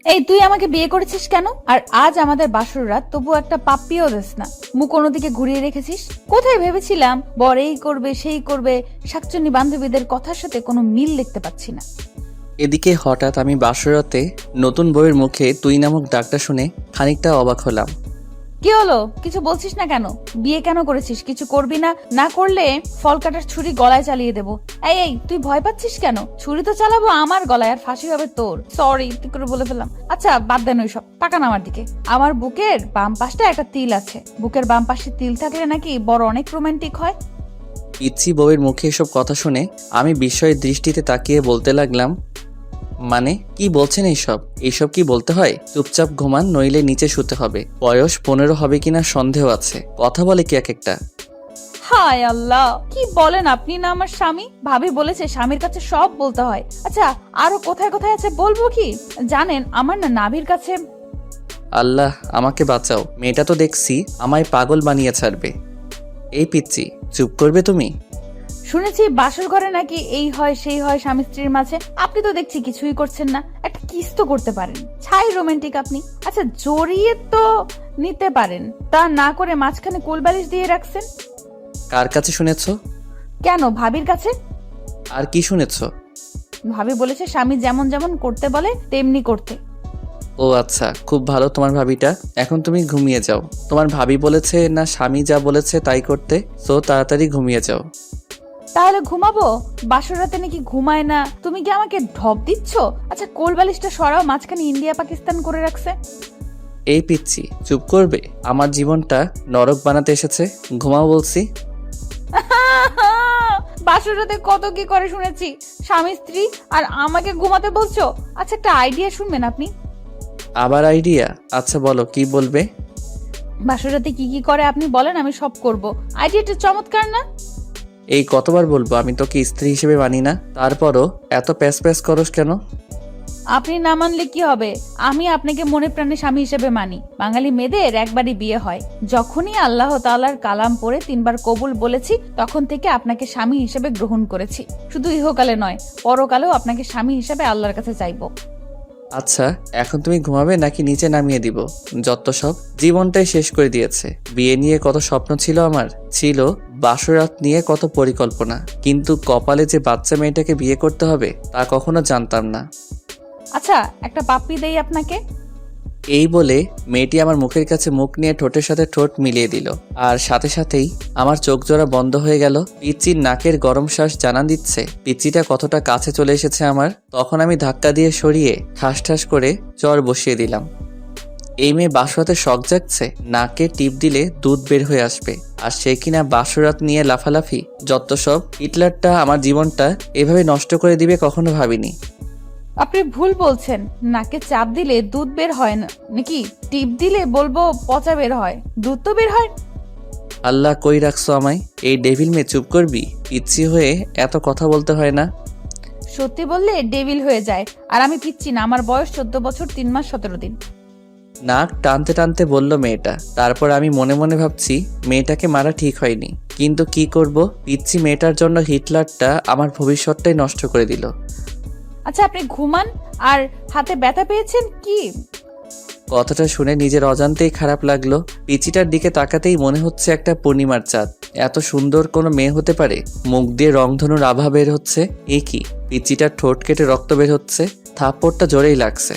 এই তুই আমাকে বিয়ে করেছিস কেন? আর আজ আমাদের বাসর রাত, তবু একটা পাপ্পিও দিস না, মুখ অন্যদিকে ঘুরিয়ে রেখেছিস। কোথায় ভেবেছিলাম বর এই করবে সেই করবে, শাকচুন্নি বান্ধবীদের কথার সাথে কোনো মিল দেখতে পাচ্ছি না। এদিকে হঠাৎ আমি বাসরাতে নতুন বউয়ের মুখে তুই নামক ডাকটা শুনে খানিকটা অবাক হলাম। কি হলো, কিছু বলছিস না কেন? বিয়ে কেন করেছিস? কিছু করবি না? না করলে ফল কাটার ছুরি গলায় চালিয়ে দেবো। এই এই তুই ভয় পাচ্ছিস কেন? ছুরি তো চালাবো আমার গলায়, আর ফাঁসি হবে তোর। সরি, তুই করে বলে ফেললাম। আচ্ছা বাদ দেন ওইসব, তাকান আমার দিকে। আমার বুকের বাম পাশটা একটা তিল আছে। বুকের বাম পাশে তিল থাকলে নাকি বড় অনেক রোমান্টিক হয়। পিচ্ছি বউয়ের মুখে এসব কথা শুনে আমি বিস্ময়ের দৃষ্টিতে তাকিয়ে বলতে লাগলাম, মানে কি বলছেন এইসব? এইসব কি বলতে হয়? চুপচাপ ঘুমান, নইলে নিচে শুতে হবে। বয়স 15 হবে কিনা সন্দেহ আছে। কথা বলে কি এক একটা। হায় আল্লাহ, কি বলেন আপনি না আমার স্বামী? ভাবি বলেছে স্বামীর কাছে সব বলতে হয়। আচ্ছা আরো কোথায় কোথায় আছে বলবো কি? জানেন আমার না নাভির কাছে। আল্লাহ আমাকে বাঁচাও, মেয়েটা তো দেখছি আমায় পাগল বানিয়ে ছাড়বে। এই পিচ্ছি, চুপ করবে তুমি? শুনেছি বাসর ঘরে নাকি এই হয় সেই হয় স্বামী স্ত্রীর মাঝে। আপনি তো দেখছি কিছুই করছেন না, একটা কিস তো করতে পারেন। ছাই রোমান্টিক আপনি। আচ্ছা জড়িয়ে তো নিতে পারেন, তা না করে মাঝখানে কোলবালিশ দিয়ে রাখছেন কার কাছে শুনেছ? কেন? ভাবির কাছে। আর কি শুনেছ? ভাবি বলেছে স্বামী যেমন যেমন করতে বলে তেমনি করতে। ও আচ্ছা, খুব ভালো তোমার ভাবিটা। এখন তুমি ঘুমিয়ে যাও। তোমার ভাবি বলেছে না স্বামী যা বলেছে তাই করতে, সো তাড়াতাড়ি ঘুমিয়ে যাও। তাহলে ঘুমাবো? বাসর রাতে নাকি ঘুমায় না? তুমি কি আমাকে ঢপ দিচ্ছ? আচ্ছা কোলবালিশটা সরাও, মাঝখানে ইন্ডিয়া পাকিস্তান করে রাখছে। এই পিচ্ছি, চুপ করবে? আমার জীবনটা নরক বানাতে এসেছে। ঘুমাও বলছি। বাসর রাতে কত কি করে শুনেছি, স্বামী স্ত্রী, আর আমাকে ঘুমাতে বলছো? আচ্ছা একটা আইডিয়া শুনবেন আপনি? আবার আইডিয়া? আচ্ছা বলো, কি বলবে? বাসর রাতে কি কি করে আপনি বলেন, আমি সব করব। আইডিয়াটা চমৎকার না? এই কতবার বলবো আমি তোকে স্ত্রী হিসেবে মানি না? তারপরও এত প্যাস প্যাস করস কেন? আপনি না মানলে কি হবে? আমি আপনাকে মনে প্রাণে স্বামী হিসেবে মানি। বাঙালি মেয়েদের একবারই বিয়ে হয়। যখনই আল্লাহ তাআলার কালাম পড়ে 3বার কবুল বলেছি, তখন থেকে আপনাকে স্বামী হিসেবে গ্রহণ করেছি। শুধু ইহকালে নয়, পরকালেও আপনাকে স্বামী হিসেবে আল্লাহর কাছে চাইবো। আচ্ছা এখন তুমি ঘুমাবে নাকি নিচে নামিয়ে দিব? যত সব, জীবনটাই শেষ করে দিয়েছে। বিয়ে নিয়ে কত স্বপ্ন ছিল আমার, ছিল বাসরাত নিয়ে কত পরিকল্পনা, কিন্তু কপালে যে বাচ্চা মেয়েটাকে বিয়ে করতে হবে তা কখনো জানতাম না। আচ্ছা একটা পাপ্পি দেই আপনাকে। এই বলে মেয়েটি আমার মুখের কাছে মুখ নিয়ে ঠোঁটের সাথে ঠোঁট মিলিয়ে দিল, আর সাথে সাথেই আমার চোখ জোড়া বন্ধ হয়ে গেল। পিচ্চির নাকের গরম শ্বাস জানান দিচ্ছে পিচ্চিটা কতটা কাছে চলে এসেছে আমার। তখন আমি ধাক্কা দিয়ে সরিয়ে ঠাস ঠাস করে চর বসিয়ে দিলাম। এই মেয়ে বাসরাতে শখ জাগছে, নাকে টিপ দিলে দুধ বের হয়ে আসবে, আর সে কিনা বাসরাত নিয়ে লাফালাফি। যত সব, হিটলারটা আমার জীবনটা এভাবে নষ্ট করে দিবে কখনো ভাবিনি। আপনি ভুল বলছেন। নাকে চাপ দিলে দুধ বের হয় না নাকি? টিপ দিলে বলবো পচা বের হয়, দুধ তো বের হয়। আল্লাহ কই রাখছো আমায়? এই ডেভিল মেয়ে, চুপ করবি? পিচ্ছি হয়ে এত কথা বলতে হয় না। সত্যি বললে ডেভিল হয়ে যায়। আর আমি পিচ্ছি না, আমার বয়স 14 বছর 3 মাস 17 দিন। নাক টানতে টানতে বলল মেয়েটা। তারপর আমি মনে মনে ভাবছি মেয়েটাকে মারা ঠিক হয়নি, কিন্তু কি করব, পিচ্ছি মেয়েটার জন্য হিটলারটা আমার ভবিষ্যৎটাই নষ্ট করে দিল। আচ্ছা আপনি ঘুমান। আর হাতে ব্যথা পেয়েছেন কি? কথাটা শুনে নিজের অজান্তেই খারাপ লাগলো। পিচিটার দিকে তাকাতেই মনে হচ্ছে একটা পূর্ণিমার চাঁদ। এত সুন্দর কোনো মেয়ে হতে পারে? মুখ দিয়ে রংধনুর আভা বের হচ্ছে। এ কি, পিচিটার ঠোঁট কেটে রক্ত বের হচ্ছে। থাপ্পড়টা জোরেই লাগছে।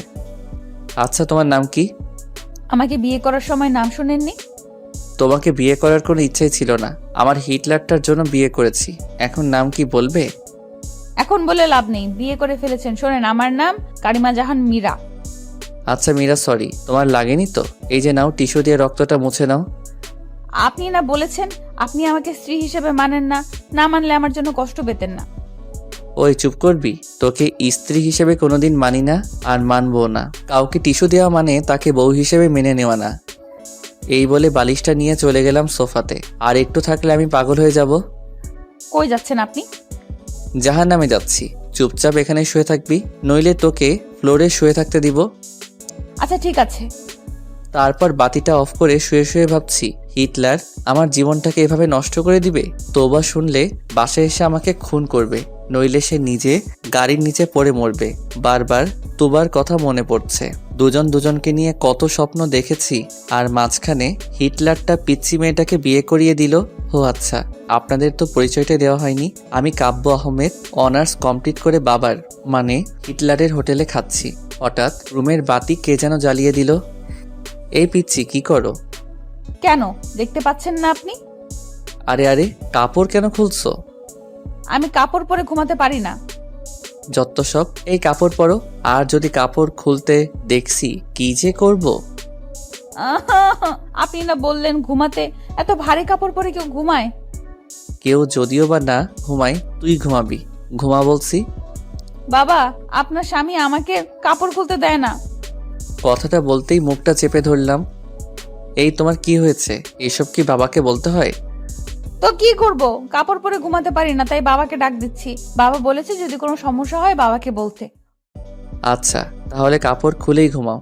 আচ্ছা তোমার নাম কি? আমাকে বিয়ে করার সময় নাম শুনেননি? তোমাকে বিয়ে করার কোনো ইচ্ছাই ছিল না, আমার হিটলারটার জন্য বিয়ে করেছি। এখন নাম কি বলবে? এখন বলে লাভ নেই, বিয়ে করে ফেলেছেন। শোনেন, আমার নাম কারিমা জাহান মীরা। আচ্ছা মীরা, সরি, তোমার লাগেনি তো? এই যে নাও, টিস্যু দিয়ে রক্তটা মুছে নাও। আপনি না বলেছেন আপনি আমাকে স্ত্রী হিসেবে মানেন না? না মানলে আমার জন্য কষ্ট পেতেন না? ওই চুপ করবি? তোকে স্ত্রী হিসেবে কোনোদিন মানি না, আর মানবো না। কাউকে টিস্যু দেওয়া মানে তাকে বউ হিসেবে মেনে নেওয়া না। এই বলে বালিশটা নিয়ে চলে গেলাম সোফাতে। আর একটু থাকলে আমি পাগল হয়ে যাব। কই যাচ্ছেন আপনি? জাহান্নামে যাচ্ছি। চুপচাপ এখানে শুয়ে থাকবি, নইলে তোকে ফ্লোরে শুয়ে থাকতে দিব। আচ্ছা ঠিক আছে। তারপর বাতিটা অফ করে শুয়ে শুয়ে ভাবছি, হিটলার আমার জীবনটাকে এভাবে নষ্ট করে দিবে। তোবা শুনলে বাসায় এসে আমাকে খুন করবে, নইলে সে নিজে গাড়ির নিচে পড়ে মরবে। বারবার তোবার কথা মনে পড়ছে। দুজন দুজনকে নিয়ে কত স্বপ্ন দেখেছি, আর মাঝখানে হিটলারটা পিচ্চি মেয়েটাকে বিয়ে করিয়ে দিল। ও আচ্ছা, আপনাদের তো পরিচয়টা দেওয়া হয়নি। আমি কাব্য আহমেদ, অনার্স কমপ্লিট করে বাবার মানে হিটলারের হোটেলে খাচ্ছি। হঠাৎ রুমের বাতি কে যেন জ্বালিয়ে দিল। এই পিচ্চি, কি করো? কেন, দেখতে পাচ্ছেন না আপনি? আরে আরে, কাপড় কেন খুলছো? আমি কাপড় পরে ঘুমাতে পারি না। যত সব, এই কাপড় পরো। আর যদি কাপড় খুলতে দেখছি, কি যে করব। আপনি না বললেন ঘুমাতে, এত ভারী কাপড় পরে কেউ ঘুমায়? কেউ যদিও বা না ঘুমায়, তুই ঘুমাবি। ঘুমা বলছি। বাবা, আপনার স্বামী আমাকে কাপড় খুলতে দেয় না। কথাটা বলতেই মুখটা চেপে ধরলাম। এই তোমার কি হয়েছে? এসব কি বাবাকে বলতে হয়? তো কি করব, কাপড় পরে ঘুমাতে পারি না, তাই বাবাকে ডাক দিচ্ছি। বাবা বলেছে যদি কোনো সমস্যা হয় বাবাকে বলতে। আচ্ছা, তাহলে কাপড় খুলেই ঘুমাও।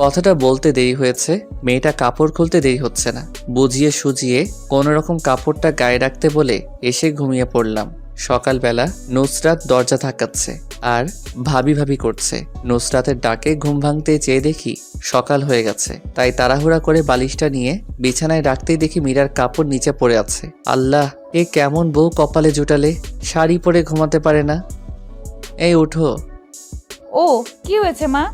কথাটা বলতে দেরি হয়েছে, মেয়েটা কাপড় খুলতে দেরি হচ্ছে না। বুঝিয়ে সুজিয়ে কোনো রকম কাপড়টা গায়ে রাখতে বলে এসে ঘুমিয়ে পড়লাম। সকালবেলা নুসরাত দরজা ধাক্কাচ্ছে আর ভাবি ভাবি করছে। নুসরাতের ডাকে ঘুম ভাঙতে চেয়ে দেখি সকাল হয়ে গেছে, তাই তাড়াহুড়া করে বালিশটা নিয়ে বিছানায় রাখতেই দেখি মীরার কাপড় নিচে পড়ে আছে। আল্লাহ, এ কেমন বউ কপালে জুটালে, শাড়ি পরে ঘুমাতে পারে না। এই উঠো। ও, কি হয়েছে মা?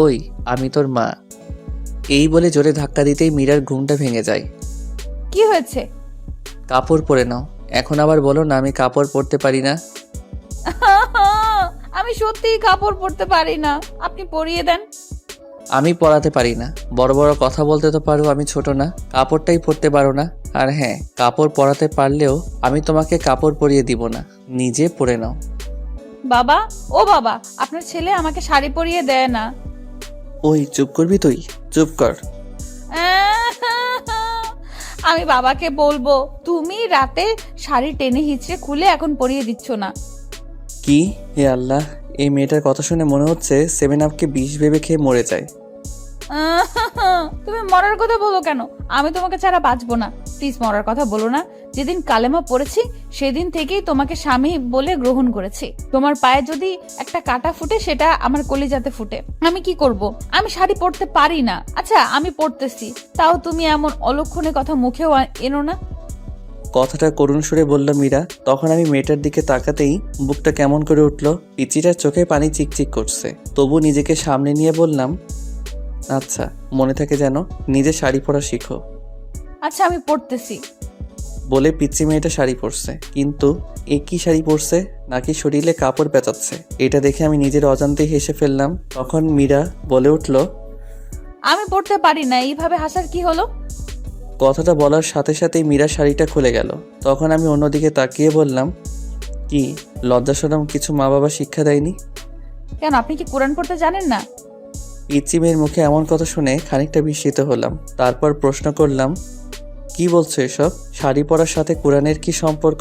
ওই, আমি তোর মা। এই বলে জোরে ধাক্কা দিতেই মীরার ঘুমটা ভেঙে যায়। কি হয়েছে? কাপড় পরে নাও। এখন আবার বলো না আমি কাপড় পরতে পারি না। আমি সত্যিই কাপড় পরতে পারি না, আপনি পরিয়ে দেন। আমি পরাতে পারি না। বড় বড় কথা বলতে তো পারো, আমি ছোট না? কাপড়টাই পরতে পারো না। আর হ্যাঁ, কাপড় পরাতে পারলেও আমি তোমাকে কাপড় পরিয়ে দিব না, নিজে পরে নাও। বাবা, ও বাবা, আপনার ছেলে আমাকে শাড়ি পরিয়ে দেয় না। ওই, চুপ করবি তুই? চুপ কর। আমি বাবাকে বলবো তুমি রাতে শাড়ি টেনে হিচড়ে খুলে এখন পরিয়ে দিচ্ছ না। কি? হে আল্লাহ, এই মেয়েটার কথা শুনে মনে হচ্ছে 7 আপকে বিষ ভেবে খেয়ে মরে যায়। তুমি মরার কথা বলো কেন? আমি তোমাকে ছাড়া বাঁচবো না। প্লিজ মরার কথা বলো না। যেদিন কালেমা পড়েছি সেদিন থেকেই তোমাকে স্বামী বলে গ্রহণ করেছি। তোমার পায়ে যদি একটা কাঁটা ফুটে সেটা আমার কলিজাতে ফুটে। আমি কি করব? আমি শাড়ি পরতে পারি না। আচ্ছা, আমি পরতেছি, তাও তুমি এমন অলক্ষণে কথা মুখেও এনো না। কথাটা করুণ সুরে বলল মীরা। তখন আমি মেয়েটার দিকে তাকাতেই বুকটা কেমন করে উঠল। পিচিটার চোখে পানি চিকচিক করছে, তবু নিজেকে সামনে নিয়ে বললাম, আচ্ছা, মনে থাকে যেন, নিজে শাড়ি পরা শিখো। আচ্ছা, আমি পরতেছি। বলে পিচ্চি মেয়েটা শাড়ি পরছে। কিন্তু এ কি শাড়ি পরছে, নাকি শরীরে কাপড় পেঁচাচ্ছে? এটা দেখে আমি নিজের অজান্তেই হেসে ফেললাম। তখন মীরা বলে উঠল, আমি পরতে পারি না, এইভাবে হাসার কি হলো? কথাটা বলার সাথে সাথেই মীরা শাড়িটা খুলে গেল। তখন আমি অন্যদিকে তাকিয়ে বললাম, কি লজ্জা শরম কিছু মা বাবা শিক্ষা দেয়নি? কেন, আপনি কি কোরআন পড়তে জানেন না? পিচ্চি মেয়ের মুখে এমন কথা শুনে খানিকটা বিস্মিত হলাম। তারপর প্রশ্ন করলাম, কি বলছো এসব? শাড়ি পরার সাথে কোরআনের কি সম্পর্ক?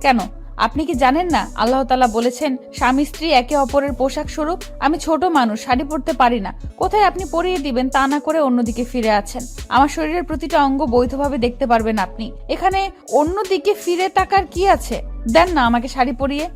কেন, আপনি কি জানেন না আল্লাহ তাআলা বলেছেন স্বামী স্ত্রী একে অপরের পোশাক স্বরূপ। আমি ছোট মানুষ, শাড়ি পরতে পারি না। কোথায় আপনি পরিয়ে দিবেন তা না করে অন্যদিকে ফিরে আছেন। আমার শরীরের প্রতিটা অঙ্গ বৈধভাবে দেখতে পারবেন আপনি। এখানে অন্যদিকে ফিরে তাকার কি আছে? দেন না আমাকে শাড়ি পরিয়ে।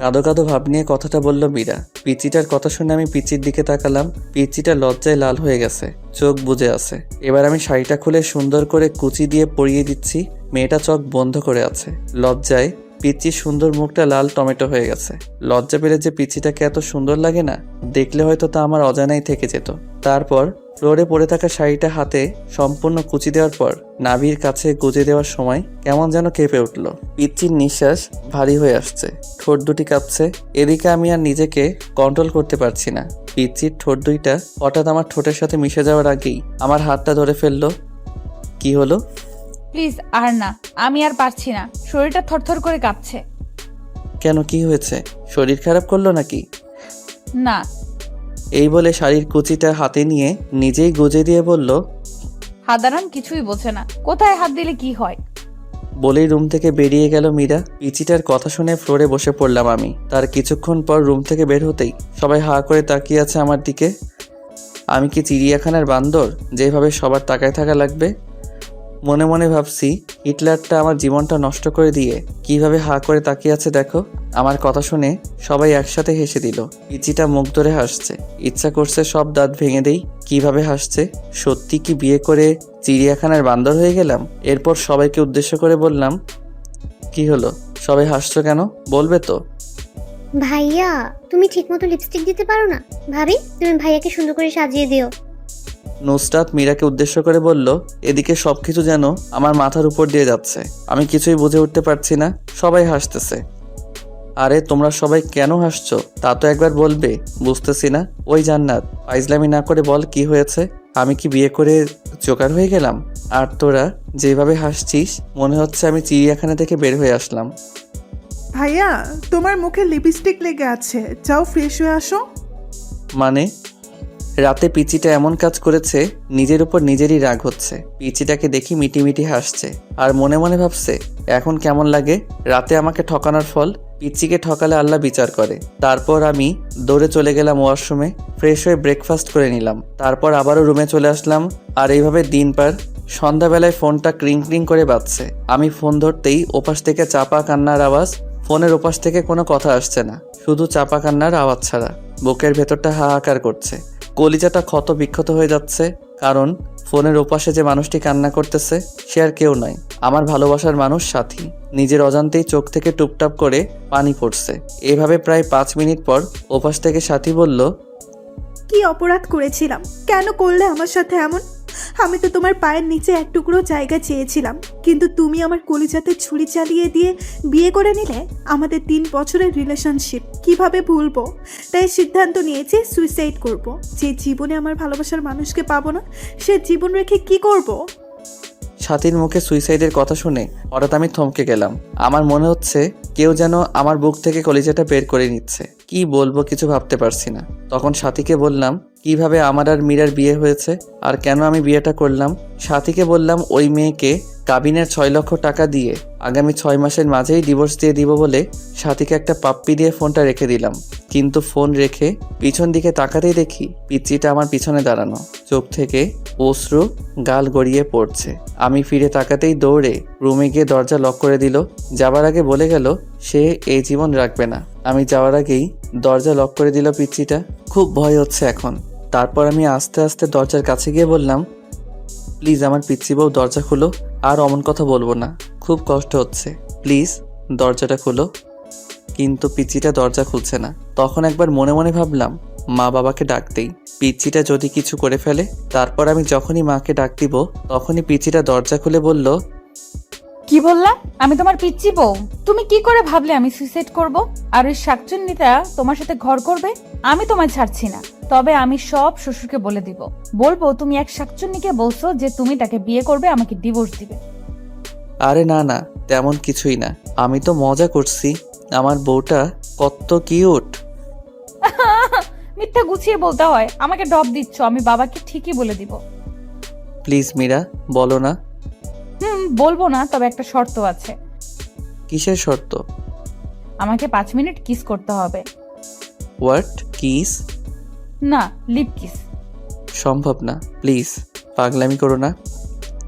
কাঁদো কাঁদো ভাব নিয়ে কথাটা বলল মীরা। পিচিটার কথা শুনে আমি পিচির দিকে তাকালাম। পিচিটা লজ্জায় লাল হয়ে গেছে, চোখ বুজে আছে। এবার আমি শাড়িটা খুলে সুন্দর করে কুচি দিয়ে পরিয়ে দিচ্ছি। মেয়েটা চোখ বন্ধ করে আছে। লজ্জায় পিচির সুন্দর মুখটা লাল টমেটো হয়ে গেছে। লজ্জা পেলে যে পিচিটাকে এত সুন্দর লাগে না, দেখলে হয়তো তা আমার অজানাই থেকে যেত। তারপর ফ্লোরে পড়ে থাকা শাড়িটা হাতে সম্পূর্ণ কুচি দেওয়ার পর নাভির কাছে গুজে দেওয়ার সময় কেমন যেন কেঁপে উঠল। পিচ্চির নিঃশ্বাস ভারী হয়ে আসছে, ঠোঁট দুটি কাঁপছে। এদিকে আমি আর নিজেকে কন্ট্রোল করতে পারছি না। পিচ্চির ঠোঁট দুইটা হঠাৎ আমার ঠোঁটের সাথে মিশে যাওয়ার আগেই আমার হাতটা ধরে ফেললো। কি হলো? প্লিজ আর না, আমি আর পারছি না। শরীরটা থরথর করে কাঁপছে। কেন, কি হয়েছে? শরীর খারাপ করলো নাকি? না। এই বলে শাড়ির কুচিটা হাতে নিয়ে নিজেই গুজে দিয়ে বলল, হাদারাম কিছুই বোঝে না, কোথায় হাত দিলে কি হয়। বলেই রুম থেকে বেরিয়ে গেল মীরা। পিচিটার কথা শুনে ফ্লোরে বসে পড়লাম আমি। তার কিছুক্ষণ পর রুম থেকে বের হতেই সবাই হা করে তাকিয়ে আছে আমার দিকে। আমি কি চিড়িয়াখানার বান্দর যেভাবে সবার তাকায় থাকা লাগবে? মনে মনে ভাবছি, হিটলারটা আমার জীবনটা নষ্ট করে দিয়ে কিভাবে হা করে তাকিয়ে আছে দেখো। আমার কথা শুনে সবাই একসাথে হেসে দিল। পিচিটা মুখ ধরে হাসছে। ইচ্ছা করছে সব দাঁত ভেঙে দেই। কিভাবে হাসছে? সত্যি কি বিয়ে করে চিড়িয়াখানার বান্দর হয়ে গেলাম? এরপর সবাইকে উদ্দেশ্য করে বললাম, কি হলো, সবাই হাসছো কেন? বলবে তো? ভাইয়া, তুমি ঠিকমতো লিপস্টিক দিতে পারো না? ভাবি, তুমি ভাইয়াকে সুন্দর করে সাজিয়ে দিও। নুসরাত মীরাকে উদ্দেশ্য করে বলল, এদিকে সবকিছু যেন আমার মাথার উপর দিয়ে যাচ্ছে। আমি কিছুই বুঝে উঠতে পারছি না। সবাই হাসতেছে। আরে তোমরা সবাই কেন হাসছো তা তো একবার বলবে। বুঝতেছি না। ওই জান্নাত, ফাইজলামি না করে বল কি হয়েছে? আমি কি বিয়ে করে জোকার হয়ে গেলাম? আর তোরা যেভাবে হাসছিস মনে হচ্ছে আমি চিড়িয়াখানা থেকে বের হয়ে আসলাম। ভাইয়া, তোমার মুখে লিপস্টিক লেগে আছে, যাও ফ্রেশ হয়ে আসো। মানে? রাতে পিচিটা এমন কাজ করেছে, নিজের উপর নিজেরই রাগ হচ্ছে। পিচিটাকে দেখি মিটিমিটি হাসছে আর মনে মনে ভাবছে এখন কেমন লাগে রাতে আমাকে ঠকানোর ফল। পিচিকে ঠকালে আল্লাহ বিচার করে। তারপর আমি দৌড়ে চলে গেলাম ওয়াশরুমে। ফ্রেশ হয়ে ব্রেকফাস্ট করে নিলাম। তারপর আবারও রুমে চলে আসলাম। আর এইভাবে দিন পার। সন্ধ্যাবেলায় ফোনটা ক্রিং ক্রিং করে বাজছে। আমি ফোন ধরতেই ওপাশ থেকে চাপা কান্নার আওয়াজ। ফোনের ওপাশ থেকে কোনো কথা আসছে না, শুধু চাপা কান্নার আওয়াজ ছাড়া। বুকের ভেতরটা হাহাকার করছে। কলিজাটা ক্ষত বিক্ষত হয়ে যাচ্ছে। কারণ ফোনের ওপাশে যে মানুষটি কান্না করতেছে সে আর কেউ নয়, আমার ভালোবাসার মানুষ সাথী। নিজের অজান্তেই চোখ থেকে টুপটাপ করে পানি পড়ছে। এভাবে প্রায় 5 মিনিট পর ওপাশ থেকে সাথী বলল, কি অপরাধ করেছিলাম? কেন করলে আমার সাথে এমন? আমি তো তোমার পায়ের নিচে এক টুকরো জায়গা চেয়েছিলাম, কিন্তু তুমি আমার কলিজাতে ছুরি চালিয়ে দিয়ে বিয়ে করে নিলে। আমাদের 3 বছরের রিলেশনশিপ কিভাবে ভুলবো? তাই সিদ্ধান্ত নিয়েছি সুইসাইড করব। যে জীবনে আমার ভালোবাসার মানুষকে পাবো না, সে জীবন রেখে কি করব? সাথীর মুখে সুইসাইডের কথা শুনে হঠাৎ আমি থমকে গেলাম। আমার মনে হচ্ছে কেউ যেন আমার বুক থেকে কলিজাটা বের করে নিচ্ছে। কি বলবো কিছু ভাবতে পারছি না। তখন সাথীকে বললাম কিভাবে আমার আর মীরার বিয়ে হয়েছে আর কেন আমি বিয়েটা করলাম। সাথীকে বললাম ওই মেয়েকে কাবিনের 6 লক্ষ টাকা দিয়ে আগামী 6 মাসের মাঝেই ডিভোর্স দিয়ে দিব বলে সাথীকে একটা পাপ্পি দিয়ে ফোনটা রেখে দিলাম। কিন্তু ফোন রেখে পিছন দিকে তাকাতেই দেখি পিচ্চিটা আমার পিছনে দাঁড়ানো। চোখ থেকে অশ্রু গাল গড়িয়ে পড়ছে। আমি ফিরে তাকাতেই দৌড়ে রুমে গিয়ে দরজা লক করে দিল। যাবার আগে বলে গেল সে এই জীবন রাখবে না। আমি যাওয়ার আগেই দরজা লক করে দিল পিচ্চিটা। খুব ভয় হচ্ছে এখন। তারপর আমি আস্তে আস্তে দরজার কাছে গিয়ে বললাম, প্লিজ আমার পিচ্চি বউ দরজা খুলো। আর অমন কথা বলবো না, খুব কষ্ট হচ্ছে, প্লিজ দরজাটা খুলো। কিন্তু পিচ্চিটা দরজা খুলছে না। তখন একবার মনে মনে ভাবলাম মা বাবাকে ডাক দেই, পিচ্চিটা যদি কিছু করে ফেলে। তারপর আমি যখনই মাকে ডাক দিব তখনই পিচ্চিটা দরজা খুলে বলল, কি বললা? আমি তোমার পিচ্চি বউ? তুমি কি করে ভাবলে আমি সুইসাইড করব? আর ওই শাকচুন্নিটা তোমার সাথে ঘর করবে? আমি তোমায় ছাড়ছি না। তবে আমি সব শ্বশুরকে বলে দিব। বলবো তুমি এক শাকচুন্নিকে বলছো যে তুমি তাকে বিয়ে করবে, আমাকে ডিভোর্স দিবে। আরে না না, তেমন কিছুই না, আমি তো মজা করছি। আমার বউটা কত কিউট। মিথ্যা গুছিয়ে বলতে হয়। আমাকে ডব দিচ্ছ, আমি বাবাকে ঠিকই বলে দিব। প্লিজ মীরা, বলো না। বলবো না, তবে একটা শর্ত আছে। কিসের শর্ত? আমাকে 5 মিনিট কিস করতে হবে। হোয়াট? কিস? না, লিপ কিস। সম্ভব না, প্লিজ পাগলামি করো না।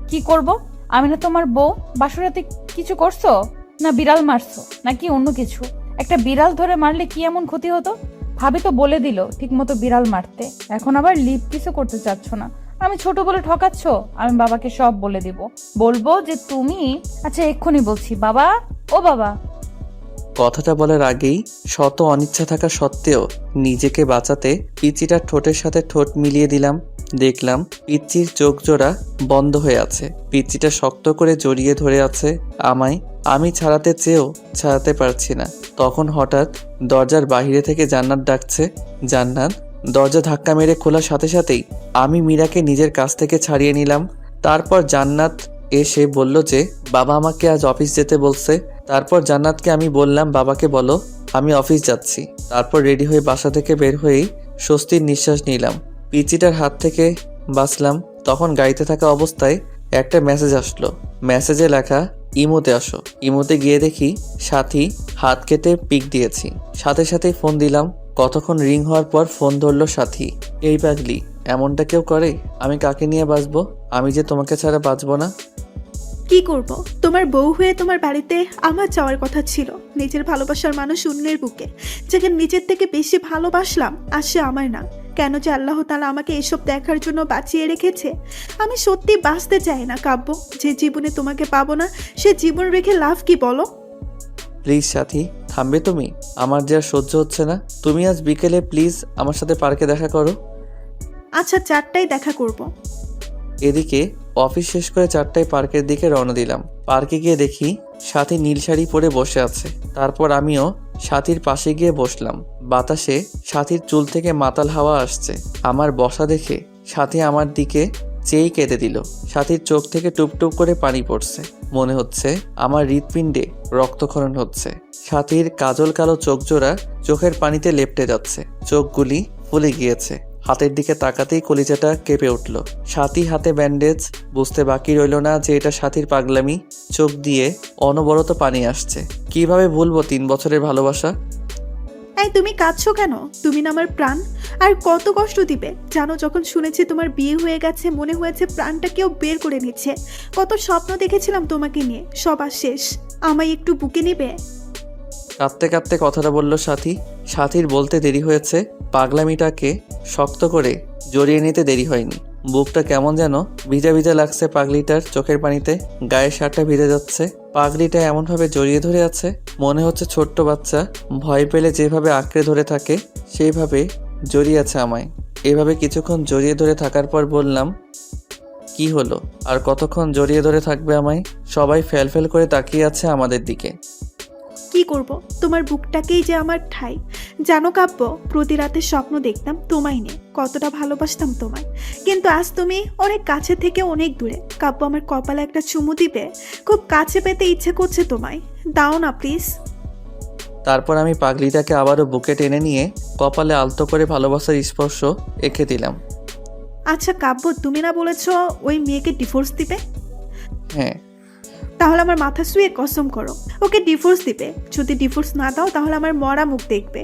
কি করব? আমি না তোমার বউ? বাসুরাতে কিছু করছো? না বিড়াল মারছো নাকি অন্য কিছু? একটা বিড়াল ধরে মারলে কি এমন ক্ষতি হতো? ভাবি তো বলে দিল ঠিক মতো বিড়াল মারতে। এখন আবার লিপ কিসও করতে চাচ্ছ না। আমি ছোট বলে ঠকাচ্ছ? আমি বাবাকে সব বলে দিব। বলবো যে তুমি। আচ্ছা এক্ষুনি বলছি। বাবা, ও বাবা। কথাটা বলার আগেই শত অনিচ্ছা থাকা সত্ত্বেও নিজেকে বাঁচাতে পিচ্চিটার ঠোঁটের সাথে ঠোঁট মিলিয়ে দিলাম। দেখলাম পিচ্চির চোখ জোড়া বন্ধ হয়ে আছে। পিচ্চিটা শক্ত করে জড়িয়ে ধরে আছে আমায়। আমি ছাড়াতে চেয়েও ছাড়াতে পারছি না। তখন হঠাৎ দরজার বাইরে থেকে জান্নাত ডাকছে। জান্নাত। দরজা ধাক্কা মেরে খোলার সাথে সাথেই আমি মীরাকে নিজের কাছ থেকে ছাড়িয়ে নিলাম। তারপর জান্নাত এসে বলল যে বাবা আমাকে আজ অফিস যেতে বলছে। তারপর জান্নাতকে আমি বললাম বাবাকে বলো আমি অফিস যাচ্ছি। তারপর রেডি হয়ে বাসা থেকে বের হয়েই স্বস্তির নিঃশ্বাস নিলাম। পিচিটার হাত থেকে বাঁচলাম। তখন গাড়িতে থাকা অবস্থায় একটা মেসেজ আসলো। মেসেজে লেখা ইমোতে আসো। ইমোতে গিয়ে দেখি সাথী হাত কেটে পিক দিয়েছি। সাথে সাথেই ফোন দিলাম। কতক্ষণ রিং হওয়ার পর ফোন ধরলো সাথী। এই পাগলি, এমনটা কেউ করে? আমি কাকে নিয়ে বাঁচবো? আমি যে তোমাকে ছাড়া বাঁচবো না। কি করব? তোমার বউ হয়ে তোমার বাড়িতে আমার যাওয়ার কথা ছিল। নিজের ভালোবাসার মানুষ অন্যের বুকে, যাকে নিজের থেকে বেশি ভালোবাসলাম, আর সে আমার না। কেন যে আল্লাহ তাআলা আমাকে এসব দেখার জন্য বাঁচিয়ে রেখেছে। আমি সত্যি বাঁচতে চাই না কাব্য। যে জীবনে তোমাকে পাবো না, সে জীবন রেখে লাভ কি বলো? প্লিজ সাথী, থামবে তুমি? আমার যে আর সহ্য হচ্ছে না। তুমি আজ বিকেলে প্লিজ আমার সাথে পার্কে দেখা করো। আচ্ছা, 4টায় দেখা করব। এদিকে অফিস শেষ করে 4টায় পার্কের দিকে রওনা দিলাম। পার্কে গিয়ে দেখি সাথী নীল শাড়ি পরে বসে আছে। তারপর আমিও সাথীর পাশে গিয়ে বসলাম। বাতাসে সাথীর চুল থেকে মাতাল হাওয়া আসছে। আমার বসা দেখে সাথী আমার দিকে চেয়েই কেঁদে দিল। সাথীর চোখ থেকে টুপটুপ করে পানি পড়ছে। মনে হচ্ছে আমার হৃৎপিণ্ডে রক্তক্ষরণ হচ্ছে। সাথীর কাজল কালো চোখ জোড়া চোখের পানিতে লেপ্টে যাচ্ছে। চোখগুলি ফুলে গিয়েছে। হাতের দিকে তাকাতেই কলিজাটা কেঁপে উঠল। সাথী হাতে ব্যান্ডেজ। বুঝতে বাকি রইল না যে এটা সাথীর পাগলামি। চোখ দিয়ে অনবরত পানি আসছে। কিভাবে ভুলবো 3 বছরের ভালোবাসা? এই তুমি কাঁদছো কেন? তুমি না আমার প্রাণ। আর কত কষ্ট দিবে জানো? যখন শুনেছি তোমার বিয়ে হয়ে গেছে, মনে হয়েছে প্রাণটা কেউ বের করে নিচ্ছে। কত স্বপ্ন দেখেছিলাম তোমাকে নিয়ে, সব আর শেষ। আমায় একটু বুকে নেবে? কাঁদতে কাঁদতে কথাটা বলল সাথী। সাথীর বলতে দেরি হয়েছে, পাগলামিটাকে শক্ত করে জড়িয়ে নিতে দেরি হয়নি। বুকটা কেমন যেন ভিজা ভিজা লাগছে পাগলিটার চোখের পানিতে। গায়ের শার্টটা ভিজে যাচ্ছে। পাগলিটা এমনভাবে জড়িয়ে ধরে আছে, মনে হচ্ছে ছোট্ট বাচ্চা ভয় পেলে যেভাবে আঁকড়ে ধরে থাকে সেইভাবে জড়িয়ে আছে আমায়। এভাবে কিছুক্ষণ জড়িয়ে ধরে থাকার পর বললাম, কি হলো? আর কতক্ষণ জড়িয়ে ধরে থাকবে আমায়? সবাই ফেল করে তাকিয়ে আছে আমাদের দিকে। কি করব? তোমার বুকটাকেই যে আমার ঠাই। জানো কাব্য, প্রতি রাতে স্বপ্ন দেখতাম তোমায় নিয়ে, কতটা ভালোবাসতাম তোমায়। কিন্তু আজ তুমি অনেক কাছে থেকে অনেক দূরে। কাব্য, আমার কপালে একটা চুমু দিবে? খুব কাছে পেতে ইচ্ছে করছে তোমায়, দাও না প্লিজ। তারপর আমি পাগলিটাকে আবারও বুকে টেনে নিয়ে কপালে আলতো করে ভালোবাসার স্পর্শ এঁকে দিলাম। আচ্ছা কাব্য, তুমি না বলেছ ওই মেয়েকে ডিভোর্স দিবে? হ্যাঁ। তাহলে আমার মাথা শুয়ে কসম করো ওকে ডিভোর্স দিবে। যদি ডিভোর্স না দাও তাহলে আমার মরা মুখ দেখবে।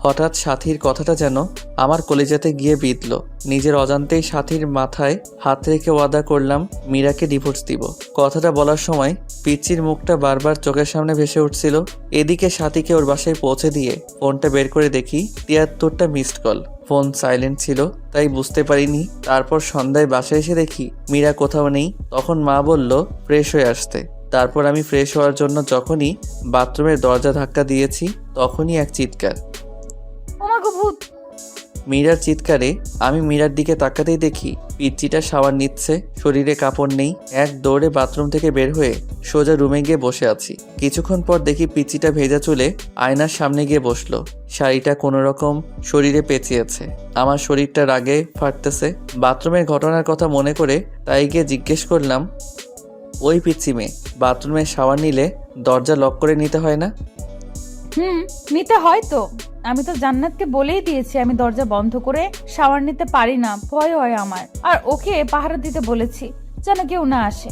হঠাৎ সাথীর কথাটা যেন আমার কলিজাতে গিয়ে বিঁধল। নিজের অজান্তেই সাথীর মাথায় হাত রেখে ওয়াদা করলাম মীরাকে ডিভোর্স দিব। কথাটা বলার সময় পিচ্চির মুখটা বারবার চোখের সামনে ভেসে উঠছিল। এদিকে সাথীকে ওর বাসায় পৌঁছে দিয়ে ফোনটা বের করে দেখি 73টা মিসড কল। ফোন সাইলেন্ট ছিল, তাই বুঝতে পারিনি। তারপর সন্ধ্যায় বাসায় এসে দেখি মীরা কোথাও নেই। তখন মা বলল ফ্রেশ হয়ে আসতে। তারপর আমি ফ্রেশ হওয়ার জন্য যখনই বাথরুমের দরজা ধাক্কা দিয়েছি তখনই এক চিৎকার। ওমাগো ভূত! মীরার চিৎকারে আমি মীরার দিকে তাকাতেই দেখি পিচ্চিটা শাওয়ার নিচ্ছে, শরীরে কাপড় নেই। এক দৌড়ে বাথরুম থেকে বের হয়ে সোজা রুমে গিয়ে বসে আছি। কিছুক্ষণ পর দেখি পিচ্চিটা ভেজা চুলে আয়নার সামনে গিয়ে বসলো। শাড়িটা কোনো রকম শরীরে পেঁচিয়েছে। আমার শরীরটা রাগে ফাটতেছে। বাথরুমের ঘটনার কথা মনে করে তাই গিয়ে জিজ্ঞেস করলাম, ওই পিচ্চি মেয়ে, বাথরুমে শাওয়ার নিলে দরজা লক করে নিতে হয় না? নিতে হয় তো। আমি তো জান্নাতকে বলেই দিয়েছি আমি দরজা বন্ধ করে শাওয়ার নিতে পারি না, ভয় হয় আমার। আর ওকে পাহারা দিতে বলেছি যেন কেউ না আসে।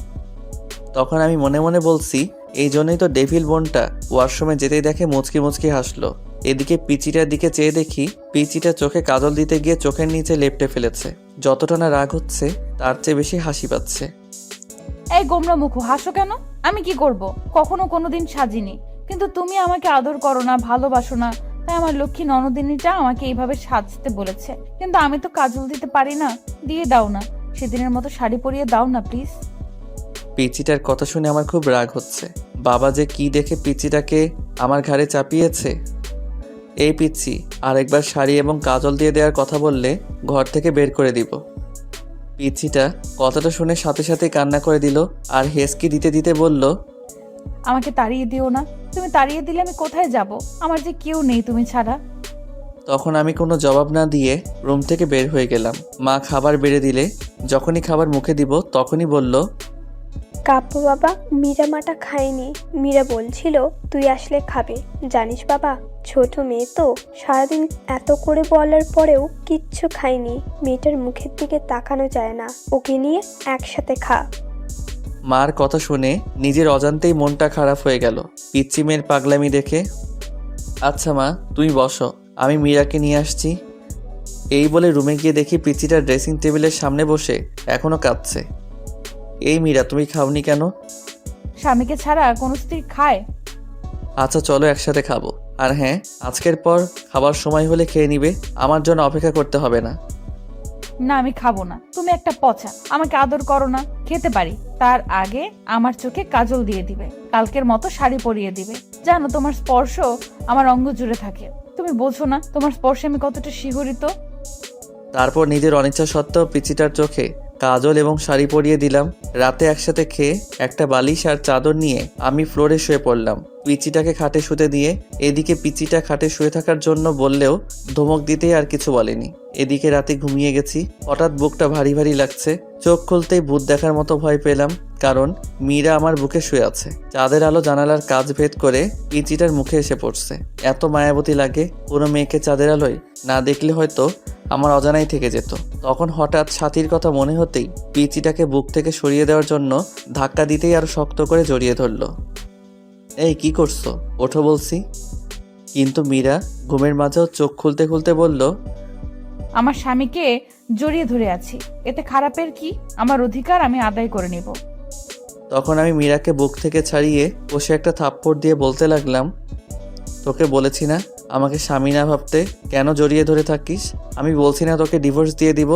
তখন আমি মনে মনে বলছি, এই জন্যই তো ডেভিল বোনটা ওয়াশরুমে যেতেই দেখে মুচকি মুচকি হাসলো। এদিকে পিচিটার দিকে চেয়ে দেখি পিচিটা চোখে কাজল দিতে গিয়ে চোখের নিচে লেপ্টে ফেলেছে। যতটা না রাগ হচ্ছে তার চেয়ে বেশি হাসি পাচ্ছে। এই গোমরা মুখো, হাসো কেন? আমি কি করব? কখনো কোনোদিন সাজিনি, কিন্তু তুমি আমাকে আদর করো না, ভালোবাসো না, তাই আমার লক্ষ্মী ননদিনীটা আমাকে এইভাবে সাজতে বলেছে। কিন্তু আমি তো কাজল দিতে পারি না। দিয়ে দাও না, সেদিনের মতো শাড়ি পরিয়ে দাও না প্লিজ। পিচিটার কথা শুনে আমার খুব রাগ হচ্ছে। বাবা যে কি দেখে পিচিটাকে আমার ঘাড়ে চাপিয়েছে। এই পিচ্ছি, আরেকবার শাড়ি এবং কাজল দিয়ে দেওয়ার কথা বললে ঘর থেকে বের করে দিব। পিচ্ছিটা কথাটা শুনে সাথে সাথে কান্না করে দিল আর হেসকি দিতে দিতে বলল, আমাকে তাড়িয়ে দিও না। তুমি তাড়িয়ে দিলে আমি কোথায় যাব? আমার যে কেউ নেই তুমি ছাড়া। তখন আমি কোনো জবাব না দিয়ে রুম থেকে বের হয়ে গেলাম। মা খাবার বেড়ে দিলে যখনই খাবার মুখে দিব তখনই বলল, কাব্য বাবা, মীরা মাটা খায়নি। মীরা বলছিল তুই আসলে খাবে। জানিস বাবা, ছোট মেয়ে তো, সারাদিন এত করে বলার পরেও কিচ্ছু খায়নি। মেয়েটার মুখের দিকে তাকানো যায় না। ওকে নিয়ে একসাথে খা। মার কথা শুনে নিজের অজান্তেই মনটা খারাপ হয়ে গেল পিচ্চি মেয়ের পাগলামি দেখে। আচ্ছা মা, তুমি বসো, আমি মীরাকে নিয়ে আসছি। এই বলে রুমে গিয়ে দেখি পিচিটা ড্রেসিং টেবিলের সামনে বসে এখনো কাঁদছে। এই মীরা, তুমি খাওনি কেন? স্বামীকে ছাড়া কোনো স্ত্রী খায়? আচ্ছা চলো একসাথে খাবো। আর হ্যাঁ, আজকের পর খাবার সময় হলে খেয়ে নিবে, আমার জন্য অপেক্ষা করতে হবে না। না, আমি খাবো না। তুমি একটা পচা, আমাকে আদর করো না। খেতে পারি, তার আগে আমার চোখে কাজল দিয়ে দিবে, কালকের মতো শাড়ি পরিয়ে দিবে। জানো, তোমার স্পর্শ আমার অঙ্গ জুড়ে থাকে। তুমি বোঝো না তোমার স্পর্শে আমি কতটা শিহরিত। তারপর নিজের অনিচ্ছা সত্ত্বেও পিচিটার চোখে কাজল এবং শাড়ি পরিয়ে দিলাম। রাতে একসাথে খেয়ে একটা বালিশ আর চাদর নিয়ে আমি ফ্লোরে শুয়ে পড়লাম, পিচিটাকে খাটে শুতে দিয়ে। এদিকে পিচিটা খাটে শুয়ে থাকার জন্য বললেও ধমক দিতেই আর কিছু বলেনি। এদিকে রাতে ঘুমিয়ে গেছি, হঠাৎ বুকটা ভারী ভারী লাগছে। চোখ খুলতেই ভূত দেখার মতো ভয় পেলাম, কারণ মীরা আমার বুকে শুয়ে আছে। চাঁদের আলো জানালার কাজ ভেদ করে পিচিটার মুখে এসে পড়ছে। এত মায়াবতী লাগে, কোনো মেয়েকে চাঁদের আলোয় না দেখলে হয়তো আমার অজানাই থেকে যেত। তখন হঠাৎ সাথীর কথা মনে হতেই পিচিটাকে বুক থেকে সরিয়ে দেওয়ার জন্য ধাক্কা দিতেই আরো শক্ত করে জড়িয়ে ধরলো। এই কি করছো, ওঠো বলছি। কিন্তু মীরা ঘুমের মাঝেও চোখ খুলতে খুলতে বলল, আমার স্বামীকে জড়িয়ে ধরে আছি, এতে খারাপের কি? আমার অধিকার আমি আদায় করে নিব। তখন আমি মীরাকে বুক থেকে ছাড়িয়ে বসে একটা থাপ্পড় দিয়ে বলতে লাগলাম, তোকে বলেছি না আমাকে স্বামী না ভাবতে, কেন জড়িয়ে ধরে থাকিস? আমি বলছি না তোকে ডিভোর্স দিয়ে দিব?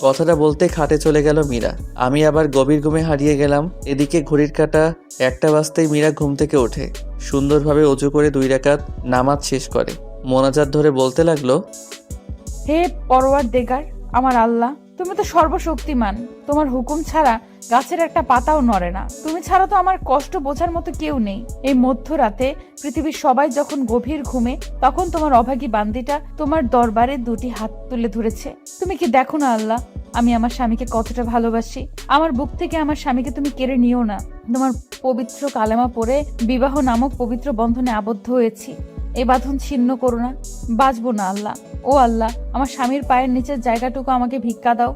কথাটা বলতে খাটে চলে গেল মীরা। আমি আবার গভীর ঘুমে হারিয়ে গেলাম। এদিকে ঘড়ির কাঁটা 1টা বাজতেই মীরা ঘুম থেকে ওঠে, সুন্দরভাবে অজু করে 2 রাকাত নামাজ শেষ করে মোনাজাত ধরে বলতে লাগলো, হে পরওয়ারদিগার, আমার আল্লাহ, তুমি তো সর্বশক্তিমান। তোমার হুকুম ছাড়া গাছের একটা পাতাও নড়ে না। তুমি ছাড়া তো আমার কষ্ট বোঝার মতো কেউ নেই। এই মধ্যরাতে পৃথিবীর সবাই যখন গভীর ঘুমে, তখন তোমার অভাগী বান্দিটা তোমার দরবারে 2টি হাত তুলে ধরেছে। তুমি কি দেখো না আল্লাহ, আমি আমার স্বামীকে কতটা ভালোবাসি? আমার বুক থেকে আমার স্বামীকে তুমি কেড়ে নিও না। তোমার পবিত্র কালেমা পড়ে বিবাহ নামক পবিত্র বন্ধনে আবদ্ধ হয়েছি, এই বাঁধন ছিন্ন করো না, বাঁচবো না আল্লাহ। ও আল্লাহ, আমার স্বামীর পায়ের নিচের জায়গাটুকু আমাকে ভিক্ষা দাও।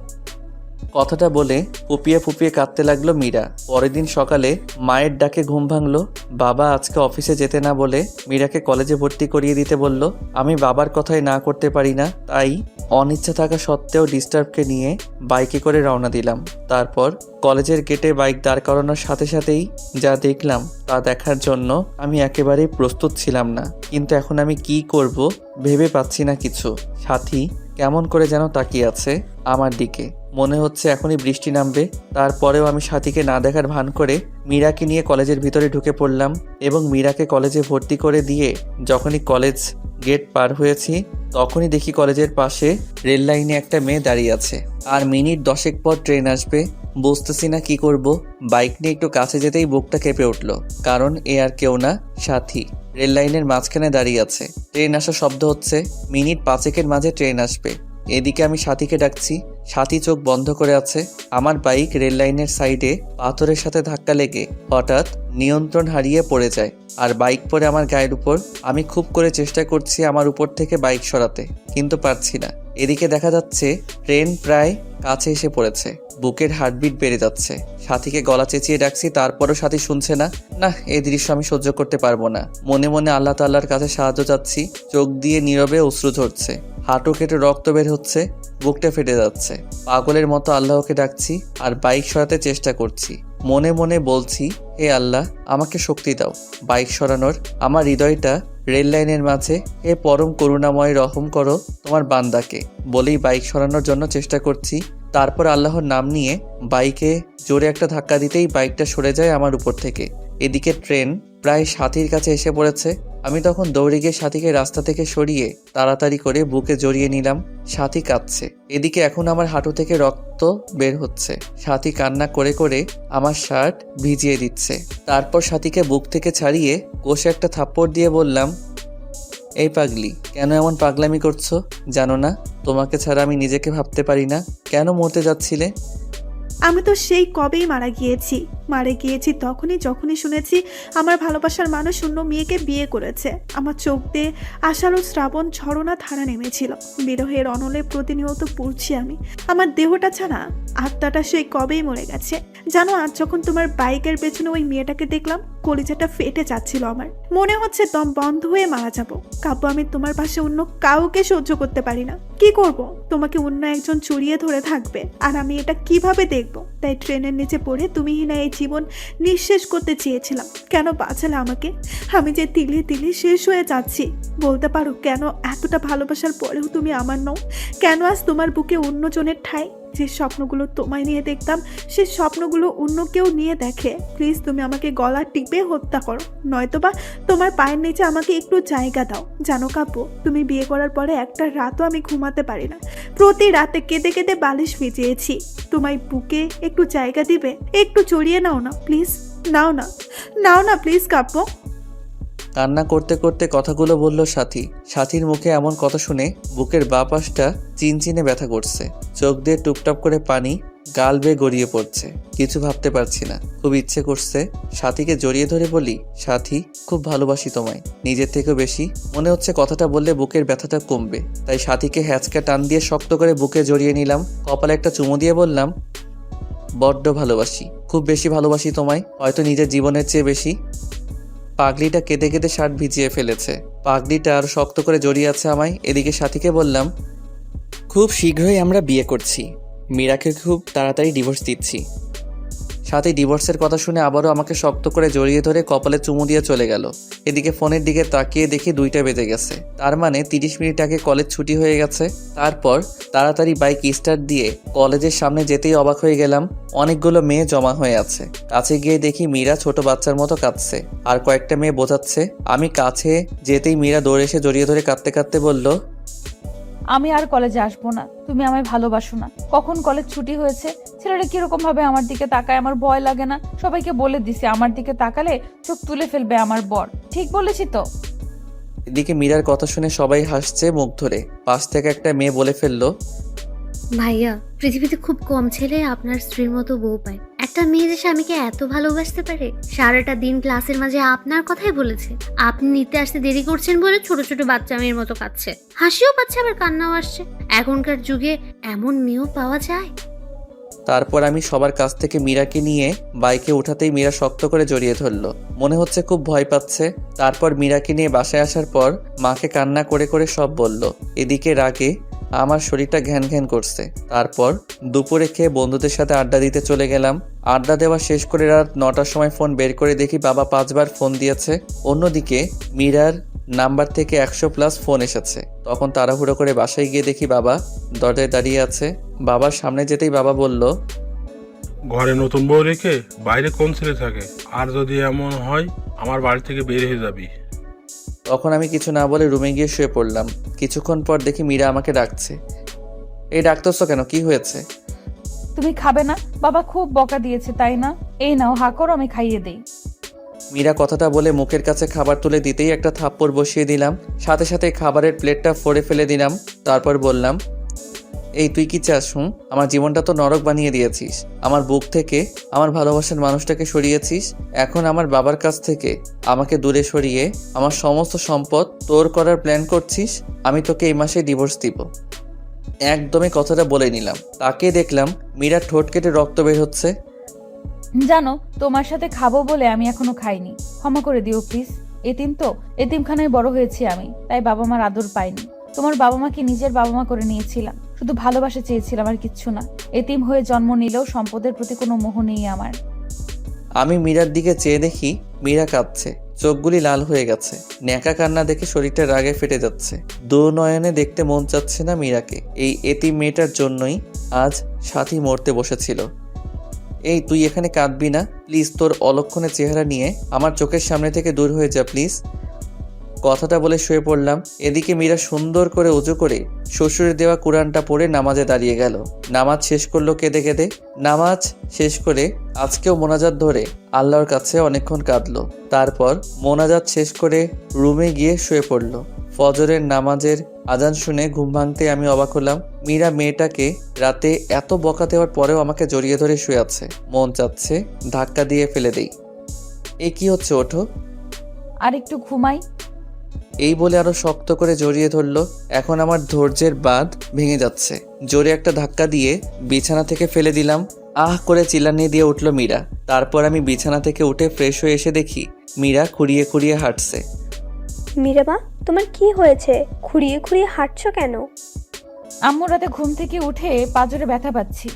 কথাটা বলে ফুপিয়ে ফুপিয়ে কাঁদতে লাগলো মীরা। পরের দিন সকালে মায়ের ডাকে ঘুম ভাঙলো। বাবা আজকে অফিসে যেতে না বলে মীরাকে কলেজে ভর্তি করিয়ে দিতে বলল। আমি বাবার কথাই না করতে পারি না, তাই অনিচ্ছা থাকা সত্ত্বেও ডিস্টার্বকে নিয়ে বাইকে করে রওনা দিলাম। তারপর কলেজের গেটে বাইক দাঁড় করানোর সাথে সাথেই যা দেখলাম তা দেখার জন্য আমি একেবারেই প্রস্তুত ছিলাম না। কিন্তু এখন আমি কি করব ভেবে পাচ্ছি না কিছু। সাথী কেমন করে যেন তাকিয়ে আছে আমার দিকে, মনে হচ্ছে এখনই বৃষ্টি নামবে। তারপরেও আমি সাথীকে না দেখার ভান করে মীরাকে নিয়ে কলেজের ভিতরে ঢুকে পড়লাম এবং মীরাকে কলেজে ভর্তি করে দিয়ে যখনই কলেজ গেট পার হয়েছি, তখনই দেখি কলেজের পাশে রেল লাইনে একটা মেয়ে দাঁড়িয়ে আছে। আর মিনিট 10 পর ট্রেন আসবে, বুঝতেছি না কি করব। বাইক নিয়ে একটু কাছে যেতেই বুকটা কেঁপে উঠল, কারণ এ আর কেউ না, সাথী। রেল লাইনের মাঝখানে দাঁড়িয়ে আছে, ট্রেন আসার শব্দ হচ্ছে। মিনিট 5 মাঝে ট্রেন আসবে। এদিকে আমি সাথীকে ডাকছি, সাথী চোখ বন্ধ করে আছে। আমার বাইক রেল লাইনের সাইডে পাথরের সাথে ধাক্কা লেগে হঠাৎ নিয়ন্ত্রণ হারিয়ে পড়ে যায় আর বাইক পড়ে আমার গায়ের উপর। আমি খুব করে চেষ্টা করছি আমার উপর থেকে বাইক সরাতে, কিন্তু পারছি না। এদিকে দেখা যাচ্ছে ট্রেন প্রায় কাছে এসে পড়েছে। বুকের হার্টবিট বেড়ে যাচ্ছে। সাথীকে গলা চেঁচিয়ে ডাকছি, তারপরও সাথী শুনছে না। না, এই দৃশ্য আমি সহ্য করতে পারবো না। মনে মনে আল্লাহ তাআলার কাছে সাহায্য চাচ্ছি। চোখ দিয়ে নীরবে অশ্রু ঝরছে, হাঁটু কেটে রক্ত বের হচ্ছে, বুকটা ফেটে যাচ্ছে। পাগলের মতো আল্লাহকে ডাকছি আর বাইক সরাতে চেষ্টা করছি। মনে মনে বলছি, হে আল্লাহ, আমাকে শক্তি দাও বাইক সরানোর। আমার হৃদয়টা রেল লাইনের মাঝে, হে পরম করুণাময়, রহম করো তোমার বান্দাকে বলেই বাইক সরানোর জন্য চেষ্টা করছি। তারপর আল্লাহর নাম নিয়ে বাইকে জোরে একটা ধাক্কা দিতেই বাইকটা সরে যায় আমার উপর থেকে। এদিকে ট্রেন প্রায় সাথীর কাছে এসে পড়েছে। আমি তখন দৌড়ে গিয়ে সাথীকে রাস্তা থেকে সরিয়ে তাড়াতাড়ি করে বুকে জড়িয়ে নিলাম। সাথী কাঁদছে। এদিকে এখন আমার হাঁটু থেকে রক্ত বের হচ্ছে। সাথী কান্না করে করে আমার শার্ট ভিজিয়ে দিচ্ছে। তারপর সাথীকে বুক থেকে ছাড়িয়ে কষে একটা থাপ্পড় দিয়ে বললাম, এই পাগলি, কেন এমন পাগলামি করছো? জানো না তোমাকে ছাড়া আমি নিজেকে ভাবতে পারি না? কেন মরতে যাচ্ছিলে? আমি তো সেই কবেই মারা গিয়েছি যখনই শুনেছি আমার ভালোবাসার মানুষ অন্য মেয়েকে বিয়ে করেছে। আমার চোখ দিয়ে আষাঢ় শ্রাবণ ঝরনা ধারা নেমেছিল। বিরহের অনলে প্রতিনিয়ত পড়ছি আমি। আমার দেহটা ছাড়া আত্মাটা সেই কবেই মরে গেছে। জানো, আজ যখন তোমার বাইকের পেছনে ওই মেয়েটাকে দেখলাম, কলিজাটা ফেটে যাচ্ছিল আমার। মনে হচ্ছে দম বন্ধ হয়ে মারা যাব। কাব্য, আমি তোমার পাশে অন্য কাউকে সহ্য করতে পারি না। কি করব? তোমাকে অন্য একজন চড়িয়ে ধরে থাকবে, আর আমি এটা কিভাবে দেখব? তাই ট্রেনের নিচে পড়ে তুমিহীনা এই জীবন নিঃশেষ করতে চেয়েছিলাম। কেন বাঁচালে আমাকে? আমি যে তিলে তিলে শেষ হয়ে যাচ্ছি। বলতে পারো কেন এতটা ভালোবাসার পরেও তুমি আমার নও? কেন আজ তোমার বুকে অন্যজনের ঠাঁই? যে স্বপ্নগুলো তোমায় নিয়ে দেখতাম, সে স্বপ্নগুলো অন্য কেউ নিয়ে দেখে। প্লিজ তুমি আমাকে গলা টিপে হত্যা করো, নয়তোবা তোমার পায়ের নিচে আমাকে একটু জায়গা দাও। জানো কাব্য, তুমি বিয়ে করার পরে একটা রাতও আমি ঘুমাতে পারি না। প্রতি রাতে কেঁদে কেঁদে বালিশ ভিজিয়েছি। তোমায় বুকে একটু জায়গা দিবে? একটু জড়িয়ে নাও না প্লিজ। নাও না, নাও না প্লিজ কাব্য। কান্না করতে করতে কথাগুলো বলল সাথী। সাথীর মুখে এমন কথা শুনে বুকের বাঁ পাশটা চিনচিনে ব্যথা করছে। চোখ দিয়ে টুপটাপ করে পানি গাল বেয়ে গড়িয়ে পড়ছে। কিছু ভাবতে পারছি না। খুব ইচ্ছে করছে সাথীকে জড়িয়ে ধরে বলি, সাথী খুব ভালোবাসি তোমায়, নিজের থেকেও বেশি। মনে হচ্ছে কথাটা বললে বুকের ব্যথাটা কমবে। তাই সাথীকে হ্যাঁচকা টান দিয়ে শক্ত করে বুকে জড়িয়ে নিলাম। কপালে একটা চুমু দিয়ে বললাম, বড্ড ভালোবাসি, খুব বেশি ভালোবাসি তোমায়, হয়তো নিজের জীবনের চেয়ে বেশি। পাগলিটা কেঁদে কেঁদে শার্ট ভিজিয়ে ফেলেছে। পাগলিটা আর শক্ত করে জড়িয়ে আছে আমায়। এদিকে সাথীকে বললাম, খুব শীঘ্রই আমরা বিয়ে করছি, মীরাকে খুব তাড়াতাড়ি ডিভোর্স দিচ্ছি। সাথী ডিভোর্সের কথা শুনে আবারও আমাকে শক্ত করে জড়িয়ে ধরে কপালে চুমু দিয়ে চলে গেল। এদিকে ফোনের দিকে তাকিয়ে দেখি 2টা বেজে গেছে। তার মানে 30 মিনিট আগে কলেজ ছুটি হয়ে গেছে। তারপর তাড়াতাড়ি বাইক স্টার্ট দিয়ে কলেজের সামনে যেতেই অবাক হয়ে গেলাম, অনেকগুলো মেয়ে জমা হয়ে আছে। কাছে গিয়ে দেখি মীরা ছোট বাচ্চার মতো কাঁদছে, আর কয়েকটা মেয়ে বোঝাচ্ছে। আমি কাছে যেতেই মীরা দৌড়ে এসে জড়িয়ে ধরে কাঁদতে কাঁদতে বলল, আমি আর কলেজে আসবো না, তুমি আমায় ভালোবাসো না। কখন কলেজ ছুটি হয়েছে, ছেলেরা কিরকম ভাবে আমার দিকে তাকায়, আমার ভয় লাগে না? সবাইকে বলে দিছি আমার দিকে তাকালে চোখ তুলে ফেলবে আমার বর। ঠিক বলেছি তো? এদিকে মীরার কথা শুনে সবাই হাসছে মুখ ধরে। পাশ থেকে একটা মেয়ে বলে ফেললো, ভাইয়া, পৃথিবীতে খুব কম ছেলে আপনার স্ত্রীর মতো বউ পায়। একটা মেয়ে যে স্বামীকে এত ভালোবাসতে পারে। সারাটা দিন ক্লাসের মাঝে আপনার কথাই বলেছে। আপনি নিতে আসতে দেরি করছেন বলে ছোট ছোট বাচ্চা মেয়ের মতো কাঁদছে, হাসিও পাচ্ছে আবার কান্নাও আসছে। এখনকার যুগে এমন মেয়েও পাওয়া যায়? তারপর আমি সবার কাছ থেকে মীরাকে নিয়ে বাইকে উঠাতেই মীরা শক্ত করে জড়িয়ে ধরলো। মনে হচ্ছে খুব ভয় পাচ্ছে। তারপর মীরাকে নিয়ে বাসায় আসার পর মাকে কান্না করে করে সব বলল। এদিকে রাগে আমার শরীরটা ঘ্যান ঘ্যান করছে। তারপর দুপুরে খেয়ে বন্ধুদের সাথে আড্ডা দিতে চলে গেলাম। আড্ডা দেওয়া শেষ করে রাত 9টার সময় ফোন বের করে দেখি বাবা 5বার ফোন দিয়েছে। অন্যদিকে মীরার নাম্বার থেকে 100+ ফোন এসেছে। তখন তাড়াহুড়ো করে বাসায় গিয়ে দেখি বাবা দরজায় দাঁড়িয়ে আছে। বাবার সামনে যেতেই বাবা বলল, ঘরে নতুন বউ রেখে বাইরে কোন ছেলে থাকে? আর যদি এমন হয় আমার বাড়ি থেকে বের হয়ে যাবি। তখন আমি কিছু না বলে রুমে গিয়ে শুয়ে পড়লাম। কিছুক্ষণ পর দেখি মীরা আমাকে ডাকছে। এই ডাকতেছ কেন, কি হয়েছে? তুমি খাবে না? বাবা খুব বকা দিয়েছে তাই না? এই নাও, হা করো, আমি খাইয়ে দেই। মীরা কথাটা বলে মুখের কাছে খাবার তুলে দিতেই একটা থাপ্পড় বসিয়ে দিলাম। সাথে সাথে খাবারের প্লেটটা ফোড়ে ফেলে দিলাম। তারপর বললাম, এই তুই কি চাস? আমার জীবনটা তো নরক বানিয়ে দিয়েছিস। আমার বুক থেকে আমার ভালোবাসার মানুষটাকে সরিয়েছিস। এখন আমার বাবার কাছ থেকে আমাকে দূরে সরিয়ে আমার সমস্ত সম্পদ তোর করার প্ল্যান করছিস। আমি তোকে এই মাসে ডিভোর্স দিব। একদমই কথাটা বলে নিলাম। তাকে দেখলাম মীরার ঠোঁট কেটে রক্ত বের হচ্ছে। জানো, তোমার সাথে খাবো বলে আমি এখনো খাইনি, ক্ষমা করে দিও প্লিজ। এতিম তো, এতিমখানায় বড় হয়েছি আমি, তাই বাবা মার আদর পাইনি। তোমার বাবা মাকে নিজের বাবা মা করে নিয়েছিলাম, শুধু ভালোবাসা চেয়েছিলাম আর কিচ্ছু না। এতিম হয়ে জন্ম নিলেও সম্পদের প্রতি কোনো মোহ নেই আমার। আমি মীরার দিকে চেয়ে দেখি মীরা কাঁদছে, চোখগুলি লাল হয়ে গেছে। ন্যাকা কান্না দেখে শরীরটা রাগে ফেটে যাচ্ছে। দু নয়নে দেখতে মন চাচ্ছে না মীরাকে। এই এতিম মেয়েটার জন্যই আজ সাথী মরতে বসেছিল। এই তুই এখানে কাঁদবি না প্লিজ, তোর অলক্ষণে চেহারা নিয়ে আমার চোখের সামনে থেকে দূর হয়ে যা প্লিজ। কথাটা বলে শুয়ে পড়লাম। এদিকে মীরা সুন্দর করে উজু করে শ্বশুরের দেওয়া কুরআনটা পড়ে নামাজে দাঁড়িয়ে গেল। নামাজ শেষ করলো কেঁদে কেঁদে। নামাজ শেষ করে আজকেও মোনাজাত ধরে আল্লাহর কাছে অনেকক্ষণ কাঁদলো। তারপর মোনাজাত শেষ করে রুমে গিয়ে শুয়ে পড়লো। ফজরের নামাজের আজান শুনে ঘুম ভাঙতে আমি অবাক হলাম। মীরা মেয়েটাকে রাতে এত বকা দেওয়ার পরেও আমাকে জড়িয়ে ধরে শুয়ে আছে। মন চাচ্ছে ধাক্কা দিয়ে ফেলে দেই। এ কি হচ্ছে, ওঠো। আর একটু ঘুমাই। এই বলে আরো শক্ত করে জড়িয়ে ধরলো। এখন আমার ধৈর্যের বাঁধ ভেঙে যাচ্ছে। জোরে একটা ধাক্কা দিয়ে বিছানা থেকে ফেলে দিলাম। আহ করে চিল্লানি দিয়ে উঠল মীরা। তারপর আমি বিছানা থেকে উঠে ফ্রেশ হয়ে এসে দেখি মীরা খুঁড়িয়ে খুঁড়িয়ে হাঁটছে। মীরা মা, তোমার কি হয়েছে? খুঁড়িয়ে খুঁড়িয়ে হাঁটছো কেন? আম্মু রাতে ঘুম থেকে উঠে পাঁজরে ব্যথা পাচ্ছি।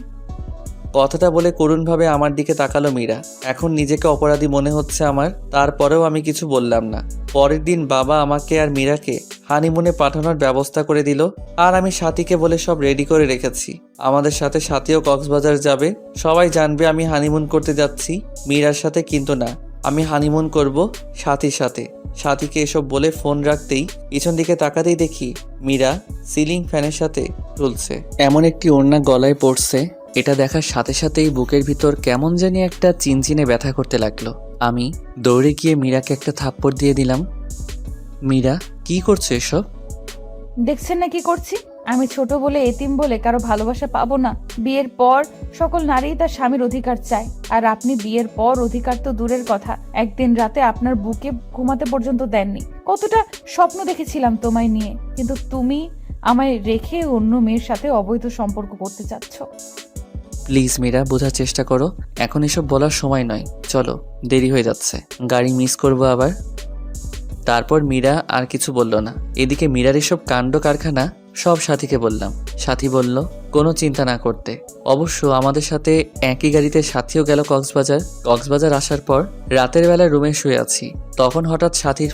কথাটা বলে করুণভাবে আমার দিকে তাকালো মীরা। এখন নিজেকে অপরাধী মনে হচ্ছে আমার, তারপরেও আমি কিছু বললাম না। পরের দিন বাবা আমাকে আর মীরাকে হানিমুনে পাঠানোর ব্যবস্থা করে দিল, আর আমি সাথীকে বলে সব রেডি করে রেখেছি। আমাদের সাথে সাথীও কক্সবাজার যাবে, সবাই জানবে আমি হানিমুন করতে যাচ্ছি মীরার সাথে, কিন্তু না, আমি হানিমুন করব সাথীর সাথে। সাথীকে এসব বলে ফোন রাখতেই পিছন দিকে তাকাতেই দেখি মীরা সিলিং ফ্যানের সাথে ঝুলছে। এমন একটি ওড়না গলায় পড়ছে, এটা দেখার সাথে সাথেই বুকের ভিতর কেমন জানি একটা চিনচিনে ব্যথা করতে লাগলো। আমি দৌড়ে গিয়ে মীরাকে একটা থাপ্পড় দিয়ে দিলাম। মীরা, কি করছো এসব? দেখছেন না কি করছি? আমি ছোট বলে, এতিম বলে কারো ভালোবাসা পাবো না? বিয়ের পর সকল নারী তার স্বামীর অধিকার চায়, আর আপনি বিয়ের পর অধিকার তো দূরের কথা, একদিন রাতে আপনার বুকে ঘুমাতে পর্যন্ত দেননি। কতটা স্বপ্ন দেখেছিলাম তোমায় নিয়ে, কিন্তু তুমি আমায় রেখে অন্য মেয়ের সাথে অবৈধ সম্পর্ক করতে চাচ্ছ। প্লিজ মীরা, বোঝার চেষ্টা করো, এখন এসব বলার সময় নয়, চলো, দেরি হয়ে যাচ্ছে, গাড়ি মিস করবো আবার। তারপর মীরা আর কিছু বলল না। এদিকে মীরার এসব কাণ্ড কারখানা সব সাথীকে বললাম। সাথী বলল কোনো চিন্তা না করতে। অবশ্য আমাদের সাথে একই গাড়িতে সাথীও গেল কক্সবাজার। কক্সবাজার আসার পর রাতের বেলা রুমে শুয়ে আছি, তখন হঠাৎ সাথীর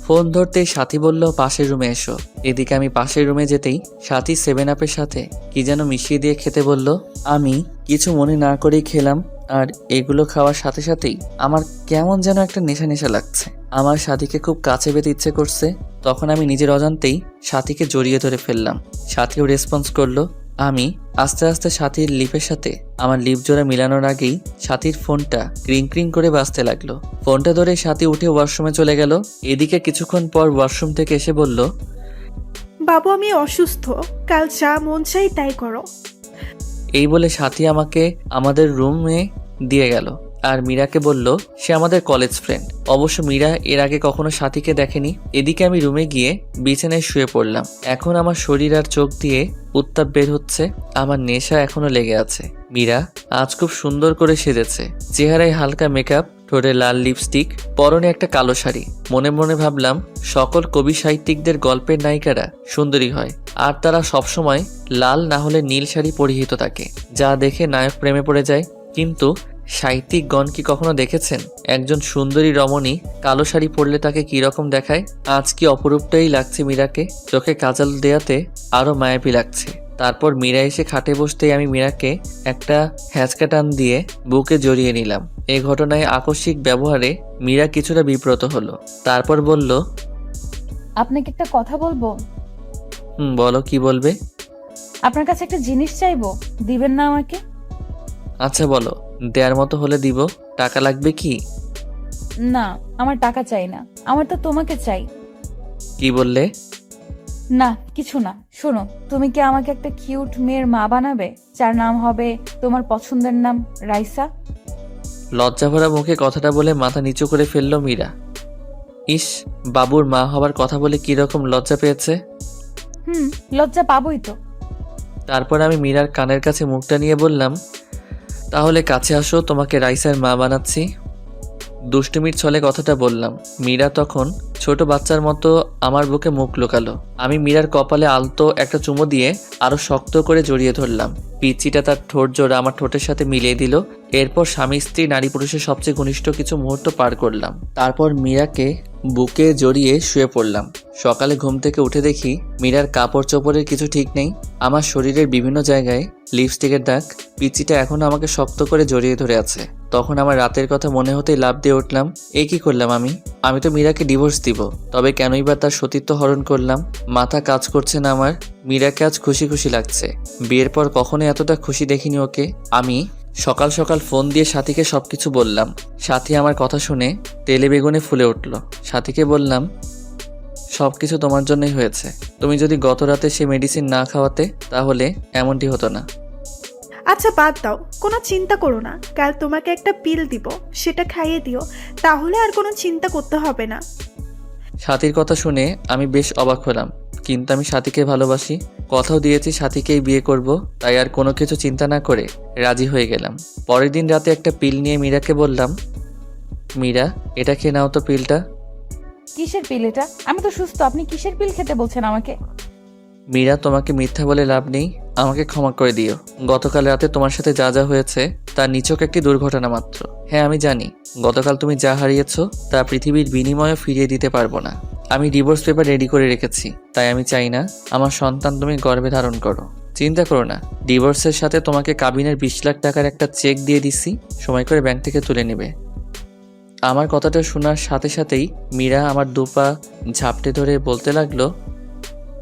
ফোন ধরতেই সাথী বলল পাশের রুমে এসো। এদিকে আমি পাশের রুমে যেতেই সাথী 7 আপের সাথে কি যেন মিশিয়ে দিয়ে খেতে বলল। আমি কিছু মনে না করেই খেলাম, আর এগুলো খাওয়ার সাথে সাথেই আমার কেমন যেন একটা নেশা নেশা লাগছে। আমার সাথীকে খুব কাছে পেতে ইচ্ছে করছে, তখন আমি নিজের অজান্তেই সাথীকে জড়িয়ে ধরে ফেললাম। সাথীও রেসপন্স করলো। আমি আস্তে আস্তে সাথীর লিপের সাথে আমার লিপ জোড়া মিলানোর আগেই সাথীর ফোনটা ক্রিং ক্রিং করে বাজতে লাগলো। ফোনটা ধরে সাথী উঠে ওয়াশরুমে চলে গেল। এদিকে কিছুক্ষণ পর ওয়াশরুম থেকে এসে বলল, বাবু আমি অসুস্থ, কাল যা মন চাই তাই করো। এই বলে সাথী আমাকে আমাদের রুমে দিয়ে গেল আর মীরাকে বলল সে আমাদের কলেজ ফ্রেন্ড। অবশ্য মীরা এর আগে কখনো সাথীকে দেখেনি। এদিকে আমি রুমে গিয়ে বিছানায় শুয়ে পড়লাম। এখন আমার শরীর আর চোখ দিয়ে উত্তাপ বের হচ্ছে, আমার নেশা এখনো লেগে আছে। মীরা আজ খুব সুন্দর করে সেজেছে, চেহারায় হালকা মেকআপ, ঠোঁটে লাল লিপস্টিক, পরনে একটা কালো শাড়ি। মনে মনে ভাবলাম সকল কবি সাহিত্যিকদের গল্পের নায়িকারা সুন্দরী হয়, আর তারা সবসময় লাল না হলে নীল শাড়ি পরিহিত থাকে, যা দেখে নায়ক প্রেমে পড়ে যায়। কিন্তু সাহিত্যিকগণ কি কখনো দেখেছেন একজন সুন্দরী রমণী কালো শাড়ি পরলে তাকে কি রকম দেখায়? আজ কি অপরূপটাই লাগছে মীরাকে, চোখে কাজল দেয়াতে আরো মায়াবী লাগছে। তারপর মীরা এসে খাটে বসতেই আমি মীরাকে একটা হ্যাঁচকা টান দিয়ে বুকে জড়িয়ে নিলাম। এই ঘটনায় আকস্মিক ব্যবহারে মীরা কিছুটা বিব্রত হলো। তারপর বলল, আপনাকে একটা কথা বলবো। বলো, কি বলবে? আপনার কাছে একটা জিনিস চাইবো, দিবেন না আমাকে? আচ্ছা বলো, দেয়ার মতো হলে দিব। টাকা লাগবে কি? না, আমার টাকা চাই না, আমার তো তোমাকে চাই। কি বললে? না কিছু না। শোনো, তুমি কি আমাকে একটা কিউট মেয়ের মা বানাবে, যার নাম হবে তোমার পছন্দের নাম রাইসা? লজ্জাভরা মুখে কথাটা বলে মাথা নিচু করে ফেলল মীরা। ইস, বাবুর মা হবার কথা বলে কিরকম লজ্জা পেয়েছে। লজ্জা পাবোই তো। তারপর আমি মীরার কানের কাছে মুখটা নিয়ে বললাম, তাহলে কাছে আসো, তোমাকে রাইসার মা বানাচ্ছি। দুষ্টুমির ছলে কথাটা বললাম। মীরা তখন ছোট বাচ্চার মতো আমার বুকে মুখ লুকালো। আমি মীরার কপালে আলতো একটা চুমো দিয়ে আরো শক্ত করে জড়িয়ে ধরলাম। পিচিটা তার ঠোঁট জোড়া আমার ঠোঁটের সাথে মিলিয়ে দিল। এরপর স্বামী স্ত্রী নারী পুরুষের সবচেয়ে ঘনিষ্ঠ কিছু মুহূর্ত পার করলাম। তারপর মীরাকে বুকে জড়িয়ে শুয়ে পড়লাম। সকালে ঘুম থেকে উঠে দেখি মীরার কাপড় চোপড়ের কিছু ঠিক নেই। আমার শরীরের বিভিন্ন জায়গায় লিপস্টিকের দাগ। পিচিটা এখনো আমাকে শক্ত করে জড়িয়ে ধরে আছে। তখন আমার রাতের কথা মনে হতেই লাফ দিয়ে উঠলাম। কি করলাম আমি তো মীরাকে ডিভোর্স দিব, তবে কেনই বা তার সতীত্ব হরণ করলাম? মাথা কাজ করছে না আমার। মীরাকে আজ খুশি খুশি লাগছে। বিয়ের পর কখনো এতটা খুশি দেখিনি ওকে। আমি সকাল সকাল ফোন দিয়ে সাথীকে সবকিছু বললাম। সাথী আমার কথা শুনে তেলে বেগুনে ফুলে উঠল। সাথীকে বললাম, সবকিছু তোমার জন্যই হয়েছে। তুমি যদি গত রাতে সে মেডিসিন না খাওয়াতে তাহলে এমনটি হতো না। আচ্ছা বাদ দাও, কোনো চিন্তা করো না, কাল তোমাকে একটা পিল দিব, সেটা খাইয়ে দিও, তাহলে আর কোনো চিন্তা করতে হবে না। সাথীর কথা শুনে আমি বেশ অবাক হলাম, কিন্তু আমি সাথীকে ভালোবাসি। কথাও দিয়েছি সাথীকেই বিয়ে করব, তাই আর কোনো কিছু চিন্তা না করে রাজি হয়ে গেলাম। পরের দিন রাতে একটা পিল নিয়ে মীরাকে বললাম, মীরা এটা খেয়ে নাও তো পিলটা। কিসের পিল এটা? আমি তো সুস্থ, আপনি কিসের পিল খেতে বলছেন আমাকে? মীরা তোমাকে মিথ্যা বলে লাভ নেই, আমাকে ক্ষমা করে দিও। গতকাল রাতে তোমার সাথে যা যা হয়েছে তার নিছক একটি দুর্ঘটনা মাত্র। হ্যাঁ আমি জানি গতকাল তুমি যা হারিয়েছো তা পৃথিবীর বিনিময়ে ফিরিয়ে দিতে পারবো না। আমি ডিভোর্স পেপার রেডি করে রেখেছি, তাই আমি চাই না আমার সন্তান তুমি গর্ভে ধারণ করো। চিন্তা করো না, ডিভোর্সের সাথে তোমাকে কাবিনের 20 লাখ টাকার একটা চেক দিয়ে দিচ্ছি, সময় করে ব্যাংক থেকে তুলে নেবে। আমার কথাটা শোনার সাথে সাথেই মীরা আমার দুপা ঝাপটে ধরে বলতে লাগলো,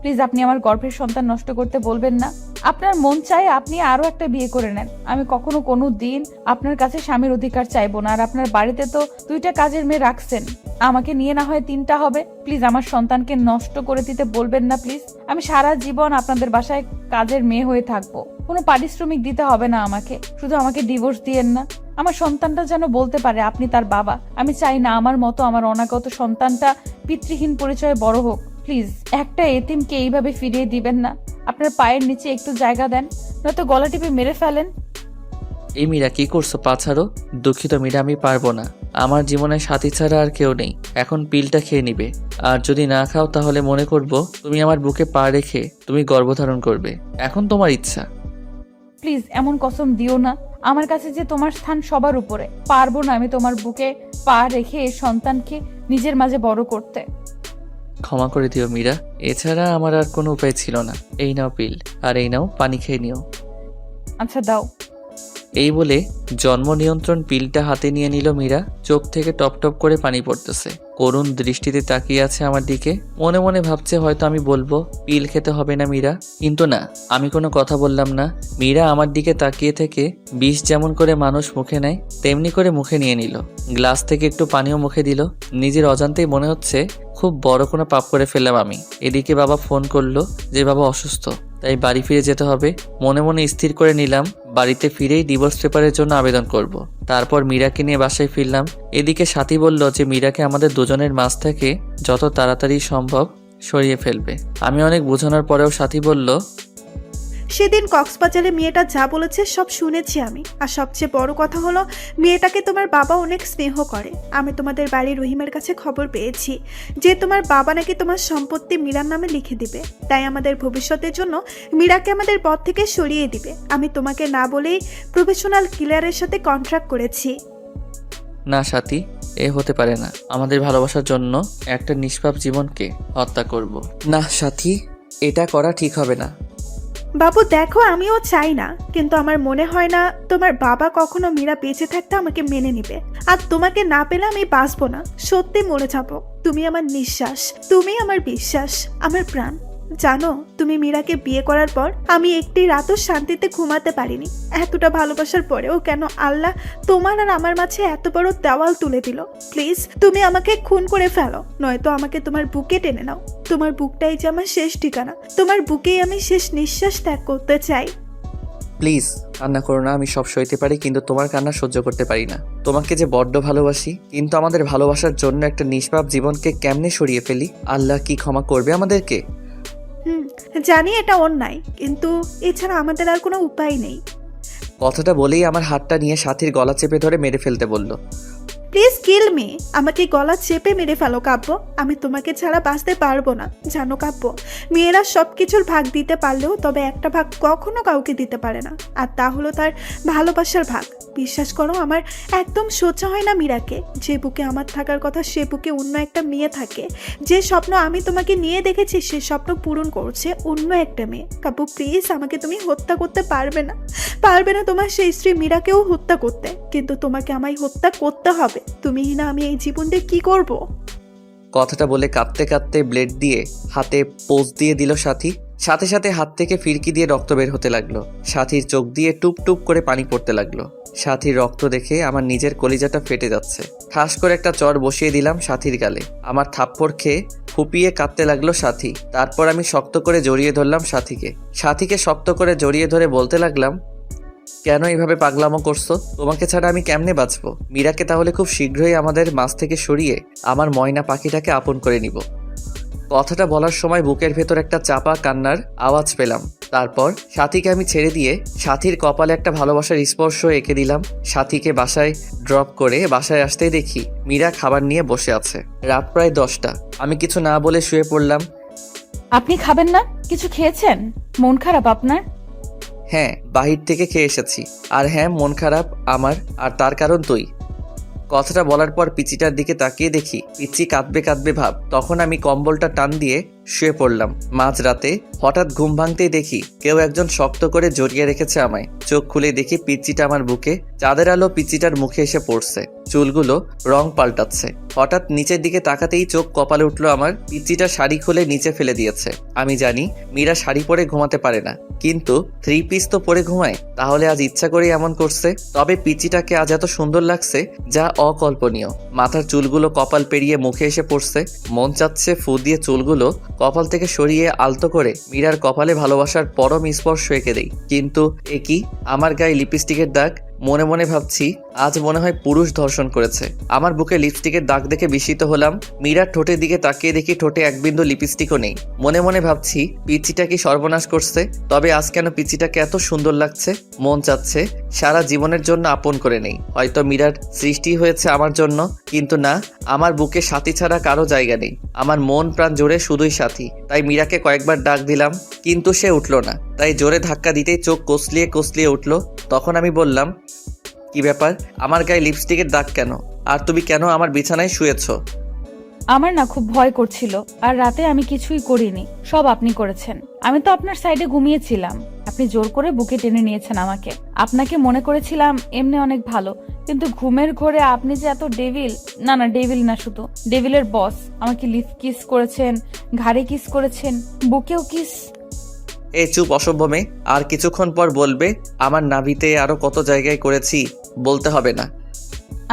প্লিজ আপনি আমার গর্ভের সন্তান নষ্ট করতে বলবেন না। আপনার মন চায় আপনি আরো একটা বিয়ে করে নেন, আমি কখনো কোনো দিন আপনার কাছে স্বামীর অধিকার চাইবো না। আর আপনার বাড়িতে তো 2টা কাজের মেয়ে রাখছেন, আমাকে নিয়ে না হয় 3টা হবে। প্লিজ আমার সন্তানকে নষ্ট করে দিতে বলবেন না প্লিজ। আমি সারা জীবন আপনাদের বাসায় কাজের মেয়ে হয়ে থাকবো, কোনো পারিশ্রমিক দিতে হবে না আমাকে, শুধু আমাকে ডিভোর্স দিয়েন না। আমার সন্তানটা যেন বলতে পারে আপনি তার বাবা। আমি চাই না আমার মতো আমার অনাগত সন্তানটা পিতৃহীন পরিচয়ে বড় হোক। প্লিজ একটা এতিমকে এইভাবে ফিরিয়ে দিবেন না। আপনার পায়ের নিচে একটু জায়গা দেন, নয়তো গলা টিপে মেরে ফেলেন। এই মীরা কি করছো? পা ছাড়ো। দুঃখিত মীরা, আমি পারবো না। আমার জীবনে সাথী ছাড়া আর কেউ নেই। এখন পিলটা খেয়ে নিবে, আর যদি না খাও তাহলে মনে করব তুমি আমার বুকে পা রেখে তুমি গর্ভধারণ করবে। এখন তোমার ইচ্ছা। প্লিজ এমন কসম দিও না, আমার কাছে যে তোমার স্থান সবার উপরে। পারবো না আমি তোমার বুকে পা রেখে সন্তানকে নিজের মাঝে বড় করতে। ক্ষমা করে দিও মীরা, এছাড়া আমার আর কোনো উপায় ছিল না। এই নাও পিল, আর এই নাও পানি খেয়ে নিও। আচ্ছা দাও। এই বলে জন্ম নিয়ন্ত্রণ পিলটা হাতে নিয়ে নিল মীরা। চোখ থেকে টপ টপ করে পানি পড়তেছে, করুণ দৃষ্টিতে তাকিয়ে আছে আমার দিকে। মনে মনে ভাবছে হয়তো আমি বলবো পিল খেতে হবে না মীরা, কিন্তু না, আমি কোনো কথা বললাম না। মীরা আমার দিকে তাকিয়ে থেকে বিষ যেমন করে মানুষ মুখে নেয় তেমনি করে মুখে নিয়ে নিল। গ্লাস থেকে একটু পানিও মুখে দিল। নিজের অজান্তেই মনে হচ্ছে খুব বড় কোনো পাপ করে ফেললাম আমি। এদিকে বাবা ফোন করলো যে বাবা অসুস্থ, তাই বাড়ি ফিরে যেতে হবে। মনে মনে স্থির করে নিলাম বাড়িতে ফিরেই ডিভোর্স পেপারের জন্য আবেদন করব। তারপর মীরাকে নিয়ে বাসায় ফিরলাম। এদিকে সাথী বলল যে মীরাকে আমাদের দুজনের মাঝ থেকে যত তাড়াতাড়ি সম্ভব সরিয়ে ফেলবে। আমি অনেক বোঝানোর পরেও সাথী বলল, সেদিন কক্সবাজারে মেয়েটা যা বলেছে সব শুনেছি আমি। আর সবচেয়ে বড় কথা হলো মেয়েটাকে তোমার বাবা অনেক স্নেহ করে। আমি তোমাদের বাড়ির রহিমের কাছে খবর পেয়েছি যে তোমার বাবা নাকি তোমার সম্পত্তি মীরার নামে লিখে দিবে, তাই আমাদের ভবিষ্যতের জন্য মীরাকে আমাদের পথ থেকে সরিয়ে দিবে। আমি তোমাকে না বলেই প্রফেশনাল কিলারের সাথে কন্ট্রাক্ট করেছি। না সাথী, এ হতে পারে না। আমাদের ভালোবাসার জন্য একটা নিষ্পাপ জীবনকে হত্যা করব না সাথী, এটা করা ঠিক হবে না। বাবু দেখো, আমিও চাই না, কিন্তু আমার মনে হয় না তোমার বাবা কখনো মীরা বেঁচে থাকতে আমাকে মেনে নিবে। আর তোমাকে না পেলে আমি বাঁচবো না, সত্যি মরে যাবো। তুমি আমার নিঃশ্বাস, তুমি আমার বিশ্বাস, আমার প্রাণ। জানো, তুমি মীরাকে বিয়ে করার পর আমি একটি রাতও শান্তিতে ঘুমাতে পারিনি। এতটা ভালোবাসার পরেও কেন আল্লাহ তোমার আর আমার মাঝে এত বড় দেওয়াল তুলে দিল? প্লিজ তুমি আমাকে খুন করে ফেলো, নয়তো আমাকে তোমার বুকে টেনে নাও। তোমার বুকটাই যে আমার শেষ ঠিকানা, তোমার বুকেই আমি শেষ নিঃশ্বাস ত্যাগ করতে চাই। প্লিজ কান্না করো না। আমি সব সইতে পারি, কিন্তু তোমার কান্না সহ্য করতে পারি না। তোমাকে যে বড্ড ভালোবাসি, কিন্তু আমাদের ভালোবাসার জন্য একটা নিষ্পাপ জীবনকে কেমনে সরিয়ে ফেলি? আল্লাহ কি ক্ষমা করবে আমাদেরকে? জানি এটা অন্যায়, কিন্তু এছাড়া আমাদের আর কোনো উপায় নেই। কথাটা বলেই আমার হাতটা নিয়ে সাথীর গলা চেপে ধরে মেরে ফেলতে বলল। প্লিজ কিল মি, আমাকে গলা চেপে মেরে ফেলো কাব্য। আমি তোমাকে ছাড়া বাঁচতে পারবো না। জানো কাব্য, মেয়েরা সব কিছুর ভাগ দিতে পারলেও তবে একটা ভাগ কখনো কাউকে দিতে পারে না, আর তা হলো তার ভালোবাসার ভাগ। বিশ্বাস করো, আমার একদম সোচা হয় না মীরাকে। যে বুকে আমার থাকার কথা সে বুকে অন্য একটা মেয়ে থাকে। যে স্বপ্ন আমি তোমাকে নিয়ে দেখেছি সে স্বপ্ন পূরণ করছে অন্য একটা মেয়ে। কাব্য প্লিজ, আমাকে তুমি হত্যা করতে পারবে না, পারবে না তোমার সেই স্ত্রী মীরাকেও হত্যা করতে, কিন্তু তোমাকে আমায় হত্যা করতে হবে। তুমি না আমি এই জীবন দিয়ে কি করব? কথাটা বলে কাঁদতে কাঁদতে ব্লেড দিয়ে হাতে পোজ দিয়ে দিল সাথী। সাথে সাথে হাত থেকে ফিরকি দিয়ে রক্ত বের হতে লাগলো। সাথীর চোখ দিয়ে টুপ টুপ করে পানি পড়তে লাগলো। সাথীর রক্ত দেখে আমার নিজের কলিজাটা ফেটে যাচ্ছে। ঠাস করে একটা চড় বসিয়ে দিলাম সাথীর গালে। আমার থাপ্পড় খেয়ে ফুপিয়ে কাঁদতে লাগলো সাথী। তারপর আমি শক্ত করে জড়িয়ে ধরলাম সাথীকে শক্ত করে জড়িয়ে ধরে বলতে লাগলাম, কেন এইভাবে পাগলামো করছো? তোমাকে ছাড়া আমি কেমনে বাঁচবো? মীরাকে তাহলে খুব শীঘ্রই আমাদের মাঝ থেকে সরিয়ে আমার ময়না পাখিটাকে আপন করে নিব। কথাটা বলার সময় বুকের ভেতর একটা চাপা কান্নার আওয়াজ পেলাম। তারপর সাথীকে আমি ছেড়ে দিয়ে সাথীর কপালে একটা ভালোবাসার স্পর্শ এঁকে দিলাম। সাথীকে বাসায় ড্রপ করে বাসায় আসতেই দেখি মীরা খাবার নিয়ে বসে আছে। রাত প্রায় 10টা। আমি কিছু না বলে শুয়ে পড়লাম। আপনি খাবেন না? কিছু খেয়েছেন? মন খারাপ আপনার? হ্যাঁ, বাহির থেকে খেয়ে এসেছি। আর হ্যাঁ, মন খারাপ আমার, আর তার কারণ তুই। কথাটা বলার পর পিচিটার দিকে তাকিয়ে দেখি পিচি কাঁদবে কাঁদবে ভাব। তখন আমি কম্বলটা টান দিয়ে শুয়ে পড়লাম। মাঝরাতে হঠাৎ ঘুম ভাঙতেই দেখি কেউ একজন শক্ত করে জড়িয়ে রেখেছে আমায়। চোখ খুলে দেখি পিচিটা আমার বুকে। চাঁদের আলো পিচিটার মুখে এসে পড়ছে, চুলগুলো রং পাল্টাচ্ছে। হঠাৎ নিচের দিকে তাকাতেই চোখ কপালে উঠলো আমার। পিচিটা শাড়ি খুলে নিচে ফেলে দিয়েছে। আমি জানি মীরা শাড়ি পরে ঘুমাতে পারে না, কিন্তু 3 পিস তো পরে ঘুমায়, তাহলে আজ ইচ্ছা করেই এমন করছে। তবে পিচিটাকে আজ এত সুন্দর লাগছে যা অকল্পনীয়। মাথার চুলগুলো কপাল পেরিয়ে মুখে এসে পড়ছে। মন চাচ্ছে ফু দিয়ে চুলগুলো কপাল থেকে সরিয়ে আলতো করে মীরার কপালে ভালোবাসার পরম স্পর্শ এঁকে দেই। কিন্তু এ কি, আমার গায়ে লিপস্টিকের দাগ। মনে মনে ভাবছি আজ মনে হয় পুরুষ ধর্ষণ করেছে। আমার বুকে লিপস্টিকের দাগ দেখে বিস্মিত হলাম। মীরার ঠোঁটের দিকে তাকিয়ে দেখি ঠোঁটে এক বিন্দু লিপস্টিকও নেই। মনে মনে ভাবছি পিচিটা কি সর্বনাশ করছে। তবে আজ কেন পিচিটাকে এত সুন্দর লাগছে। মন চাচ্ছে সারা জীবনের জন্য আপন করে নেই। হয়তো মীরার সৃষ্টি হয়েছে আমার জন্য, কিন্তু না, আমার বুকে সাথী ছাড়া কারো জায়গা নেই। আমার মন প্রাণ জোরে শুধুই সাথী। তাই মীরাকে কয়েকবার ডাক দিলাম, কিন্তু সে উঠলো না। তাই জোরে ধাক্কা দিতেই চোখ কসলিয়ে কসলিয়ে উঠলো। তখন আমি বললাম, কি ব্যাপার, আমার গায়ে লিপস্টিকের দাগ কেন? আর তুমি কেন আমার বিছানায় শুয়েছ? আমার না খুব ভয় করছিল, আর রাতে আমি কিছুই করিনি, সব আপনি করেছেন। আমি তো আপনার সাইডে ঘুমিয়েছিলাম, আপনি জোর করে বুকে টেনে নিয়েছেন আমাকে। আপনাকে মনে করেছিলাম এমনি অনেক ভালো, কিন্তু ঘুমের ঘোরে আপনি যে এত ডেভিল। না, ডেভিল না, শুধু ডেভিলের বস। আমাকে লিপ কিস করেছেন, ঘাড়ে কিস করেছেন, বুকেও কিস। এই চুপ অসভ্য মেয়ে। আর কিছুক্ষণ পর বলবে আমার নাভিতে আরো কত জায়গায় করেছি, বলতে হবে না।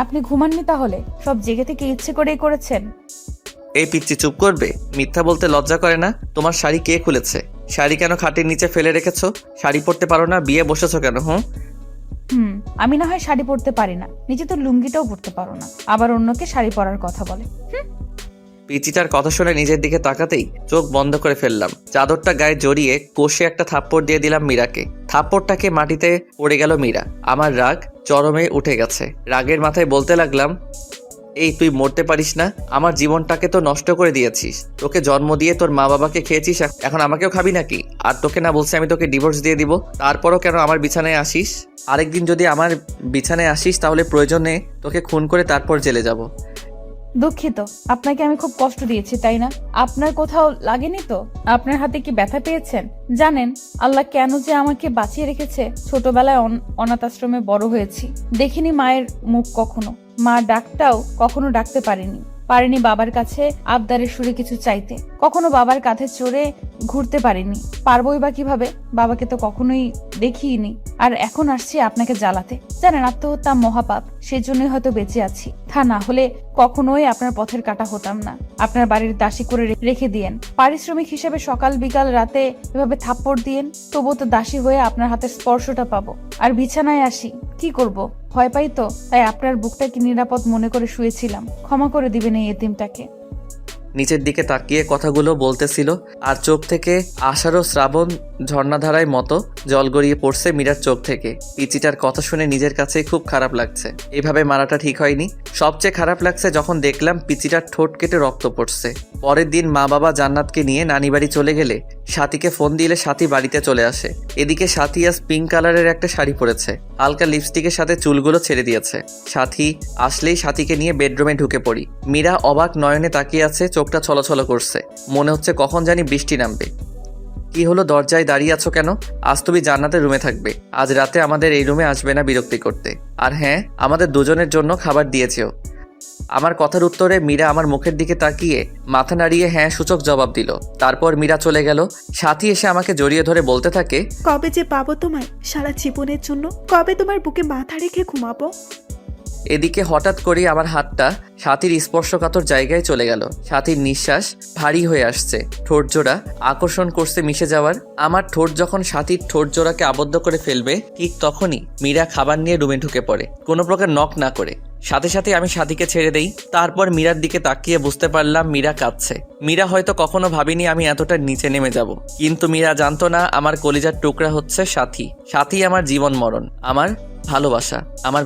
আপনি ঘুমাননি তাহলে? সব জেগে থেকে ইচ্ছে করেই করেছেন। এই পিচ্চি চুপ করবে? মিথ্যা বলতে লজ্জা করে না? তোমার শাড়ি কে খুলেছে? শাড়ি কেন খাটের নিচে ফেলে রেখেছো? শাড়ি পরতে পারো না? বিয়ে বসেছো কেন? আমি না হয় শাড়ি পরতে পারি না, নিজে তো লুঙ্গিটাও পরতে পারো না, আবার অন্যকে শাড়ি পরার কথা বলে। পিচিটার কথা শুনে নিজের দিকে তাকাতেই চোখ বন্ধ করে ফেললাম। চাদরটা গায়ে জড়িয়ে কষে একটা থাপ্পড় দিয়ে দিলাম মীরাকে। থাপ্পড়টাকে মাটিতে পড়ে গেল মীরা। আমার রাগ চরমে উঠে গেছে। রাগের মাথায় বলতে লাগলাম, এই তুই মরতে পারিস না? আমার জীবনটাকে তো নষ্ট করে দিয়েছিস। তোকে জন্ম দিয়ে তোর মা বাবাকে খেয়েছিস, এখন আমাকেও খাবি নাকি? আর তোকে না বলছি আমি তোকে ডিভোর্স দিয়ে দিব? তারপরও কেন আমার বিছানায় আসিস? আরেকদিন যদি আমার বিছানায় আসিস তাহলে প্রয়োজনে তোকে খুন করে তারপর জেলে যাব। দুঃখিত, আপনাকে আমি খুব কষ্ট দিয়েছি, তাই না? আপনার কোথাও লাগেনি তো? আপনার হাতে কি ব্যথা পেয়েছেন? জানেন আল্লাহ কেন যে আমাকে বাঁচিয়ে রেখেছে? ছোটবেলায় অনাথ আশ্রমে বড় হয়েছি, দেখিনি মায়ের মুখ কখনো। মা ডাকটাও কখনো ডাকতে পারিনি বাবার কাছে আবদারের সুরে কিছু চাইতে। কখনো বাবার কাঁধে চড়ে ঘুরতে পারিনি, পারবোই বা কিভাবে? বাবাকে তো কখনোই দেখিনি। আর এখন আসছি আপনাকে জ্বালাতে। জানেন আত্মহত্যা মহাপাপ, সেজন্যই হয়তো বেঁচে আছি। তা না হলে কখনোই আপনার পথের কাটা হতাম না। আপনার বাড়ির দাসী করে রেখে দিয়েন, পারিশ্রমিক হিসেবে সকাল বিকাল রাতে এভাবে থাপ্পড় দিয়েন, তবুও তো দাসী হয়ে আপনার হাতের স্পর্শটা পাবো। আর বিছানায় আসি, কি করব? ভয় পাই তো, তাই আপনার বুকটাকে নিরাপদ মনে করে শুয়েছিলাম। ক্ষমা করে দিবেন এই এতিমটাকে। নিচের দিকে তাকিয়ে কথাগুলো বলতেছিল, আর চোখ থেকে আষাঢ় শ্রাবণ ঝর্ণাধারায় মতো জল গড়িয়ে পড়ছে মীরার চোখ থেকে। পিচিটার কথা শুনে নিজের কাছেই খুব খারাপ লাগছে। এভাবে মারাটা ঠিক হয়নি। সবচেয়ে খারাপ লাগছে যখন দেখলাম পিচিটার ঠোঁট কেটে রক্ত পড়ছে। পরের দিন মা বাবা জান্নাতকে নিয়ে নানি বাড়ি চলে গেলে সাথীকে ফোন দিলে সাথী বাড়িতে চলে আসে। এদিকে সাথী আজ পিঙ্ক কালারের একটা শাড়ি পরেছে, হালকা লিপস্টিকের সাথে চুলগুলো ছেড়ে দিয়েছে। সাথী আসলেই সাথীকে নিয়ে বেডরুমে ঢুকে পড়ি। মীরা অবাক নয়নে তাকিয়ে আছে, চোখটা ছলছল করছে। মনে হচ্ছে কখন জানি বৃষ্টি নামবে। কি হলো, দরজায় দাঁড়িয়ে আছো কেন? আজ তুমি জান্নাতের রুমে থাকবে, আজ রাতে আমাদের এই রুমে আসবে না বিরক্তি করতে। আর হ্যাঁ, আমাদের দুজনের জন্য খাবার দিয়েছেও। আমার কথার উত্তরে মীরা আমার মুখের দিকে তাকিয়ে মাথা নাড়িয়ে হ্যাঁ সূচক জবাব দিল। তারপর মীরা চলে গেল। সাথী এসে আমাকে জড়িয়ে ধরে বলতে থাকে, কবে যে পাবো তোমায় সারা জীবনের জন্য? কবে তোমার বুকে মাথা রেখে ঘুমাবো? এদিকে হঠাৎ করে আমার হাতটা সাথীর স্পর্শকাতর জায়গায় চলে গেল। সাথীর নিঃশ্বাস ভারী হয়ে আসছে, ঠোঁট জোড়া আকর্ষণ করছে মিশে যাওয়ার। আমার ঠোঁট যখন সাথীর ঠোঁট জোড়াকে আবদ্ধ করে ফেলবে, ঠিক তখনই মীরা খাবার নিয়ে রুমে ঢুকে পড়ে, কোনো প্রকার নক না করে। সাথে সাথে আমি সাথীকে ছেড়ে দেই। তারপর মীরার দিকে তাকিয়ে বুঝতে পারলাম মীরা কাঁদছে। মীরা হয়তো কখনো ভাবিনি আমি এতটা নিচে নেমে যাব, কিন্তু মীরা জানতো না আমার কলিজার টুকরা হচ্ছে সাথী। সাথী আমার জীবন মরণ, আমার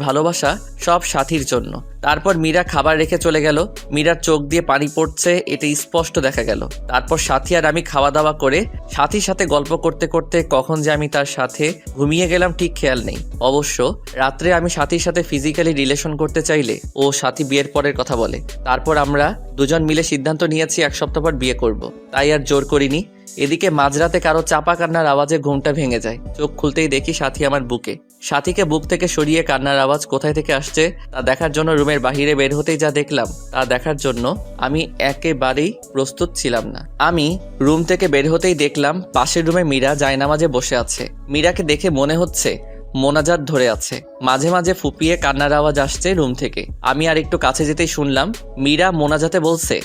ভালোবাসা সব সাথীর জন্য। তারপর মীরা খাবার রেখে চলে গেল। মীরার চোখ দিয়ে পানি পড়ছে, এটা স্পষ্ট দেখা গেল। তারপর সাথী আর আমি খাওয়া দাওয়া করে সাথীর সাথে গল্প করতে করতে কখন যে আমি তার সাথে ঘুমিয়ে গেলাম ঠিক খেয়াল নেই। অবশ্য রাত্রে আমি সাথীর সাথে ফিজিক্যালি রিলেশন করতে চাইলে ও সাথী বিয়ের পরের কথা বলে। তারপর আমরা দুজন মিলে সিদ্ধান্ত নিয়েছি 1 সপ্তাহ পর বিয়ে করব, তাই আর জোর করিনি। এদিকে মাঝরাতে কারো চাপা কান্নার আওয়াজে ঘুমটা ভেঙে যায়। চোখ খুলতেই দেখি সাথী আমার বুকে। সাথীকে বুক থেকে সরিয়ে কান্নার আওয়াজ কোথায় থেকে আসছে তা দেখার জন্য রুমের বাহিরে বের হতেই যা দেখলাম তা দেখার জন্য আমি একেবারেই প্রস্তুত ছিলাম না। আমি রুম থেকে বের হতেই দেখলাম পাশের রুমে মীরা জায়নামাজে বসে আছে। মীরাকে দেখে মনে হচ্ছে মোনাজাত ধরে আছে। মাঝে মাঝে ফুপিয়ে কান্নার আওয়াজ আসছে রুম থেকে। আমি আর একটু কাছে যেতেই শুনলাম মীরা মোনাজাতে বলছে,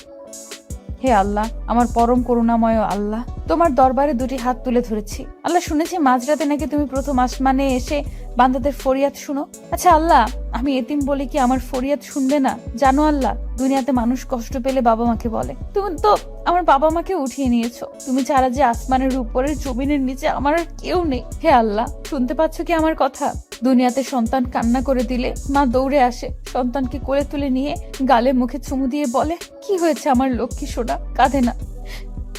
হে আল্লাহ, আমার পরম করুণাময় আল্লাহ, তোমার দরবারে 2টি হাত তুলে ধরেছি। আল্লাহ, শুনেছি মাঝরাতে নাকি তুমি প্রথম আসমানে এসে বান্দাদের ফরিয়াদ শুনো। আচ্ছা আল্লাহ, আমি এতিম বলে কি আমার ফরিয়াদ শুনবে না? জানো আল্লাহ, দুনিয়াতে মানুষ কষ্ট পেলে বাবা মাকে বলে, তুমি তো আমার বাবা মাকে উঠিয়ে নিয়েছো। তুমি ছাড়া যে আসমানের উপরের জমিনের নিচে আমার আর কেউ নেই। হে আল্লাহ, শুনতে পাচ্ছ কি আমার কথা? দুনিয়াতে সন্তান কান্না করে দিলে মা দৌড়ে আসে, সন্তানকে কোলে তুলে নিয়ে গালে মুখে চুমু দিয়ে বলে, কি হয়েছে আমার লক্ষ্মী সোনা, কাঁদে না।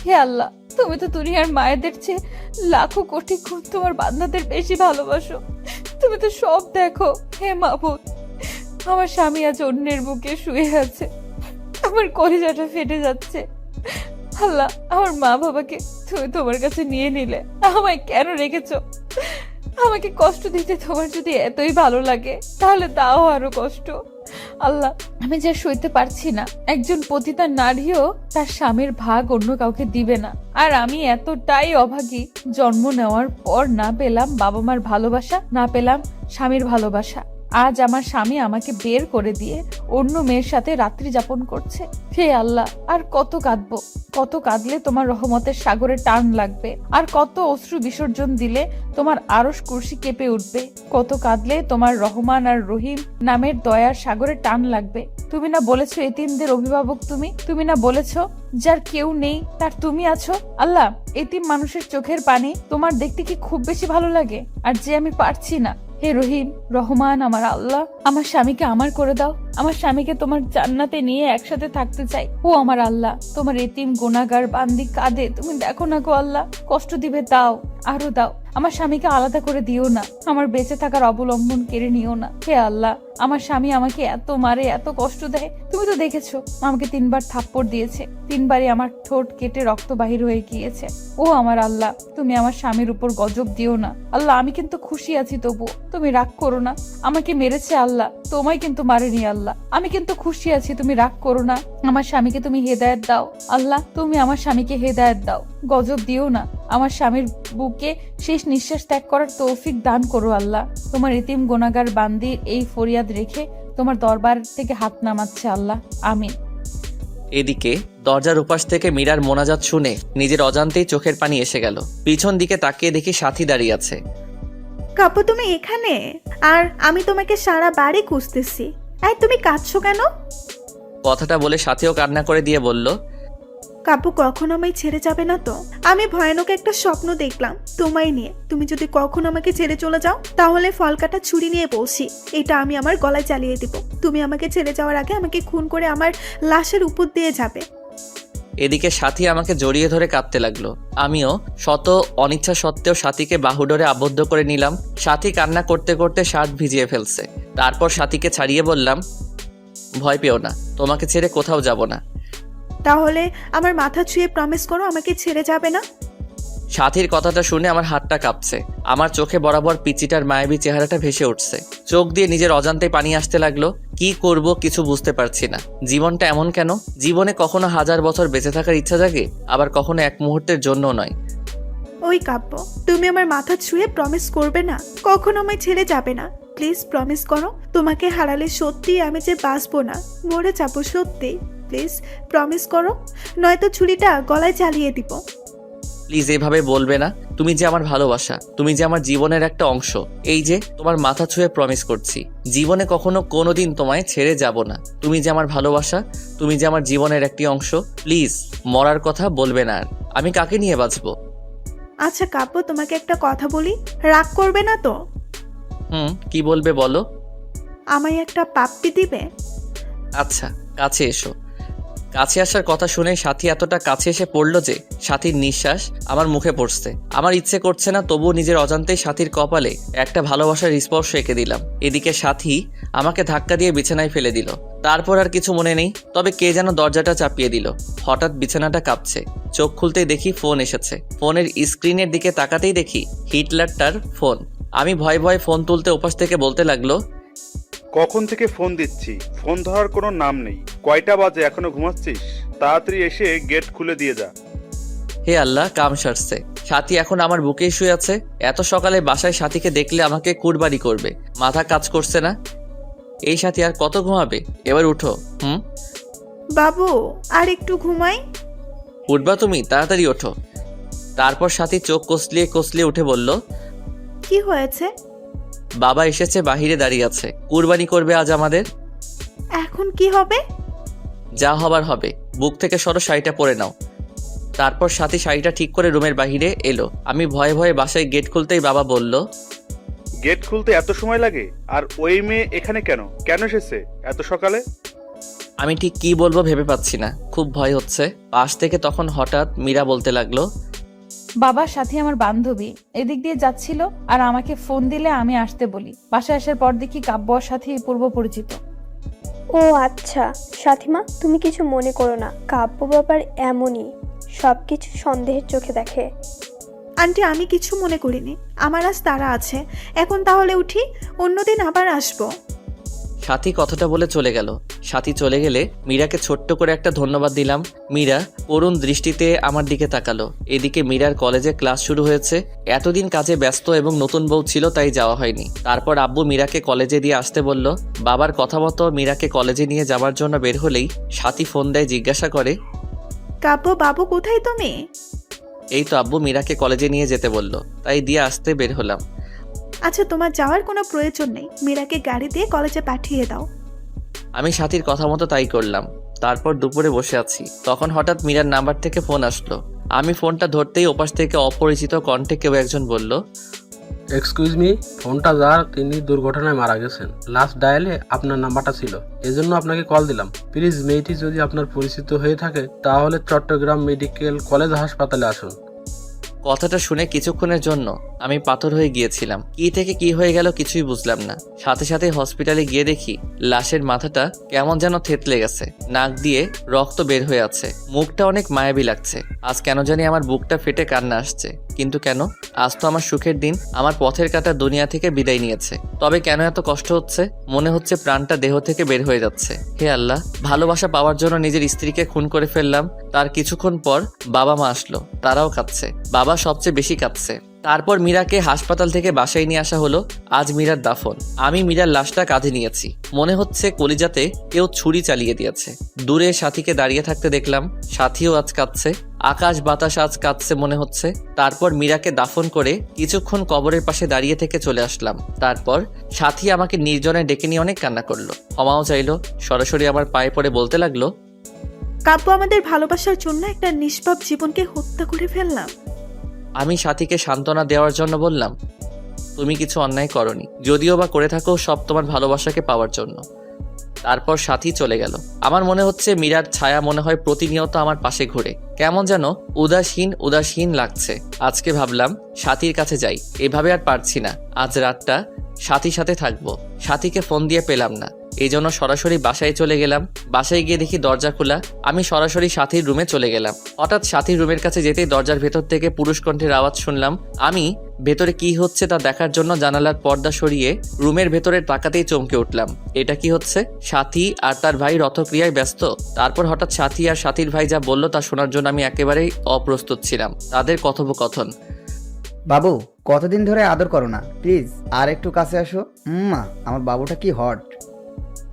হে আল্লাহ, তুমি তো দুনিয়ার মায়েদের চেয়ে লাখো কোটি গুণ তোমার বান্দাদের বেশি ভালোবাসো। তুমি তো সব দেখো। হে মাবুদ, আমার স্বামী আজ অন্যের বুকে শুয়ে আছে, আমার কলিজাটা ফেটে যাচ্ছে। আল্লাহ, আমার মা বাবাকে তুমি তোমার কাছে নিয়ে নিলে, আমায় কেন রেখেছো? আমাকে কষ্ট দিতে তোমার যদি এতই ভালো লাগে তাহলে দাও আরো কষ্ট। আল্লাহ, আমি যা সইতে পারছি না। একজন পতিতা নারীও তার স্বামীর ভাগ অন্য কাউকে দিবে না, আর আমি এতটাই অভাগী, জন্ম নেওয়ার পর না পেলাম বাবা মার ভালোবাসা, না পেলাম স্বামীর ভালোবাসা। আজ আমার স্বামী আমাকে বের করে দিয়ে অন্য মেয়ের সাথে রাত্রি যাপন করছে। হে আল্লাহ, আর কত কাঁদবো? কত কাঁদলে তোমার রহমতের সাগরে টান লাগবে? আর কত অশ্রু বিসর্জন দিলে তোমার আরশ কুরসি কেঁপে উঠবে? কত কাঁদলে তোমার রহমান আর রহিম নামের দয়ার সাগরে টান লাগবে? তুমি না বলেছো এতিমদের অভিভাবক তুমি? তুমি না বলেছো যার কেউ নেই তার তুমি আছো? আল্লাহ, এতিম মানুষের চোখের পানি তোমার দেখতে কি খুব বেশি ভালো লাগে? আর যে আমি পারছি না। হে রহিম, রহমান আমার আল্লাহ, আমার স্বামীকে আমার করে দাও। আমার স্বামীকে তোমার জান্নাতে নিয়ে একসাথে থাকতে চাই। ও আমার আল্লাহ, তোমার এতিম গুনাহগার বান্দি কাঁদে, তুমি দেখো না গো আল্লাহ, কষ্ট দিবে দাও, আরো দাও। আমার স্বামীকে আলাদা করে দিও না, আমার বেঁচে থাকার অবলম্বন কেড়ে নিও না। হে আল্লাহ, আমার স্বামী আমাকে এত মারে, এত কষ্ট দেয়। তুমি তো দেখেছো, আমাকে 3বার থাপ্পড় দিয়েছে, 3বারই আমার ঠোঁট কেটে রক্ত বাহির হয়ে গিয়েছে। ও আমার আল্লাহ, তুমি আমার স্বামীর উপর গজব দিও না। আল্লাহ, আমি কিন্তু খুশি আছি, তবু তুমি রাগ করো না। আমাকে মেরেছে আল্লাহ, তোমায় কিন্তু মারেনি আল্লাহ। আমি কিন্তু খুশি আছি, তুমি রাগ করো না। আমার স্বামীকে তুমি হেদায়েত দাও আল্লাহ, তুমি আমার স্বামীকে হেদায়েত দাও, গজব দিও না। আমার স্বামীর বুকে শেষ নিঃশ্বাস ত্যাগ করার তৌফিক দান করো আল্লাহ। তোমার এতিম গুনাহগার বান্দির এই ফরিয়াদ রেখে তোমার দরবার থেকে হাত নামাচ্ছে আল্লাহ, আমিন। এদিকে দরজার উপাস থেকে মীরার মোনাজাত শুনে নিজের অজান্তেই চোখের পানি এসে গেল। পিছন দিকে তাকিয়ে দেখি সাথী দাঁড়িয়ে আছে। কাপু, তুমি এখানে? আর আমি তোমাকে সারা বাড়ি খুঁজতেছি। এই, তুমি কাঁদছো কেন? কথাটা বলে সাথীও কান্না করে দিয়ে বলল, কাপু, কখনো আমায় ছেড়ে যাবে না তো? আমি ভয়ানক একটা স্বপ্ন দেখলাম তোমায় নিয়ে। তুমি যদি কখনো আমাকে ছেড়ে চলে যাও তাহলে ফল কাটা ছুরি নিয়ে বসি, এটা আমি আমার গলায় চালিয়ে দিব। তুমি আমাকে ছেড়ে যাওয়ার আগে আমাকে খুন করে আমার লাশের উপর দিয়ে যাবে। এদিকে সাথী আমাকে জড়িয়ে ধরে কাঁদতে লাগলো। আমিও শত অনিচ্ছা সত্ত্বেও সাথীকে বাহুডোরে আবদ্ধ করে নিলাম। সাথী কান্না করতে করতে শার্ট ভিজিয়ে ফেলছে। তারপর সাথীকে ছাড়িয়ে বললাম, ভয় পেও না, তোমাকে ছেড়ে কোথাও যাব না। তাহলে আমার মাথা ছুঁয়ে প্রমিস করো আমাকে ছেড়ে যাবে না। সাথীর কথাটা শুনে আমার হাতটা কাঁপছে। আমার চোখে বরাবর পিচিটার মায়াবী চেহারাটা ভেসে উঠছে। চোখ দিয়ে নিজের অজান্তে পানি আসতে লাগলো। কি করব কিছু বুঝতে পারছি না। জীবনটা এমন কেন? জীবনে কখনো 1000 বছর বেঁচে থাকার ইচ্ছা জাগে, আবার কখনো এক মুহূর্তের জন্য নয়। ওই কাব্য, তুমি আমার মাথা ছুঁয়ে প্রমিস করবে না, কখনো আমায় ছেড়ে যাবে না। প্লিজ প্রমিস করো। তোমাকে হারালে সত্যি আমি যে বাঁচবো না, মরে যাবো সত্যি। প্লিজ প্রমিস করো, নয়তো ছুরিটা গলায় চালিয়ে দিব। প্লিজ এভাবে বলবে না। তুমি যে আমার ভালোবাসা, তুমি যে আমার জীবনের একটা অংশ। এই যে তোমার মাথা ছুঁয়ে প্রমিস করছি, জীবনে কখনো কোনোদিন তোমায় ছেড়ে যাব না। তুমি যে আমার ভালোবাসা, তুমি যে আমার জীবনের একটি অংশ। প্লিজ মরার কথা বলবে না আর। আমি কাকে নিয়ে বাঁচবো? আচ্ছা কাব্য, তোমাকে একটা কথা বলি, রাগ করবে না তো? কি বলবে বলো। আমায় একটা পাপ্পি দিবে? আচ্ছা, কাছে এসো। কাছে আসার কথা শুনে সাথী এতটা কাছে এসে পড়লো যে সাথীর নিঃশ্বাস আমার মুখে পড়ছে। আমার ইচ্ছে করছে না, তবুও নিজের অজান্তেই সাথীর কপালে একটা ভালোবাসার স্পর্শ এঁকে দিলাম। এদিকে সাথী আমাকে ধাক্কা দিয়ে বিছানায় ফেলে দিল। তারপর আর কিছু মনে নেই, তবে কে যেন দরজাটা চাপিয়ে দিল। হঠাৎ বিছানাটা কাঁপছে। চোখ খুলতেই দেখি ফোন এসেছে। ফোনের স্ক্রিনের দিকে তাকাতেই দেখি হিটলারটার ফোন। আমি ভয়ে ভয়ে ফোন তুলতে ওপাশ থেকে বলতে লাগলো, কখন থেকে ফোন দিচ্ছি, ফোন ধরার কোনো নাম নেই। কয়টা বাজে, এখনো ঘুমাচ্ছিস? তাড়াতাড়ি এসে গেট খুলে দিয়ে যা। হে আল্লাহ, কাম সারছে। সাথী এখন আমার বুকেই শুয়ে আছে। এত সকালে বাসায় সাথীকে দেখলে আমাকে কুরবানি করবে। মাথা কাজ করছে না। এই সাথী আর কত ঘুমাবে? এবার উঠো। বাবু, আর একটু ঘুমাই। উঠবা তুমি? তাড়াতাড়ি ওঠো। তারপর সাথী চোখ কসলিয়ে কসলিয়ে উঠে বলল, কি হয়েছে? বাবা এসেছে, বাহিরে দাঁড়িয়ে আছে, কুরবানি করবে আজ আমাদের। এখন কি হবে? যা হবার হবে। বুক থেকে সরো, শাড়িটা পরে নাও। তারপর সাথী শাড়িটা ঠিক করে রুমের বাহিরে এলো। আমি ভয়ে ভয়ে বাসায় গেট খুলতেই বাবা বলল, গেট খুলতে এত সময় লাগে? আর ওই মেয়ে এখানে কেন কেন এসেছে এত সকালে? আমি ঠিক কি বলবো ভেবে পাচ্ছি না, খুব ভয় হচ্ছে। পাশ থেকে তখন হঠাৎ মীরা বলতে লাগলো, বাবার সাথে আমার বান্ধবী এদিক দিয়ে যাচ্ছিল আর আমাকে ফোন দিলে আমি আসতে বলি। বাসায় আসার পর দেখি কাব্য ওর সাথে পূর্ব পরিচিত। ও আচ্ছা, সাথীমা তুমি কিছু মনে করো না, কাব্য বাবার এমনই, সব কিছু সন্দেহের চোখে দেখে। আন্টি, আমি কিছু মনে করিনি। আমার আজ তারা আছে। এখন তাহলে উঠি, অন্যদিন আবার আসবো। সাথী কথাটা বলে চলে গেল। সাথী চলে গেলে মীরাকে ছোট্ট করে একটা ধন্যবাদ দিলাম। মীরা করুণ দৃষ্টিতে আমার দিকে তাকালো। এদিকে মীরার কলেজে ক্লাস শুরু হয়েছে। এতদিন কাজে ব্যস্ত এবং নতুন বউ ছিল, তাই যাওয়া হয়নি। তারপর আব্বু মীরাকে কলেজে দিয়ে আসতে বলল। বাবার কথা মতো মীরাকে কলেজে নিয়ে যাওয়ার জন্য বের হলেই সাথী ফোন দেয়, জিজ্ঞাসা করে, কাব্য বাবু কোথায় তুমি? এই তো আব্বু মীরাকে কলেজে নিয়ে যেতে বলল, তাই দিয়ে আসতে বের হলাম। আচ্ছা, তোমার যাওয়ার কোনো প্রয়োজন নেই। মীরাকে গাড়ি দিয়ে কলেজে পাঠিয়ে দাও। আমি সাথীর কথা মতো তাই করলাম। তারপর দুপুরে বসে আছি, তখন হঠাৎ মীরার নাম্বার থেকে ফোন আসলো। আমি ফোনটা ধরতেই ওপাশ থেকে অপরিচিত কণ্ঠে কেউ একজন বলল, এক্সকিউজ মি, ফোনটা যার তিনি দুর্ঘটনায় মারা গেছেন, লাস্ট ডায়ালে আপনার নাম্বারটা ছিল, এজন্য আপনাকে কল দিলাম। প্লিজ মেয়েটি যদি আপনার পরিচিত হয়ে থাকে তাহলে চট্টগ্রাম মেডিকেল কলেজ হাসপাতালে আসুন। কথাটা শুনে কিছুক্ষণের জন্য আমি পাথর হয়ে গিয়েছিলাম। কি থেকে কি হয়ে গেল কিছুই বুঝলাম না। সাথে সাথে হসপিটালে গিয়ে দেখি লাশের মাথাটা কেমন যেন থেতলে গেছে, নাক দিয়ে রক্ত বের হয়ে আছে, মুখটা অনেক মায়াবী লাগছে। আজ কেন জানি আমার বুকটা ফেটে কান্না আসছে। কিন্তু কেন? আজ তো আমার সুখের দিন, আমার পথের কাটা দুনিয়া থেকে বিদায় নিয়েছে। তবে কেন এত কষ্ট হচ্ছে? মনে হচ্ছে প্রাণটা দেহ থেকে বের হয়ে যাচ্ছে। হে আল্লাহ, ভালোবাসা পাওয়ার জন্য নিজের স্ত্রীকে খুন করে ফেললাম। তার কিছুক্ষণ পর বাবা মা আসলো, তারাও কাঁদছে। বাবা সবচেয়ে বেশি কাঁদছে। তারপর মীরাকে হাসপাতাল থেকে বাসায় নিয়ে আসা হলো। আজ মীরার দাফন। আমি মীরার লাশটা কাঁধে নিয়েছি। মনে হচ্ছে কলিজাতে কেউ ছুরি চালিয়ে দিয়েছে। দূরে সাথীকে দাঁড়িয়ে থাকতে দেখলাম, সাথীও আজ কাঁদছে। আকাশ বাতাস আজ কাঁদছে মনে হচ্ছে। তারপর মীরাকে দাফন করে কিছুক্ষণ কবরের পাশে দাঁড়িয়ে থেকে চলে আসলাম। তারপর সাথী আমাকে নির্জনে ডেকে নিয়ে অনেক কান্না করলো, ক্ষমাও চাইলো। সরাসরি আমার পায়ে পড়ে বলতে লাগলো, কাব্য, আমাদের ভালোবাসার জন্য একটা নিষ্পাপ জীবনকে হত্যা করে ফেললাম। আমি সাথীকে সান্ত্বনা দেওয়ার জন্য বললাম, তুমি কিছু অন্যায় করনি, যদিও বা করে থাকো সব তোমার ভালোবাসাকে পাওয়ার জন্য। তারপর সাথী চলে গেল। আমার মনে হচ্ছে মীরার ছায়া মনে হয় প্রতিনিয়ত আমার পাশে ঘুরে। কেমন যেন উদাসীন উদাসীন লাগছে। আজকে ভাবলাম সাথীর কাছে যাই, এভাবে আর পারছি না। আজ রাতটা সাথীর সাথে থাকবো। সাথীকে ফোন দিয়ে পেলাম না, এই জন্য সরাসরি বাসায় চলে গেলাম। বাসায় গিয়ে দেখি দরজা খোলা। আমি সরাসরি সাথীর রুমে চলে গেলাম। হঠাৎ সাথীর রুমের কাছে যেতেই দরজার ভেতর থেকে পুরুষ কণ্ঠের আওয়াজ শুনলাম। আমি ভেতরে কি হচ্ছে তা দেখার জন্য জানালার পর্দা সরিয়ে রুমের ভেতরে তাকাতেই চমকে উঠলাম। এটা কি হচ্ছে? সাথী আর তার ভাই রথক্রিয়ায় ব্যস্ত। তারপর হঠাৎ সাথী আর সাথীর ভাই যা বলল তা শোনার জন্য আমি একেবারেই অপ্রস্তুত ছিলাম। তাদের কথোপকথন, বাবু, কতদিন ধরে আদর করো না, প্লিজ আর একটু কাছে আসো। মা, আমার বাবুটা কি হট।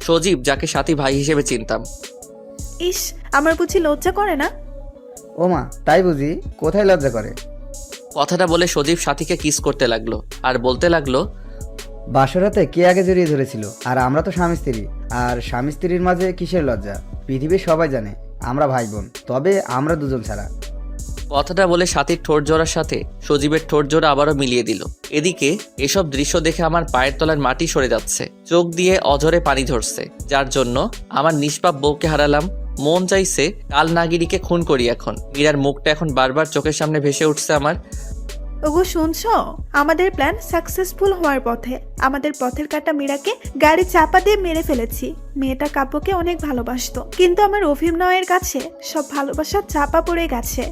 সজীব, যাকে সাথী ভাই হিসেবে চিনতাম। ইস, আমার বুঝি লজ্জা করে না? ও মা, তাই বুঝি? কোথায় লজ্জা করে? কথাটা বলে সজীব সাথীকে কিস করতে লাগলো আর বলতে লাগলো, বাসরাতে কে আগে জড়িয়ে ধরেছিল? আর আমরা তো স্বামী স্ত্রী। আর স্বামী স্ত্রীর মাঝে কিসের লজ্জা? পৃথিবীর সবাই জানে আমরা ভাই বোন, তবে আমরা দুজন ছাড়া। কথাটা বলে সাথীর ঠোঁট জোড়ার সাথে সজীবের ঠোঁট জোড়া আবারও মিলিয়ে দিল। এদিকে এসব দৃশ্য দেখে আমার পায়ের তলার মাটি সরে যাচ্ছে, চোখ দিয়ে অঝরে পানি ঝরছে, যার জন্য আমার নিষ্পাপ বউকে হারালাম। মন চাইছে কাল নাগিনীকে খুন করি। এখন মীরার মুখটা এখন বারবার চোখের সামনে ভেসে উঠছে আমার। ওগো শুনছো, আমাদের প্ল্যান সাকসেসফুল হওয়ার পথে। আমাদের পথের কাটা মীরাকে গাড়ি চাপা দিয়ে মেরে ফেলেছি। মেয়েটা কাব্যকে অনেক ভালোবাসতো, কিন্তু আমার অভিনয়ের কাছে সব ভালোবাসা চাপা পড়ে গেছে।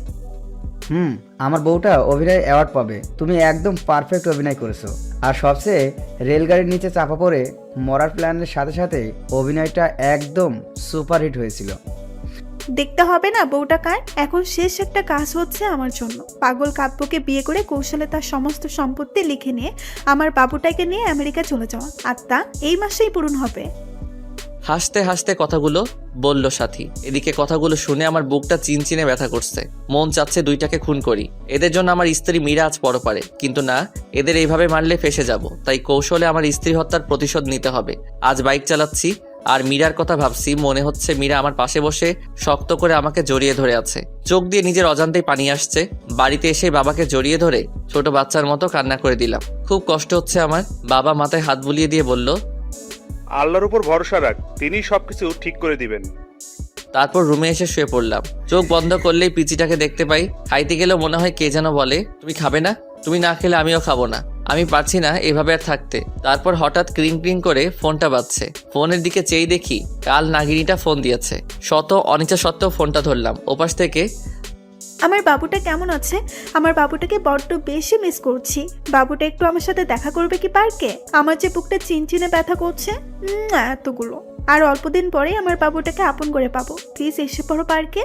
আমার বউটা অভিনয় অ্যাওয়ার্ড পাবে। তুমি একদম পারফেক্ট অভিনয় করেছো। আর সবচেয়ে রেলগাড়ির নিচে চাপা পড়ে মরার প্ল্যানের সাথে সাথে অভিনয়টা একদম সুপারহিট হয়েছিল। দেখতে হবে না বউটা কার। এখন শেষ একটা কাজ হচ্ছে আমার জন্য। পাগল কাব্যকে বিয়ে করে কৌশলে তার সমস্ত সম্পত্তি লিখে নিয়ে আমার বাবুটাকে নিয়ে আমেরিকা চলে যাওয়া, আর তা এই মাসেই পূরণ হবে। হাসতে হাসতে কথাগুলো বলল সাথী। এদিকে কথাগুলো শুনে আমার বুকটা চিনচিনে ব্যথা করছে। মন চাচ্ছে দুইটাকে খুন করি। এদের জন্য আমার স্ত্রী মীরা আজ পরপারে, কিন্তু না, এদের এইভাবে মারলে ফেসে যাব। তাই কৌশলে আমার স্ত্রী হত্যার প্রতিশোধ নিতে হবে। আজ বাইক চালাচ্ছি আর মীরার কথা ভাবছি। মনে হচ্ছে মীরা আমার পাশে বসে শক্ত করে আমাকে জড়িয়ে ধরে আছে। চোখ দিয়ে নিজের অজান্তেই পানি আসছে। বাড়িতে এসে বাবাকে জড়িয়ে ধরে ছোট বাচ্চার মতো কান্না করে দিলাম। খুব কষ্ট হচ্ছে আমার। বাবা মাথায় হাত বুলিয়ে দিয়ে বলল, আল্লাহর উপর ভরসা রাখ, তিনি সবকিছু ঠিক করে দিবেন। তারপর রুমে এসে শুয়ে পড়লাম। চোখ বন্ধ করলেই পিচিটাকে দেখতে পাই। খাইতে গেলেও মনে হয় কে যেন বলে, তুমি খাবে না? তুমি না খেলে আমিও খাবো না। আমি পারছি না এভাবে আর থাকতে। তারপর হঠাৎ ক্রিং ক্রিং করে ফোনটা বাজছে। ফোনের দিকে চেয়ে দেখি কাল নাগিনীটা ফোন দিয়েছে। শত অনিচ্ছা সত্ত্বেও ফোনটা ধরলাম। ওপাশ থেকে, আমার বাবুটা কেমন আছে? আমার বাবুটাকে বড্ড বেশি মিস করছি। বাবুটা একটু আমার সাথে দেখা করবে কি পার্কে? আমার যে বুকটা চিনচিনে ব্যথা করছে। এতগুলো। আর অল্প দিন পরেই আমার বাবুটাকে আপন করে পাবো। প্লিজ এসে পড়ো পার্কে।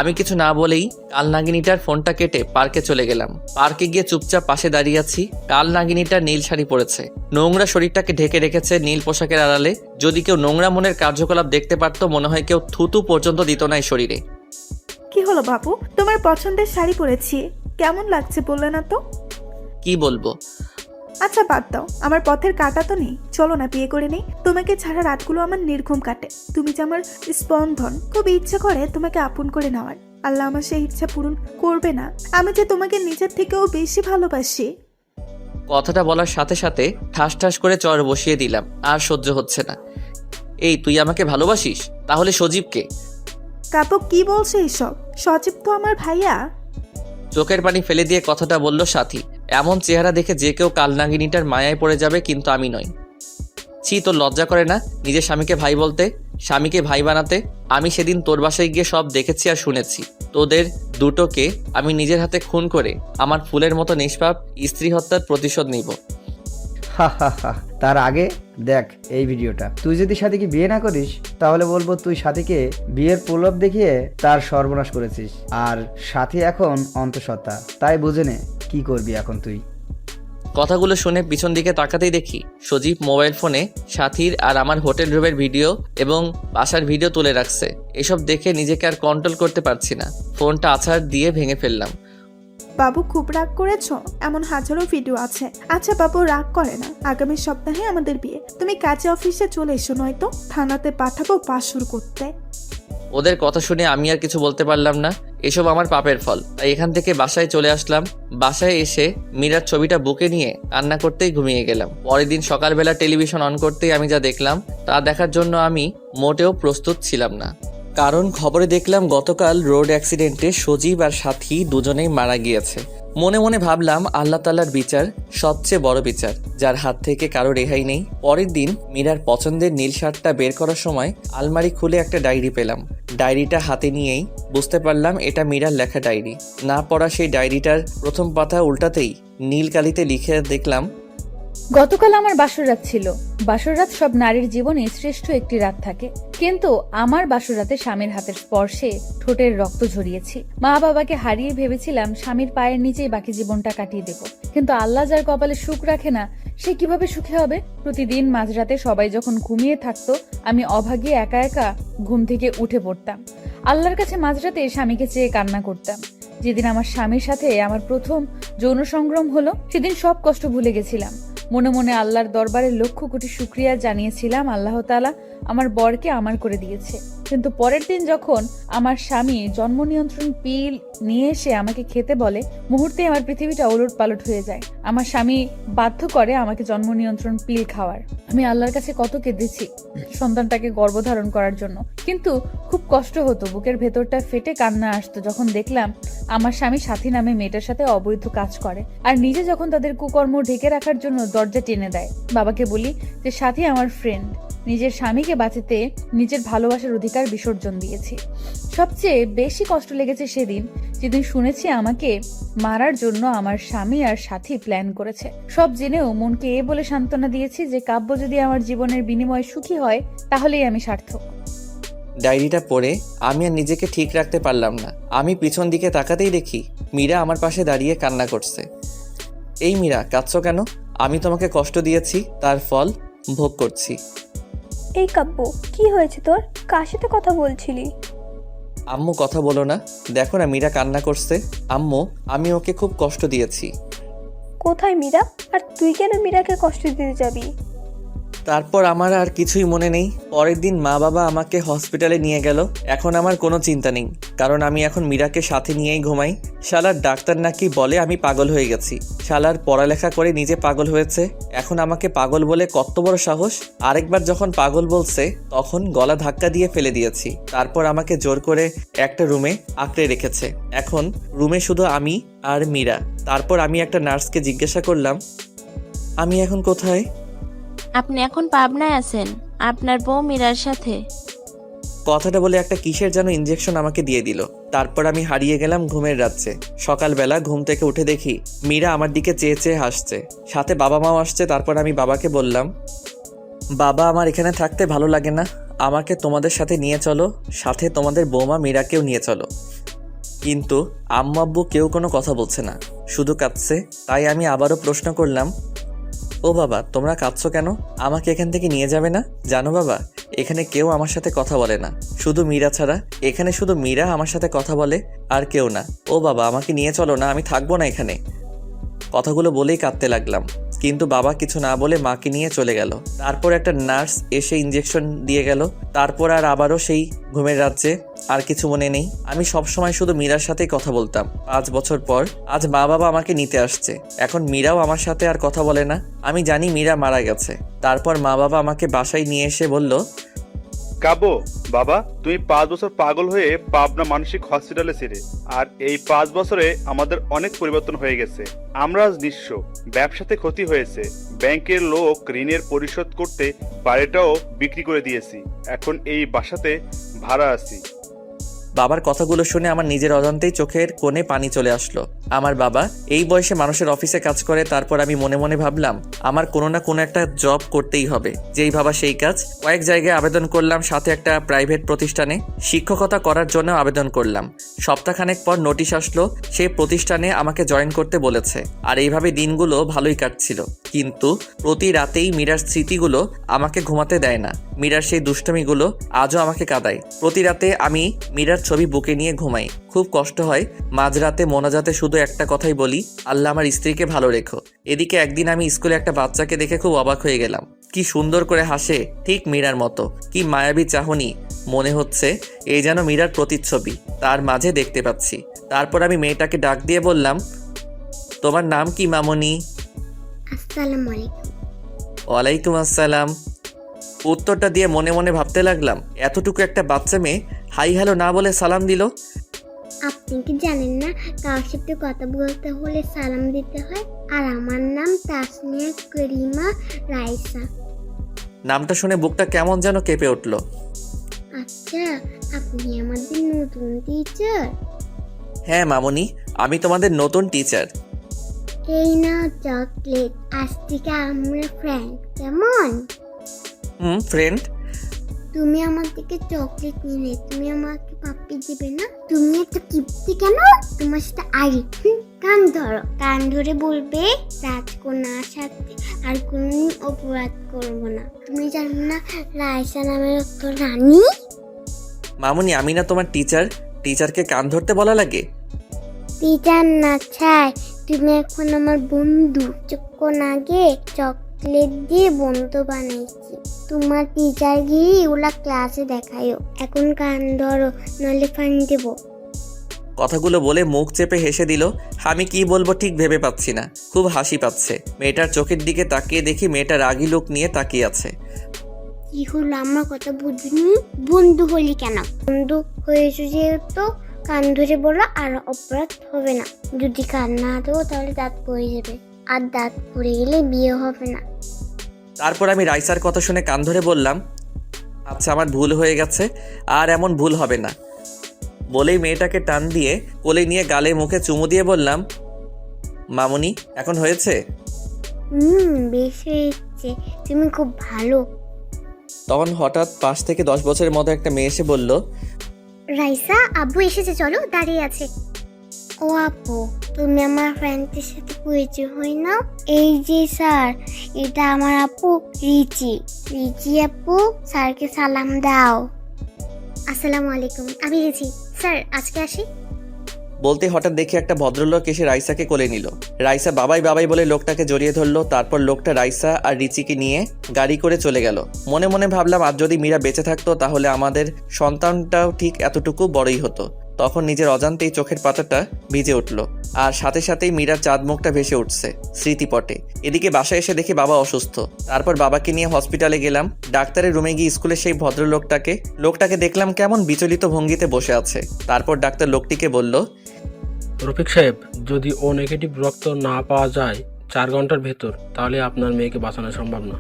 আমি কিছু না বলেই কাল নাগিনীটার ফোনটা কেটে পার্কে চলে গেলাম। পার্কে গিয়ে চুপচাপ পাশে দাঁড়িয়ে আছি। কাল নাগিনীটা নীল শাড়ি পরেছে, নোংরা শরীরটাকে ঢেকে রেখেছে নীল পোশাকের আড়ালে। যদি কেউ নোংরা মনের কার্যকলাপ দেখতে পারতো, মনে হয় কেউ থুতু পর্যন্ত দিত না এই শরীরে। কি হলো বাবু, তোমার পছন্দের শাড়ি পরেছি, কেমন লাগছে বললে না তো? কি বলবো? আচ্ছা বাদ দাও, আমার পথের কাটা তো নেই। চলো না বিয়ে করে নেই। তোমাকে ছাড়া রাতগুলো আমার নির্ঘুম কাটে। তুমি যে আমার স্পন্দন। খুব ইচ্ছে করে তোমাকে আপন করে নেওয়ার। আল্লাহ আমার সেই ইচ্ছা পূরণ করবে না। আমি যে তোমাকে নিজের থেকেও বেশি ভালোবাসি। কথাটা বলার সাথে সাথে ঠাস ঠাস করে চর বসিয়ে দিলাম। আর সহ্য হচ্ছে না। এই, তুই আমাকে ভালোবাসিস? তাহলে সজীবকে? কাব্য কি বলছে এসব? সজীব তো আমার ভাইয়া। চোখের পানি ফেলে দিয়ে কথাটা বলল সাথী। এমন চেহারা দেখে যে কেউ কালনাগিনীটার মায়ায় পড়ে যাবে, কিন্তু আমি নই। ছি, তোর লজ্জা করে না নিজের স্বামীকে ভাই বলতে, স্বামীকে ভাই বানাতে? আমি সেদিন তোর বাসায় গিয়ে সব দেখেছি আর শুনেছি। তোদের দুটোকে আমি নিজের হাতে খুন করে আমার ফুলের মতো নিষ্পাপ স্ত্রী হত্যার প্রতিশোধ নিব। হা হা হা। তার আগে দেখ এই ভিডিওটা। তুই যদি সাথীকে বিয়ে না করিস, তাহলে বলবো তুই সাথীকে বিয়ের প্রলোভ দেখিয়ে তার সর্বনাশ করেছিস। আর সাথী এখন অন্তঃসত্ত্বা, তাই বুঝে নে কি করবি এখন তুই। কথাগুলো শুনে পিছন দিকে তাকাতেই দেখি সজীব মোবাইল ফোনে সাথীর আর আমার হোটেল রুমের ভিডিও এবং বাসার ভিডিও তুলে রাখছে। এসব দেখে নিজেকে আর কন্ট্রোল করতে পারছি না। ফোনটা আছাড় দিয়ে ভেঙে ফেললাম। বাবু খুব রাগ করেছো? এমন হাজারো ভিডিও আছে। আচ্ছা বাবু রাগ করে না। আগামী সপ্তাহে আমাদের বিয়ে। তুমি কাজে অফিসে চলে এসো, নয়তো থানাতে পাঠাবো বাসর করতে। ওদের কথা শুনে আমি আর কিছু বলতে পারলাম না। এসব আমার পাপের ফল। তাই এখান থেকে বাসায় চলে আসলাম। বাসায় এসে মীরার ছবিটা বুকে নিয়ে কান্না করতেই ঘুমিয়ে গেলাম। পরের দিন সকালবেলা টেলিভিশন অন করতেই আমি যা দেখলাম তা দেখার জন্য আমি মোটেও প্রস্তুত ছিলাম না। কারণ খবরে দেখলাম গতকাল রোড অ্যাক্সিডেন্টে সজীব আর সাথী দুজনেই মারা গিয়েছে। মনে মনে ভাবলাম আল্লাহ তাআলার বিচার সবচেয়ে বড় বিচার, যার হাত থেকে কারো রেহাই নেই। পরের দিন মীরার পছন্দের নীল শার্টটা বের করার সময় আলমারি খুলে একটা ডায়েরি পেলাম। ডায়েরিটা হাতে নিয়েই বুঝতে পারলাম এটা মীরার লেখা ডায়েরি। না পড়া সেই ডায়েরিটার প্রথম পাতা উল্টাতেই নীল কালিতে লিখে দেখলাম, গতকাল আমার বাসর ছিল। বাসর রাত সব নারীর জীবনে শ্রেষ্ঠ একটি রাত থাকে, কিন্তু আমার বাসর রাতে স্বামীর হাতের স্পর্শে ঠোঁটের রক্ত ঝরিয়েছি। মা বাবাকে হারিয়ে ভেবেছিলাম স্বামীর পায়ের নিচেই বাকি জীবনটা কাটিয়ে দেব, কিন্তু আল্লাহ যার কপালে সুখ রাখে না সে কিভাবে সুখী হবে? প্রতিদিন মাঝরাতে সবাই যখন ঘুমিয়ে থাকতো আমি অভাগী একা একা ঘুম থেকে উঠে পড়তাম। আল্লাহর কাছে মাঝরাতে স্বামীকে চেয়ে কান্না করতাম। যেদিন আমার স্বামীর সাথে আমার প্রথম যৌন সংগ্রাম হলো সেদিন সব কষ্ট ভুলে গেছিলাম। মনে মনে আল্লাহর দরবারে লক্ষ কোটি শুকরিয়া জানিয়েছিলাম আল্লাহ তাআলা আমার বরকে আমার করে দিয়েছে। কিন্তু পরের দিন যখন আমার স্বামী জন্ম নিয়ন্ত্রণ পিল নিয়ে এসে আমাকে খেতে বলে, মুহূর্তে আমার পৃথিবীটা ওলট পালট হয়ে যায়। আমার স্বামী বাধ্য করে আমাকে জন্ম নিয়ন্ত্রণ পিল খাওয়ার। আমি আল্লাহর কাছে কত কেঁদেছি সন্তানটাকে গর্ভধারণ করার জন্য, কিন্তু খুব কষ্ট হতো, বুকের ভেতরটা ফেটে কান্না আসতো যখন দেখলাম আমার স্বামী সাথী নামে মেয়েটার সাথে অবৈধ কাজ করে, আর নিজে যখন তাদের কুকর্ম ঢেকে রাখার জন্য দরজা টেনে দেয়। বাবাকে বলি যে সাথী আমার ফ্রেন্ড, নিজের স্বামীকে বাঁচাতে নিজের ভালোবাসার অধিকার বিসর্জন দিয়েছি। সবচেয়ে বেশি কষ্ট লেগেছে সেদিন যেদিন শুনেছি আমাকে মারার জন্য আমার স্বামী আর সাথী প্ল্যান করেছে। সব জেনেও মনকে এ বলে সান্ত্বনা দিয়েছি যে কাব্য যদি আমার জীবনের বিনিময়ে সুখী হয় তাহলেই আমি সার্থক। ডায়েরিটা পড়ে আমি আর নিজেকে ঠিক রাখতে পারলাম না। আমি পিছন দিকে তাকাতেই দেখি মীরা আমার পাশে দাঁড়িয়ে কান্না করছে। এই মীরা, কাঁদছো কেন? আমি তোমাকে কষ্ট দিয়েছি, তার ফল ভোগ করছি। এই কাব্য, কি হয়েছে তোর? কার সাথে কথা বলছিলি? আম্মু, কথা বলো না, দেখো না মীরা কান্না করছে। আম্মু, আমি ওকে খুব কষ্ট দিয়েছি। কোথায় মীরা? আর তুই কেন মীরাকে কষ্ট দিতে যাবি? তারপর আমার আর কিছুই মনে নেই। পরের দিন মা বাবা আমাকে হসপিটালে নিয়ে গেল। এখন আমার কোনো চিন্তা নেই, কারণ আমি এখন মীরাকে সাথে নিয়েই ঘুমাই। শালার ডাক্তার নাকি বলে আমি পাগল হয়ে গেছি। শালার পড়ালেখা করে নিজে পাগল হয়েছে, এখন আমাকে পাগল বলে কত বড় সাহস। আরেকবার যখন পাগল বলছে তখন গলা ধাক্কা দিয়ে ফেলে দিয়েছি। তারপর আমাকে জোর করে একটা রুমে আঁকড়ে রেখেছে। এখন রুমে শুধু আমি আর মীরা। তারপর আমি একটা নার্সকে জিজ্ঞাসা করলাম, আমি এখন কোথায়? আপনি এখন পাবনায় আছেন আপনার বউ মীরার সাথে। কথাটা বলে একটা কিসের যেন ইনজেকশন আমাকে দিয়ে দিল। তারপর আমি হারিয়ে গেলাম ঘুমের রাজ্যে। সকালবেলা ঘুম থেকে উঠে দেখি মীরা আমার দিকে চেয়ে চেয়ে হাসছে, সাথে বাবা মাও আসছে। তারপর আমি বাবাকে বললাম, বাবা, আমার এখানে থাকতে ভালো লাগে না, আমাকে তোমাদের সাথে নিয়ে চলো, সাথে তোমাদের বৌমা মীরাকেও নিয়ে চলো। কিন্তু আম্মু আব্বু কেউ কোনো কথা বলছে না, শুধু কাঁদছে। তাই আমি আবারও প্রশ্ন করলাম, ও বাবা, তোমরা কাঁদছো কেন? আমাকে এখান থেকে নিয়ে যাবে না? জানো বাবা, এখানে কেউ আমার সাথে কথা বলে না, শুধু মীরা ছাড়া। এখানে শুধু মীরা আমার সাথে কথা বলে, আর কেউ না। ও বাবা, আমাকে নিয়ে চলো না, আমি থাকবো না এখানে। কথাগুলো বলেই কাঁদতে লাগলাম, কিন্তু বাবা কিছু না বলে মাকে নিয়ে চলে গেল। তারপর একটা নার্স এসে ইনজেকশন দিয়ে গেল। তারপর আর আবারও সেই ঘুমের রাজ্যে। আর কিছু মনে নেই। আমি সবসময় শুধু মীরার সাথেই কথা বলতাম। 5 বছর পর আজ মা বাবা আমাকে নিতে আসছে। এখন মীরাও আমার সাথে আর কথা বলে না। আমি জানি মীরা মারা গেছে। তারপর মা বাবা আমাকে বাসায় নিয়ে এসে বলল, কাব্য, বাবা, তুমি 5 বছর পাগল হয়ে পাবনা মানসিক হসপিটালে ছিলে। আর এই 5 বছরে আমাদের অনেক পরিবর্তন হয়ে গেছে। আমরা আজ নিঃস্ব, ব্যবসাতে ক্ষতি হয়েছে, ব্যাংকের লোক ঋণের পরিশোধ করতে বাড়িটাও বিক্রি করে দিয়েছি। এখন এই বাসাতে ভাড়া আছি। বাবার কথাগুলো শুনে আমার নিজের অজান্তেই চোখের কোণে পানি চলে আসলো। আমার বাবা এই বয়সে মানুষের অফিসে কাজ করে। তারপর আমি মনে মনে ভাবলাম, আমার কোনো না কোনো একটা জব করতেই হবে। যেই ভাবা সেই কাজ। কয়েক জায়গায় আবেদন করলাম, সাথে একটা প্রাইভেট প্রতিষ্ঠানে শিক্ষকতা করার জন্য আবেদন করলাম। সপ্তাহখানেক পর নোটিশ আসলো, সেই প্রতিষ্ঠানে আমাকে জয়েন করতে বলেছে। আর এইভাবে দিনগুলো ভালোই কাটছিল। কিন্তু প্রতি রাতেই মীরার স্মৃতিগুলো আমাকে ঘুমাতে দেয় না। মীরার সেই দুষ্টমিগুলো আজও আমাকে কাঁদায়। প্রতি রাতে আমি মীরার ছবি বুকে নিয়ে ঘুমাই। খুব কষ্ট হয়। মাঝরাতে মোনাজাতে শুধু একটা কথাই বলি, আল্লাহ আমার স্ত্রীকে ভালো রেখো। এদিকে একদিন আমি স্কুলে একটা বাচ্চাকে দেখে খুব অবাক হয়ে গেলাম। কি সুন্দর করে হাসে, ঠিক মীরার মতো। কি মায়াবী চাহনি, মনে হচ্ছে এই যেন মীরার প্রতিচ্ছবি তার মাঝে দেখতে পাচ্ছি। তারপর আমি মেয়েটাকে ডাক দিয়ে বললাম, তোমার নাম কি মামনি? আসসালামু আলাইকুম। ওয়ালাইকুম আসসালাম। উত্তরটা দিয়ে মনে মনে ভাবতে লাগলাম, এতটুকু একটা বাচ্চা মেয়ে হাই হ্যালো না বলে সালাম দিল। আপনি কি জানেন না কার সাথে কথা বলতে হলে সালাম দিতে হয়? আর আমার নাম তাসনিয়া করিমা রাইসা। নামটা শুনে বুকটা কেমন যেন কেঁপে উঠল। আচ্ছা, আপনি আমাদের নতুন টিচার? হ্যাঁ মামনি, আমি তোমাদের নতুন টিচার। এই না চকলেট, আজ থেকে আমরা ফ্রেন্ড, কেমন? ফ্রেন্ড। তুমি আমার থেকে চকলেট নিলে তুমি আমাকে পাপ্পি দিবে না? তুমি একটা কিপ্তি কেন? তোমার সাথে আরি কান ধরো, কান ধরে বলবে রাজকন্যার সাথে আর কোনদিন অপরাধ করবো না। তুমি জানো না রাইসা নামের তো রানী? মামুনি, আমি না তোমার টিচার? টিচারকে কান ধরতে বলা লাগে? টিচার না ছাই, তুমি এখন আমার বন্ধু। কিছুক্ষণ আগে চকলেট দিয়ে বন্ধু বানাইছি। তোমার টিচার গিয়ে ওলা ক্লাসে দেখায়ও। এখন কান ধরো, নলে ফান দেবো। কথাগুলো বলে মুখ চেপে হেসে দিল। আমি কি বলবো ঠিক ভেবে পাচ্ছি না, খুব হাসি পাচ্ছে। মেয়েটার চোখের দিকে তাকিয়ে দেখি মেয়েটা রাগী লোক নিয়ে তাকিয়ে আছে। কি হলো, আমার কথা বুঝিনি? বন্ধু হলি কেন? বন্ধু হয়েছে যেহেতু কান ধরে বলো, আর অপরাধ হবে না। যদি কান না দেবো তাহলে দাঁত পড়ে যাবে, আর দাঁত পড়ে গেলে বিয়ে হবে না। তারপর আমি রাইসার কথা শুনে কান ধরে বললাম, আচ্ছা আমার ভুল হয়ে গেছে, আর এমন ভুল হবে না বলেই মেয়েটাকে টান দিয়ে কোলে নিয়ে গালে মুখে চুমু দিয়ে বললাম, মামুনি এখন হয়েছে? বেশ হয়েছে, তুমি খুব ভালো। তখন হঠাৎ পাশ থেকে 10 বছরের মতো একটা মেয়ে এসে বলল, রাইসা, আব্বু এসেছে, চলো, দাঁড়িয়ে আছে। ও আপু, তুমি আমার ফ্রেন্ডের সাথে পরিচয় হই না? এই যে স্যার, এটা আমার আপু রিচি। রিচি আপু, স্যারকে সালাম দাও। আসসালামু আলাইকুম, আমি রিচি। স্যার আজকে আসি। বলতে হঠাৎ দেখি একটা ভদ্রলোক এসে রাইসাকে কোলে নিল। রাইসা বাবাই বাবাই বলে লোকটাকে জড়িয়ে ধরলো। তারপর লোকটা রাইসা আর রিচিকে নিয়ে গাড়ি করে চলে গেল। মনে মনে ভাবলাম, আজ যদি মীরা বেঁচে থাকতো তাহলে আমাদের সন্তানটাও ঠিক এতটুকু বড়ই হতো। তখন নিজের অজান্তেই চোখের পাতাটা ভিজে উঠল, আর সাথে সাথেই মীরার চাঁদ মুখটা ভেসে উঠছে স্মৃতিপটে। এদিকে বাসায় এসে দেখি বাবা অসুস্থ। তারপর বাবাকে নিয়ে হসপিটালে গেলাম। ডাক্তারের রুমে গিয়ে স্কুলের সেই লোকটাকে দেখলাম কেমন বিচলিত ভঙ্গিতে বসে আছে। তারপর ডাক্তার লোকটিকে বলল, রফিক সাহেব, যদি ও নেগেটিভ রক্ত না পাওয়া যায় 4 ঘন্টার ভেতর, তাহলে আপনার মেয়েকে বাঁচানো সম্ভব না।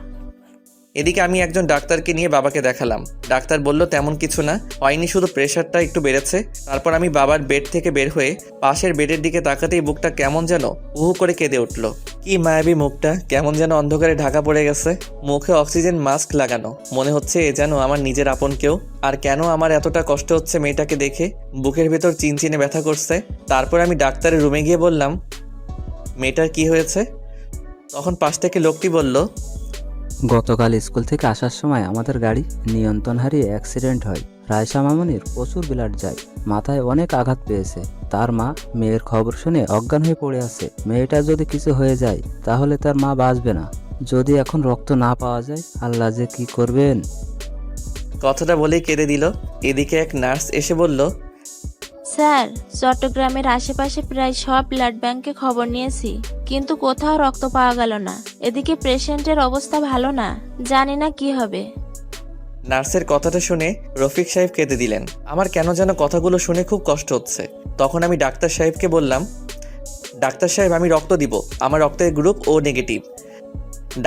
এদিকে আমি একজন ডাক্তারকে নিয়ে বাবাকে দেখালাম। ডাক্তার বলল তেমন কিছু না, হয়নি, শুধু প্রেশারটা একটু বেড়েছে। তারপর আমি বাবার বেড থেকে বের হয়ে পাশের বেডের দিকে তাকাতেই বুকটা কেমন যেন উহু করে কেঁদে উঠল। কি মায়াবী মুখটা, কেমন যেন অন্ধকারে ঢাকা পড়ে গেছে। মুখে অক্সিজেন মাস্ক লাগানো, মনে হচ্ছে এ যেন আমার নিজের আপন কেউ। আর কেন আমার এতটা কষ্ট হচ্ছে মেয়েটাকে দেখে, বুকের ভেতর চিনচিনে ব্যথা করছে। তারপর আমি ডাক্তারের রুমে গিয়ে বললাম, মেয়েটার কি হয়েছে? তখন পাশ থেকে লোকটি বলল, গতকাল স্কুল থেকে আসার সময় আমাদের গাড়ি নিয়ন্ত্রণ হারিয়ে অ্যাক্সিডেন্ট হয়। রাইসা মামুনির প্রচুর ব্লাড যায়, মাথায় অনেক আঘাত পেয়েছে। তার মা মেয়ের খবর শুনে অজ্ঞান হয়ে পড়ে আছে। মেয়েটা যদি কিছু হয়ে যায় তাহলে তার মা বাঁচবে না। যদি এখন রক্ত না পাওয়া যায়, আল্লাহ যে কি করবেন। কথাটা বলেই কেঁদে দিল। এদিকে এক নার্স এসে বলল, স্যার, চট্টগ্রামের আশেপাশে প্রায় সব ব্লাড ব্যাংকে খবর নিয়েছি, কিন্তু কোথাও রক্ত পাওয়া গেল না। এদিকে পেশেন্টের অবস্থা ভালো না, জানি না কি হবে। নার্সের কথাটা শুনে রফিক সাহেব কেঁদে দিলেন। আমার কেন যেন কথাগুলো শুনে খুব কষ্ট হচ্ছে। তখন আমি ডাক্তার সাহেবকে বললাম, ডাক্তার সাহেব আমি রক্ত দিব, আমার রক্তের গ্রুপ ও নেগেটিভ।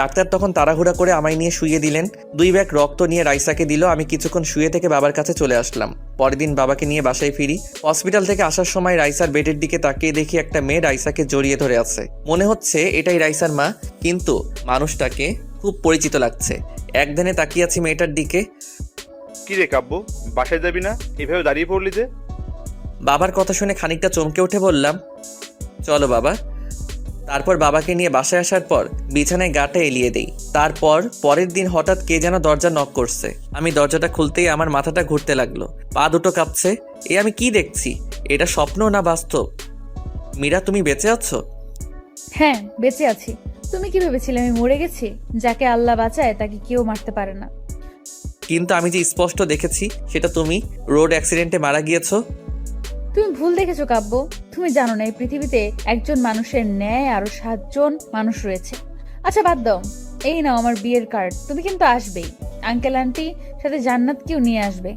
ডাক্তার তখন তাড়াহুড়া করে আমায় নিয়ে শুইয়ে দিলেন। 2 ব্যাগ রক্ত নিয়ে রাইসাকে দিল। আমি কিছুক্ষণ শুয়ে থেকে বাবার কাছে চলে আসলাম। পরের দিন বাবাকে নিয়ে বাসায় ফিরি। হসপিটাল থেকে আসার সময় রাইসার বেডের দিকে তাকিয়ে দেখি একটা মেয়ে রাইসাকে জড়িয়ে ধরে আছে। মনে হচ্ছে এটাই রাইসার মা, কিন্তু মানুষটাকে খুব পরিচিত লাগছে। একধানে তাকিয়ে আছি মেয়েটার দিকে। কি রে কাব্য, বাসায় যাবি না? এভাবে দাঁড়িয়ে পড়লি যে? বাবার কথা শুনে খানিকটা চমকে উঠে বললাম, চলো বাবা। তারপর বাবাকে নিয়ে বাসায় আসার পর বিছানায় গাটা এলিয়ে দেই। তারপর পরের দিন হঠাৎ কে যেন দরজা নক করছে। আমি দরজাটা খুলতেই আমার মাথাটা ঘুরতে লাগলো, পা দুটো কাঁপছে। এ আমি কি দেখছি? এটা স্বপ্ন না বাস্তব? মীরা, তুমি বেঁচে আছো? হ্যাঁ, বেঁচে আছি। তুমি কি ভেবেছিলে আমি মরে গেছি? যাকে আল্লাহ বাঁচায় তাকে কেউ মারতে পারে না। কিন্তু আমি যে স্পষ্ট দেখেছি সেটা তুমি রোড অ্যাক্সিডেন্টে মারা গিয়েছো। তুমি ভুল দেখেছো কাব্য। তুমি জানো না এই পৃথিবীতে একজন মানুষের ন্যায় আরো 7 জন মানুষ রয়েছে। আচ্ছা বাদ দাও, এই নাও আমার বিয়ের কার্ড। তুমি কিন্তু আসবেই, আঙ্কেল আন্টি সাথে জান্নাতকেও নিয়ে আসবে।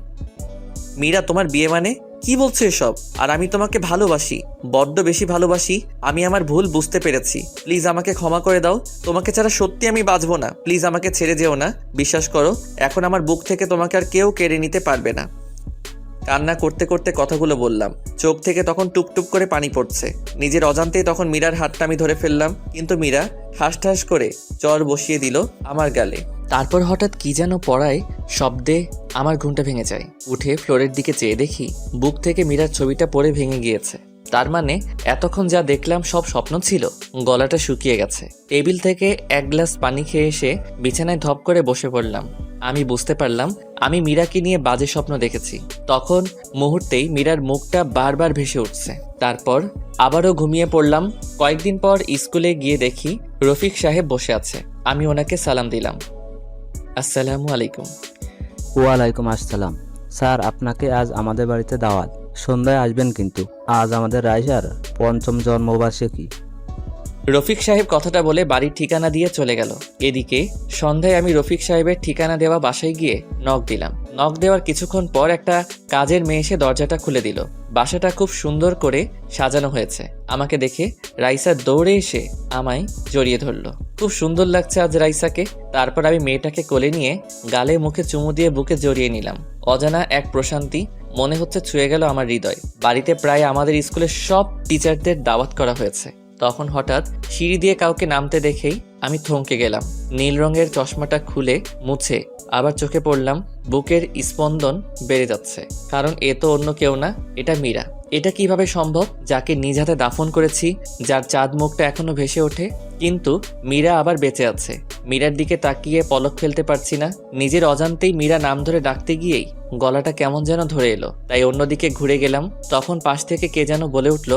মীরা, তোমার বিয়ে মানে? কি বলছো এসব? আর আমি তোমাকে ভালোবাসি, বড্ড বেশি ভালোবাসি। আমি আমার ভুল বুঝতে পেরেছি, প্লিজ আমাকে ক্ষমা করে দাও। তোমাকে ছাড়া সত্যি আমি বাঁচবো না, প্লিজ আমাকে ছেড়ে যেও না। বিশ্বাস করো, এখন আমার বুক থেকে তোমাকে আর কেউ কেড়ে নিতে পারবে না। কান্না করতে করতে কথাগুলো বললাম। চোখ থেকে তখন টুপটুপ করে পানি পড়ছে। নিজের অজান্তেই তখন মীরার হাতটা আমি ধরে ফেললাম, কিন্তু মীরা ঠাস ঠাস করে চর বসিয়ে দিল আমার গালে। তারপর হঠাৎ কি যেন পড়ায় শব্দে আমার ঘুমটা ভেঙে যায়। উঠে ফ্লোরের দিকে চেয়ে দেখি বুক থেকে মীরার ছবিটা পড়ে ভেঙে গিয়েছে। তার মানে এতক্ষণ যা দেখলাম সব স্বপ্ন ছিল। গলাটা শুকিয়ে গেছে। টেবিল থেকে এক গ্লাস পানি খেয়ে এসে বিছানায় ধপ করে বসে পড়লাম। আমি বুঝতে পারলাম আমি মীরাকে নিয়ে বাজে স্বপ্ন দেখেছি। তখন মুহূর্তেই মীরার মুখটা বারবার ভেসে উঠছে। তারপর আবারও ঘুমিয়ে পড়লাম। কয়েকদিন পর স্কুলে গিয়ে দেখি রফিক সাহেব বসে আছে। আমি ওনাকে সালাম দিলাম। আসসালামু আলাইকুম। ওয়ালাইকুম আসসালাম। স্যার, আপনাকে আজ আমাদের বাড়িতে দাওয়াত। সন্ধ্যায় আসবেন কিন্তু। আজ আমাদের রাইসার ৫ম জন্মবার্ষিকী। রফিক সাহেব কথাটা বলে বাড়ির ঠিকানা দিয়ে চলে গেল। এদিকে সন্ধ্যায় আমি রফিক সাহেবের ঠিকানা দেওয়া বাসায় গিয়ে নক দিলাম। নক দেওয়ার কিছুক্ষণ পর একটা কাজের মেয়ে এসে দরজাটা খুলে দিল। বাসাটা খুব সুন্দর করে সাজানো হয়েছে। আমাকে দেখে রাইসা দৌড়ে এসে আমায় জড়িয়ে ধরলো। খুব সুন্দর লাগছে আজ রাইসাকে। তারপর আমি মেয়েটাকে কোলে নিয়ে গালে মুখে চুমু দিয়ে বুকে জড়িয়ে নিলাম। অজানা এক প্রশান্তি মনে হচ্ছে ছুঁয়ে গেল আমার হৃদয়। বাড়িতে প্রায় আমাদের স্কুলের সব টিচারদের দাওয়াত করা হয়েছে। তখন হঠাৎ সিঁড়ি দিয়ে কাউকে নামতে দেখেই আমি থমকে গেলাম। নীল রঙের চশমাটা খুলে মুছে আবার চোখে পড়লাম। বুকের স্পন্দন বেড়ে যাচ্ছে, কারণ এ তো অন্য কেউ না, এটা মীরা। এটা কিভাবে সম্ভব? যাকে নিজ হাতে দাফন করেছি, যার চাঁদ মুখটা এখনো ভেসে ওঠে, কিন্তু মীরা আবার বেঁচে আছে। মীরার দিকে তাকিয়ে পলক ফেলতে পারছি না। নিজের অজান্তেই মীরা নাম ধরে ডাকতে গিয়েই গলাটা কেমন যেন ধরে এলো। তাই অন্যদিকে ঘুরে গেলাম। তখন পাশ থেকে কে যেন বলে উঠল,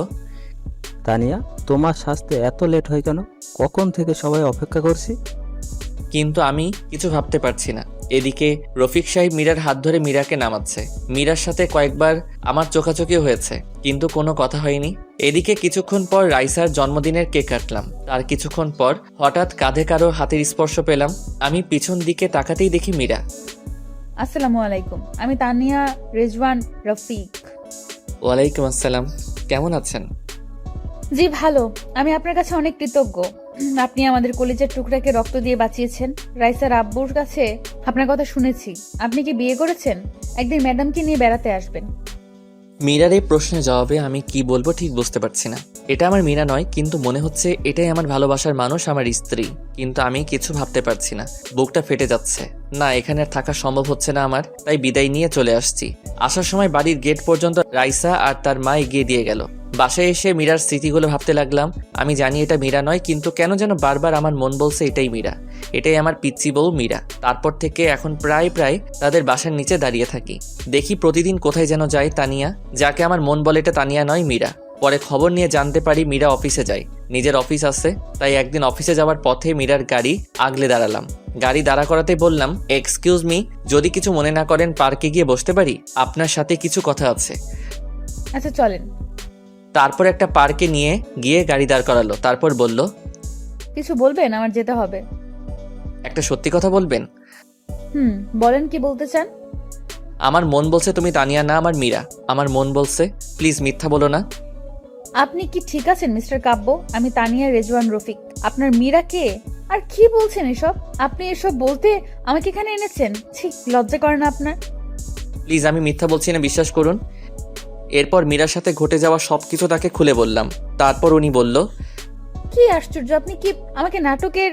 তানিয়া, তোমার সাজতে এত লেট হয় কেন? কখন থেকে সবাই অপেক্ষা করছি। কিন্তু আমি কিছু ভাবতে পারছি না। এদিকে রফিক সাহেব মীরার হাত ধরে মীরাকে নামাচ্ছে। মীরার সাথে কয়েকবার আমার চোখাচোখি হয়েছে, কিন্তু কোনো কথা হয়নি। এদিকে কিছুক্ষণ পর রাইসার জন্মদিনের কেক কাটলাম। তার কিছুক্ষণ পর হঠাৎ কাঁধে কারো হাতের স্পর্শ পেলাম। আমি পিছন দিকে তাকাতেই দেখি মীরা। আসসালামু আলাইকুম, আমি তানিয়া রেজওয়ান রফিক। ওয়ালাইকুম আসসালাম, কেমন আছেন? জি ভালো। আমি আপনার কাছে অনেক কৃতজ্ঞ। আপনি আমাদের কলেজের টুকরাকে রক্ত দিয়ে বাঁচিয়েছেন। রাইসার আব্বুর কাছে আপনার কথা শুনেছি। আপনি কি বিয়ে করেছেন? একদিন ম্যাডামকে নিয়ে বেড়াতে আসবেন। মীরার এই প্রশ্নের জবাবে আমি কি বলবো ঠিক বুঝতে পারছি না। এটা আমার মীরা নয়, কিন্তু মনে হচ্ছে এটাই আমার ভালোবাসার মানুষ, আমার স্ত্রী। কিন্তু আমি কিছু ভাবতে পারছি না। বুকটা ফেটে যাচ্ছে। না, এখানে আর থাকা সম্ভব হচ্ছে না আমার। তাই বিদায় নিয়ে চলে আসছি। আসার সময় বাড়ির গেট পর্যন্ত রাইসা আর তার মা এগিয়ে দিয়ে গেল। বাসায় এসে মীরার স্মৃতিগুলো ভাবতে লাগলাম। আমি জানি এটা মীরা নয়, কিন্তু কেন যেন বারবার আমার মন বলছে এটাই মীরা, এটাই আমার পিচ্চি বউ মীরা। তারপর থেকে এখন প্রায় তাদের বাসার নিচে দাঁড়িয়ে থাকি। দেখি প্রতিদিন কোথায় যেন যায় তানিয়া, যাকে আমার মন বলে এটা তানিয়া নয়, মীরা। পরে খবর নিয়ে জানতে পারি মীরা অফিসে যায়। নিজের অফিস আছে, তাই একদিন অফিসে যাওয়ার পথে মীরার গাড়ি আগলে দাঁড়ালাম। গাড়ি দাঁড়া করাতে বললাম, এক্সকিউজ মি, যদি কিছু মনে না করেন পার্কে গিয়ে বসতে পারি? আপনার সাথে কিছু কথা আছে। আচ্ছা চলেন। তারপর একটা পার্কে নিয়ে গিয়ে গাড়ি দাঁড় করালো। তারপর বলল, কিছু বলবেন? আমার যেতে হবে। একটা সত্যি কথা বলবেন? বলেন, কি বলতে চান? আমার মন বলছে তুমি তানিয়া না, আমার মীরা। আমার মন বলছে, প্লিজ মিথ্যা বলো না। আপনি কি ঠিক আছেন মিস্টার কাব্য? আমি তানিয়া রেজওয়ান রফিক। আপনার মীরা কে? আর কি বলছেন এসব? আপনি এসব বলতে আমাকে এখানে এনেছেন? ছি, লজ্জা করে না আপনার? প্লিজ, আমি মিথ্যা বলছি না, বিশ্বাস করুন। এরপর মীরার সাথে ঘটে যাওয়া সবকিছু তাকে খুলে বললাম। তারপর উনি বলল, কি আশ্চর্য, আপনি কি আমাকে নাটকের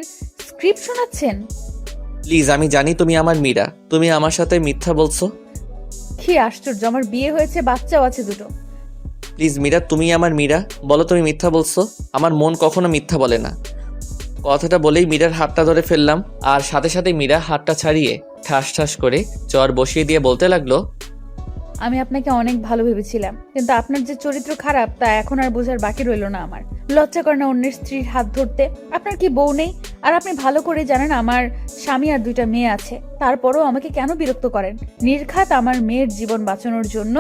স্ক্রিপ্ট শোনাচ্ছেন? প্লিজ, আমি জানি তুমি আমার মীরা, তুমি আমার সাথে মিথ্যা বলছো। কি আশ্চর্য, আমার বিয়ে হয়েছে, বাচ্চাও আছে দুটো। প্লিজ মীরা, তুমি আমার মীরা, বলো তুমি মিথ্যা বলছো। আমার মন কখনো মিথ্যা বলে না। কথাটা বলেই মীরার হাতটা ধরে ফেললাম, আর সাথে সাথে মীরা হাতটা ছাড়িয়ে ঠাস ঠাস করে চর বসিয়ে দিয়ে বলতে লাগলো, আমি আপনাকে অনেক ভালো ভেবেছিলাম, কিন্তু আপনার যে চরিত্র খারাপ তা এখন আর বোঝার বাকি রইল না আমার। লজ্জা করে না অন্যের স্ত্রীর হাত ধরতে? আপনার কি বউ নেই? আর আপনি ভালো করে জানেন আমার স্বামী আর দুইটা মেয়ে আছে। তারপরও আমাকে কেন বিরক্ত করেন? নির্ঘাত আমার মেয়ের জীবন বাঁচানোর জন্য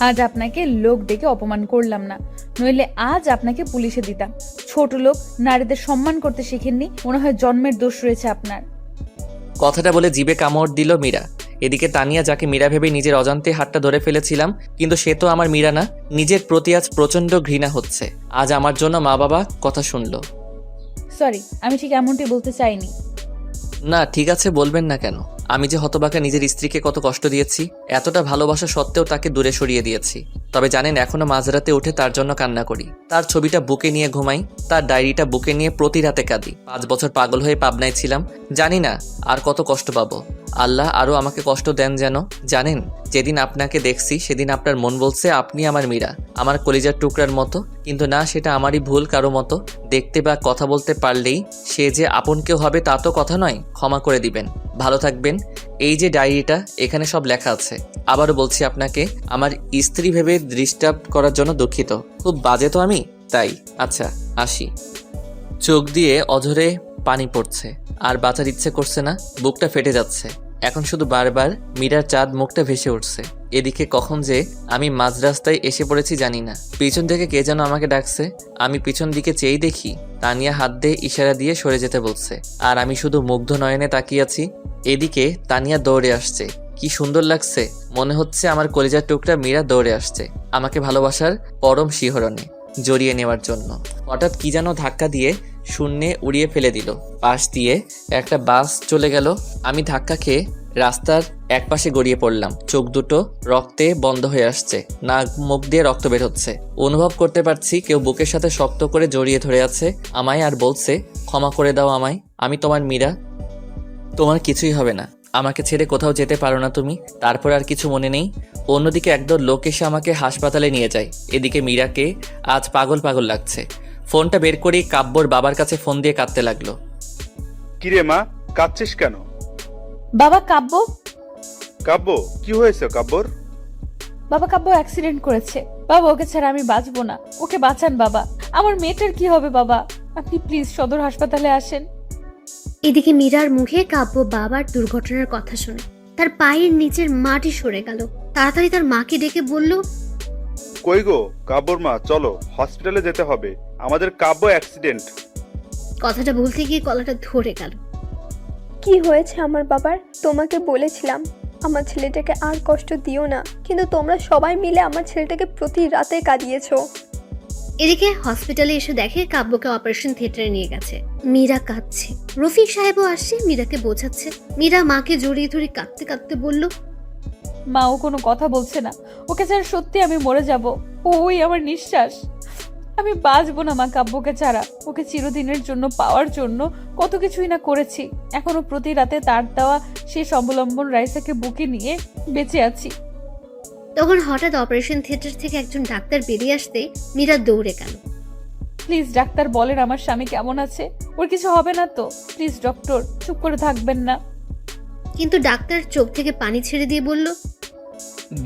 আজ আপনাকে লোক ডেকে অপমান করলাম না, নইলে আজ আপনাকে পুলিশে দিতাম। ছোট লোক, নারীদের সম্মান করতে শিখেননি, মনে হয় জন্মের দোষ রয়েছে আপনার। কথাটা বলে জিভে কামড় দিল মীরা। এদিকে তানিয়া, যাকে মীরা ভেবে নিজের অজান্তে হাতটা ধরে ফেলেছিলাম, কিন্তু সে তো আমার মীরা না। নিজের প্রতি আজ প্রচন্ড ঘৃণা হচ্ছে। আজ আমার জন্য মা বাবা কথা শুনলো। সরি, আমি ঠিক এমনটি বলতে চাইনি। না, ঠিক আছে, বলবেন না কেন? আমি যে হতবাকা নিজের স্ত্রীকে কত কষ্ট দিয়েছি, এতটা ভালোবাসা সত্ত্বেও তাকে দূরে সরিয়ে দিয়েছি। তবে জানেন, এখনো মাঝরাতে উঠে তার জন্য কান্না করি, তার ছবিটা বুকে নিয়ে ঘুমাই, তার ডায়েরিটা বুকে নিয়ে প্রতি রাতে কাঁদি। 5 বছর পাগল হয়ে পাবনায় ছিলাম, জানি না আর কত কষ্ট পাবো। আল্লাহ আরও আমাকে কষ্ট দেন যেন। জানেন, যেদিন আপনাকে দেখছি সেদিন আপনার মন বলছে আপনি আমার মীরা, আমার কলিজার টুকরার মতো, কিন্তু না, সেটা আমারই ভুল। কারো মতো দেখতে বা কথা বলতে পারলেই সে যে আপন কেউ হবে তা তো কথা নয়। ক্ষমা করে দিবেন, ভালো থাকবেন। এই যে ডায়েরিটা, এখানে সব লেখা আছে। আবারও বলছি আপনাকে, আমার স্ত্রী ভেবে ডিস্টার্ব করার জন্য দুঃখিত। খুব বাজে তো আমি, তাই। আচ্ছা, আসি। চোখ দিয়ে অঝরে পানি পড়ছে, আর বাঁচার ইচ্ছে করছে না, বুকটা ফেটে যাচ্ছে। এখন শুধু বারবার মীরার চাঁদ মুখটা ভেসে উঠছে। এদিকে কখন যে আমি মাঝ রাস্তায় এসে পড়েছি জানি না। পিছন থেকে কে যেন আমাকে ডাকছে। আমি পিছন দিকে চেয়েই দেখি তানিয়া হাত দিয়ে ইশারা দিয়ে সরে যেতে বলছে, আর আমি শুধু মুগ্ধ নয়নে তাকিয়ে আছি। এদিকে তানিয়া দৌড়ে আসছে। কি সুন্দর লাগছে, মনে হচ্ছে আমার কলিজার টুকরা মীরা দৌড়ে আসছে আমাকে ভালোবাসার পরম শিহরণে জড়িয়ে নেওয়ার জন্য। হঠাৎ কি যেন ধাক্কা দিয়ে শূন্যে উড়িয়ে ফেলে দিল। পাশ দিয়ে একটা বাস চলে গেল। আমি ধাক্কা খেয়ে রাস্তার একপাশে গড়িয়ে পড়লাম। চোখ দুটো রক্তে বন্ধ হয়ে আসছে, নাক মুখ দিয়ে রক্ত বের হচ্ছে। অনুভব করতে পারছি কেউ বুকের সাথে শক্ত করে জড়িয়ে ধরে আছে আমায়, আর বলছে, ক্ষমা করে দাও আমায়, আমি তোমার মীরা, তোমার কিছুই হবে না, আমাকে ছেড়ে কোথাও যেতে পারো না তুমি। তারপর আর কিছু মনে নেই। অন্যদিকে একদল লোক এসে আমাকে হাসপাতালে নিয়ে যায়। এদিকে মীরাকে আজ পাগল পাগল লাগছে। ফোনটা বের করে কাব্যর বাবার কাছে ফোন দিয়ে কাঁদতে লাগলো। কিরে মা, কাঁদছিস কেন? বাবা, কাব্য। কাব্য, কি হয়েছে কাব্যর? বাবা, কাব্য অ্যাক্সিডেন্ট করেছে। বাবা, ওকে ছাড়া আমি বাঁচবো না, ওকে বাঁচান বাবা। আমার মেয়েটার কি হবে বাবা? আপনি প্লিজ সদর হাসপাতালে আসেন। এদিকে মীরার মুখে কাব্য বাবার দুর্ঘটনার কথা শুনে তার পায়ের নিচের মাটি সরে গেল। তাড়াতাড়ি তার মাকে ডেকে বলল, কই গো কাব্যর মা, চলো হসপিটালে যেতে হবে, আমাদের কাব্য অ্যাক্সিডেন্ট। কথাটা বলতে গিয়ে গলাটা ধরে গেল। কি হয়েছে আমার বাবার? তোমাকে বলেছিলাম আমার ছেলেটাকে আর কষ্ট দিও না, কিন্তু তোমরা সবাই মিলে আমার ছেলেটাকে প্রতি রাতে কাঁদিয়েছো। এদিকে হসপিটালে এসে দেখে কাব্যকে অপারেশন থিয়েটারে নিয়ে গেছে। মীরা কাঁদছে। রফিক সাহেবও আসছে, মীরাকে বোঝাচ্ছে। মীরা মাকে জড়িয়ে ধরে কাঁদতে কাঁদতে বলল, মা, ও কোনো কথা বলছে না, ওকে ছাড়া সত্যি আমি মরে যাব। ওই আমার নিঃশ্বাস, আমি বাঁচবো না মা কাব্যকে ছাড়া। ওকে চিরদিনের জন্য পাওয়ার জন্য কত কিছুই না করেছি। এখনো প্রতি রাতে তার দেওয়া শেষ অবলম্বন রাইসাকে বুকে নিয়ে বেঁচে আছি। তখন হঠাৎ অপারেশন থিয়েটার থেকে একজন ডাক্তার বেরিয়ে আসতে মীরা দৌড়ে গেল। প্লিজ ডাক্তার, বলেন আমার স্বামী কেমন আছে, ওর কিছু হবে না তো? প্লিজ ডক্টর, চুপ করে থাকবেন না। কিন্তু ডাক্তার চোখ থেকে পানি ছেড়ে দিয়ে বলল,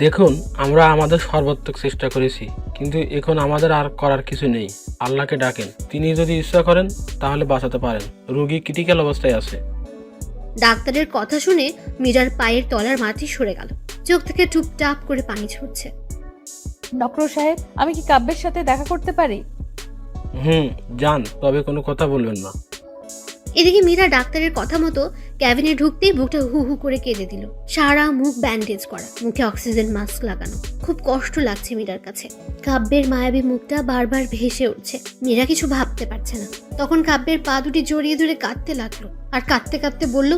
দেখুন, আমরা আমাদের সর্বাত্মক চেষ্টা করেছি, কিন্তু এখন আমাদের আর করার কিছু নেই। আল্লাহকে ডাকেন, তিনি যদি ইচ্ছা করেন তাহলে বাঁচাতে পারেন। রোগী ক্রিটিক্যাল অবস্থায় আছে। ডাক্তারের কথা শুনে মীরার পায়ের তলার মাটি সরে গেল। চোখ থেকে টুপটাপ করে পানি ঝরছে। ডক্টর সাহেব, আমি কি কাব্যের সাথে দেখা করতে পারি? যান, তবে কোনো কথা বলবেন না। এদিকে মীরা ডাক্তারের কথা মতো ক্যাবিনে ঢুকতেই বুকটা হু হু করে কেঁদে দিল। সারা মুখ ব্যান্ডেজ করা, মুখে অক্সিজেন মাস্ক লাগানো। খুব কষ্ট লাগছে মীরার কাছে। কাব্যের মায়াবী মুখটা বারবার ভেসে উঠছে। মীরা কিছু ভাবতে পারছে না। তখন কাব্যের পা দুটি জড়িয়ে ধরে কাঁদতে লাগলো, আর কাঁদতে কাঁদতে বলল,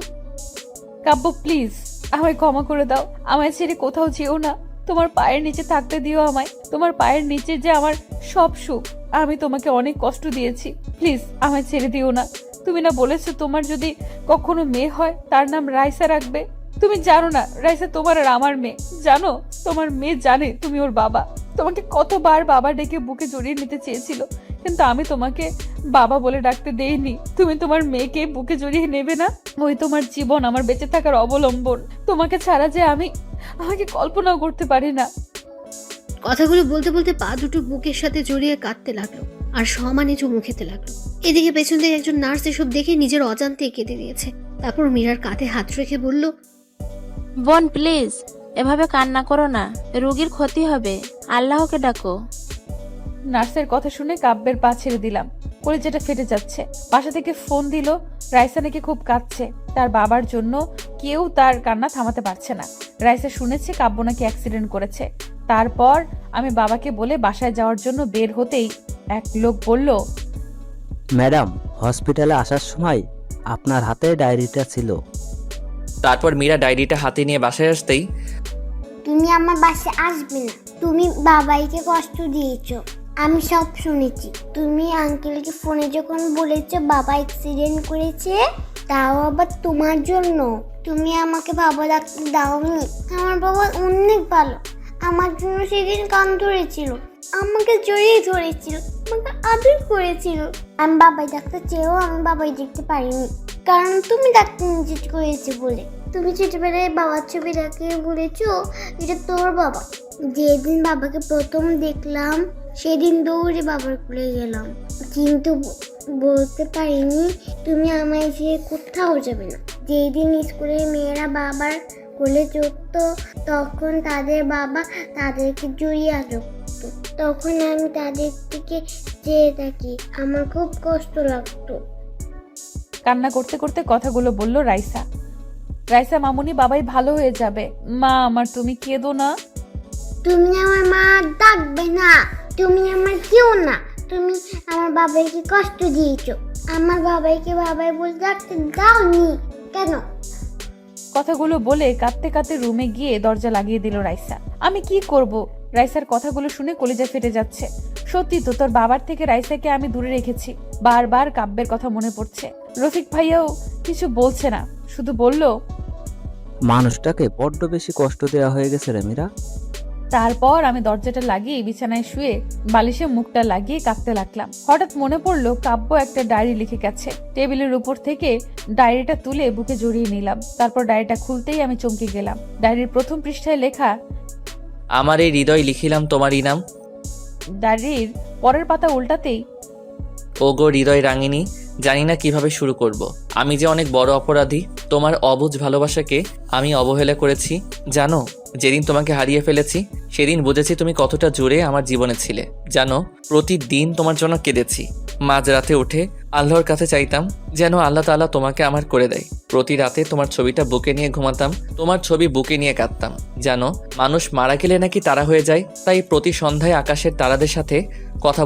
কাব্য প্লিজ, আমায় ক্ষমা করে দাও, আমায় ছেড়ে কোথাও যেও না, তোমার পায়ের নিচে থাকতে দিও আমায়। তোমার পায়ের নিচে যে আমার সব সুখ। আমি তোমাকে অনেক কষ্ট দিয়েছি, প্লিজ আমায় ছেড়ে দিও না। তুমি না বলেছো তোমার যদি কখনো মেয়ে হয় তার নাম রাইসা রাখবে? তুমি জানো না রাইসা তোমার আর আমার মেয়ে, জানো? তোমার মেয়ে জানে তুমি ওর বাবা। তোমাকে কতবার বাবা ডেকে বুকে জড়িয়ে নিতে চেয়েছিল, কিন্তু আমি তোমাকে বাবা বলে ডাকতে দেইনি। তুমি তোমার মেয়েকে বুকে জড়িয়ে নেবে না? ওই তোমার জীবন, আমার বেঁচে থাকার অবলম্বন। তোমাকে ছাড়া যে আমাকে কল্পনাও করতে পারি না। কথাগুলো বলতে বলতে পা দুটো বুকের সাথে জড়িয়ে কাঁদতে লাগলো, আর সমানে চুমু খেতে লাগলো। এদিকে পেছন থেকে একজন নার্স এসব দেখে নিজের অজান্তে কেঁদে দিয়েছে। তারপর মীরার কাঁধে হাত রেখে বলল, বোন প্লিজ এভাবে কান্না করো না, রোগীর ক্ষতি হবে, আল্লাহকে ডাকো। নার্সের কথা শুনে কাব্যের পা ছেড়ে দিলাম। কলিজাটা ফেটে যাচ্ছে। বাসা থেকে ফোন দিল, রাইসা নাকি খুব কাঁদছে। তার বাবার জন্য কেউ তার কান্না থামাতে পারছে না। রাইসা শুনেছে কাব্য নাকি অ্যাক্সিডেন্ট করেছে। তারপর আমি বাবাকে বলে বাসায় যাওয়ার জন্য বের হতেই এক লোক বলল, ম্যাডাম, হসপিটালে আসার সময় আপনার হাতে ডায়েরিটা ছিল। তারপর মীরা ডায়েরিটা হাতে নিয়ে বাসায় আসতেই তুমি আমার বাসায় আসবে না, তুমি বাবাইকে কষ্ট দিয়েছো, আমি সব শুনেছি। তুমি আঙ্কেলকে ফোনে যখন বলেছো বাবা অ্যাক্সিডেন্ট করেছে, তাও আবার তোমার জন্য, তুমি আমাকে বাবা ডাকতে দাওনি। আমার বাবা অনেক ভালো, আমার জন্য সেদিন কান ধরেছিল, আমাকে জড়িয়ে ধরেছিল, আমাকে আদর করেছিল। আমি বাবাই ডাক্তার চেয়েও আমি বাবাই দেখতে পারিনি, কারণ তুমি ডাক্তার নিষেধ করেছে বলে। তুমি ছোটবেলায় বাবার ছবি দেখে বলেছো এটা তোর বাবা। যেদিন বাবাকে প্রথম দেখলাম সেদিন দৌড়ে বাবার কোলে গেলাম, কিন্তু বলতে পারিনি তুমি আমায় যে কোথাও যাবে না। যেদিন স্কুলের মেয়েরা বাবার কোলে চড়তো তখন তাদের বাবা তাদেরকে জড়িয়ে আসতো, তখন আমি তাদের দিকে চেয়ে থাকি, আমার খুব কষ্ট লাগতো। কান্না করতে করতে কথাগুলো বলল রাইসা। রাইসা মামুনি, বাবাই ভালো হয়ে যাবে। মা আমার, তুমি কেঁদো না। তুমি আমার মা ডাকবে না, তুমি আমার কেউ না, তুমি আমার বাবাইকে কষ্ট দিয়েছো। আমার বাবাইকে বাবাই বলে ডাকতে দাওনি কেন? কথাগুলো বলে কাঁদতে কাঁদতে রুমে গিয়ে দরজা লাগিয়ে দিল রাইসা। আমি কি করব? রাইসার কথাগুলো শুনে কলিজা ফেটে যাচ্ছে। সত্যি তো, তোর বাবার থেকে রাইসাকে আমি দূরে রেখেছি। বারবার কাব্যের কথা মনে পড়ছে। রফিক ভাইয়াও কিছু বলছে না, শুধু বলল, মানুষটাকে বড্ড বেশি কষ্ট দেওয়া হয়ে গেছে রে মীরা। তারপর আমি দরজাটা লাগিয়ে বিছানায় শুয়ে বালিশে মুখটা লাগিয়ে কাঁদতে লাগলাম। হঠাৎ মনে পড়লো কাব্য একটা ডায়েরি লিখে গেছে। টেবিলের উপর থেকে ডায়েরিটা তুলে বুকে জড়িয়ে নিলাম। তারপর ডায়েরিটা খুলতেই আমি চমকে গেলাম। ডায়েরির প্রথম পৃষ্ঠায় লেখা, আমার এই হৃদয় লিখিলাম তোমার ইনাম। ডায়েরির পরের পাতা উল্টাতেই, ওগো হৃদয় রাঙিনী, জানি না কিভাবে শুরু করব। আমি যে অনেক বড় অপরাধী। তোমার অবুঝ ভালোবাসাকে আমি অবহেলা করেছি। জানো, যেদিন তোমাকে হারিয়ে ফেলেছি সেদিন বুঝেছি তুমি কতটা জোরে আমার জীবনে ছিলে। জানো, প্রতিদিন তোমার জন্য কেঁদেছি। মাঝরাতে উঠে আল্লাহর কাছে চাইতাম যেন আল্লাহ তাআলা তোমাকে আমার করে দেয়। প্রতি রাতে তোমার ছবিটা বুকে নিয়ে ঘুমাতাম, তোমার ছবি বুকে নিয়ে কাঁদতাম। জানো, মানুষ মারা গেলে নাকি তারা হয়ে যায়, তাই প্রতি সন্ধ্যায় আকাশের তারাদের সাথে কথা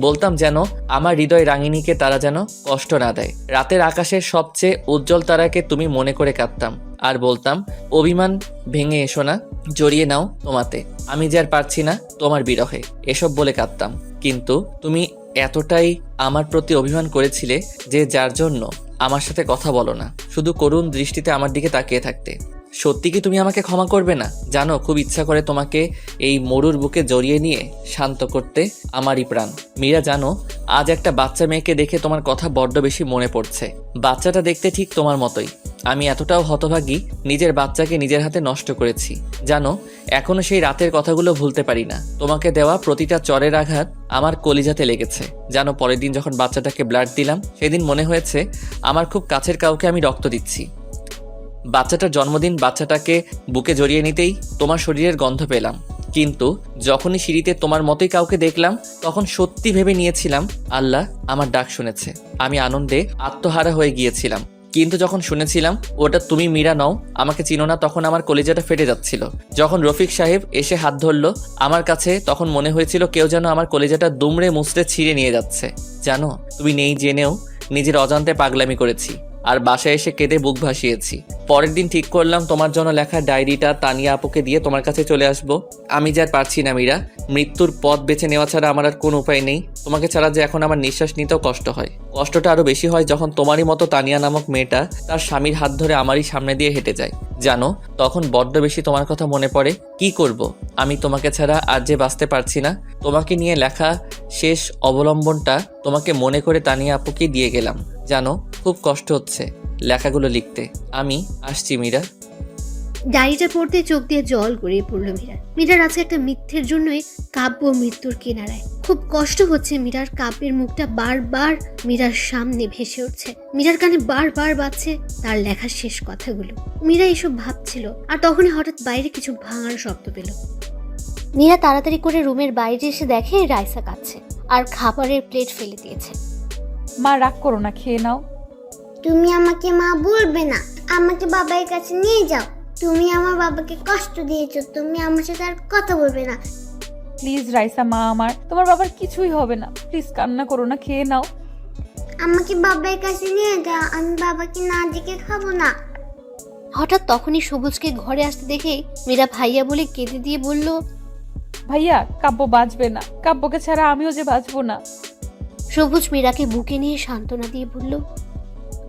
বলতাম যেন আমার হৃদয় রাঙিনীকে তারা যেন কষ্ট না দেয়। রাতের আকাশের সবচেয়ে উজ্জ্বল তারাকে তুমি মনে করে কাঁদতাম আর বলতাম, অভিমান ভেঙে এসো না, জড়িয়ে নাও তোমাতে, আমি যে আর পারছি না তোমার বিরহে, এসব বলে কাঁদতাম। কিন্তু তুমি এতটাই আমার প্রতি অভিমান করেছিলে যে যার জন্য আমার সাথে কথা বলো না, শুধু করুণ দৃষ্টিতে আমার দিকে তাকিয়ে থাকতে। সত্যি কি তুমি আমাকে ক্ষমা করবে না? জানো, খুব ইচ্ছা করে তোমাকে এই মরুর বুকে জড়িয়ে নিয়ে শান্ত করতে আমারই প্রাণ। মীরা, জানো, আজ একটা বাচ্চা মেয়েকে দেখে তোমার কথা বড্ড বেশি মনে পড়ছে। বাচ্চাটা দেখতে ঠিক তোমার মতোই। আমি এতটাও হতভাগী, নিজের বাচ্চাকে নিজের হাতে নষ্ট করেছি। জানো, এখনো সেই রাতের কথাগুলো ভুলতে পারি না। তোমাকে দেওয়া প্রতিটা চরের আঘাত আমার কলিজাতে লেগেছে। জানো, পরের দিন যখন বাচ্চাটাকে ব্লাড দিলাম সেদিন মনে হয়েছে আমার খুব কাছের কাউকে আমি রক্ত দিচ্ছি। বাচ্চাটার জন্মদিন, বাচ্চাটাকে বুকে জড়িয়ে নিতেই তোমার শরীরের গন্ধ পেলাম। কিন্তু যখনই সিঁড়িতে তোমার মতোই কাউকে দেখলাম তখন সত্যি ভেবে নিয়েছিলাম আল্লাহ আমার ডাক শুনেছে। আমি আনন্দে আত্মহারা হয়ে গিয়েছিলাম। কিন্তু যখন শুনেছিলাম ওটা তুমি মীরা নও, আমাকে চিনো না, তখন আমার কলিজাটা ফেটে যাচ্ছিল। যখন রফিক সাহেব এসে হাত ধরলো আমার কাছে, তখন মনে হয়েছিল কেউ যেন আমার কলিজাটা দুমড়ে মুচড়ে ছিঁড়ে নিয়ে যাচ্ছে। জানো, তুমি নেই জেনেও নিজের অজান্তে পাগলামি করেছি আর বাসায় এসে কেঁদে বুক ভাসিয়েছি। পরের দিন ঠিক করলাম তোমার জন্য লেখা ডায়েরিটা তানিয়া আপুকে দিয়ে তোমার কাছে চলে আসব। আমি যে আর পারছি না মীরা, মৃত্যুর পথ বেছে নেওয়া ছাড়া আমার আর কোনো উপায় নেই। তোমাকে ছাড়া যে এখন আমার নিঃশ্বাস নিতেও কষ্ট হয়। কষ্টটা আরো বেশি হয় যখন তোমারই মতো তানিয়া নামক মেয়েটা তার স্বামীর হাত ধরে আমারই সামনে দিয়ে হেঁটে যায়। জানো, তখন বড্ড বেশি তোমার কথা মনে পড়ে। কি করব, আমি তোমাকে ছাড়া আর যে বাঁচতে পারছি না। তোমাকে নিয়ে লেখা শেষ অবলম্বনটা তোমাকে মনে করে তানিয়া আপুকে দিয়ে গেলাম। জানো, খুব কষ্ট হচ্ছে লেখাগুলো লিখতে। আমি আসছি মীরা। ডায়েরিটা পড়তে চোখ দিয়ে জল গড়িয়ে পড়লো মীরার আজকে একটা মিথ্যের জন্যই কাব্য মৃত্যুর কিনারায়। খুব কষ্ট হচ্ছে মীরার। কাব্যের মুখটা বারবার মীরার সামনে ভেসে উঠছে, মীরার কানে বারবার বাজছে তার লেখার শেষ কথাগুলো। মীরা এসব ভাবছিল আর তখনই হঠাৎ বাইরে কিছু ভাঙার শব্দ পেল। মীরা তাড়াতাড়ি করে রুমের বাইরে এসে দেখে রাইসা কাঁদছে আর খাবারের প্লেট ফেলে দিয়েছে। মা রাগ করো না, খেয়ে নাও। তুমি আমাকে মা বলবে না, আমাকে বাবার কাছে নিয়ে যাও। তুমি আমার বাবাকে কষ্ট দিয়েছো, তুমি আমার সাথে আর কথা বলবে না। প্লিজ রাইসা, মা আমার, তোমার বাবার কিছুই হবে না। প্লিজ কান্না করো না, খেয়ে নাও। আমাকে বাবার কাছে নিয়ে যাও, আমি বাবাকে না দেখে খাবো না। হঠাৎ তখনই সবুজকে ঘরে আসতে দেখে মীরা ভাইয়া বলে কেঁদে দিয়ে বলল, ভাইয়া কাব্য বাঁচবে না, কাব্যকে ছাড়া আমিও যে বাঁচবো না। সবুজ মীরাকে বুকে নিয়ে সান্ত্বনা দিয়ে বলল,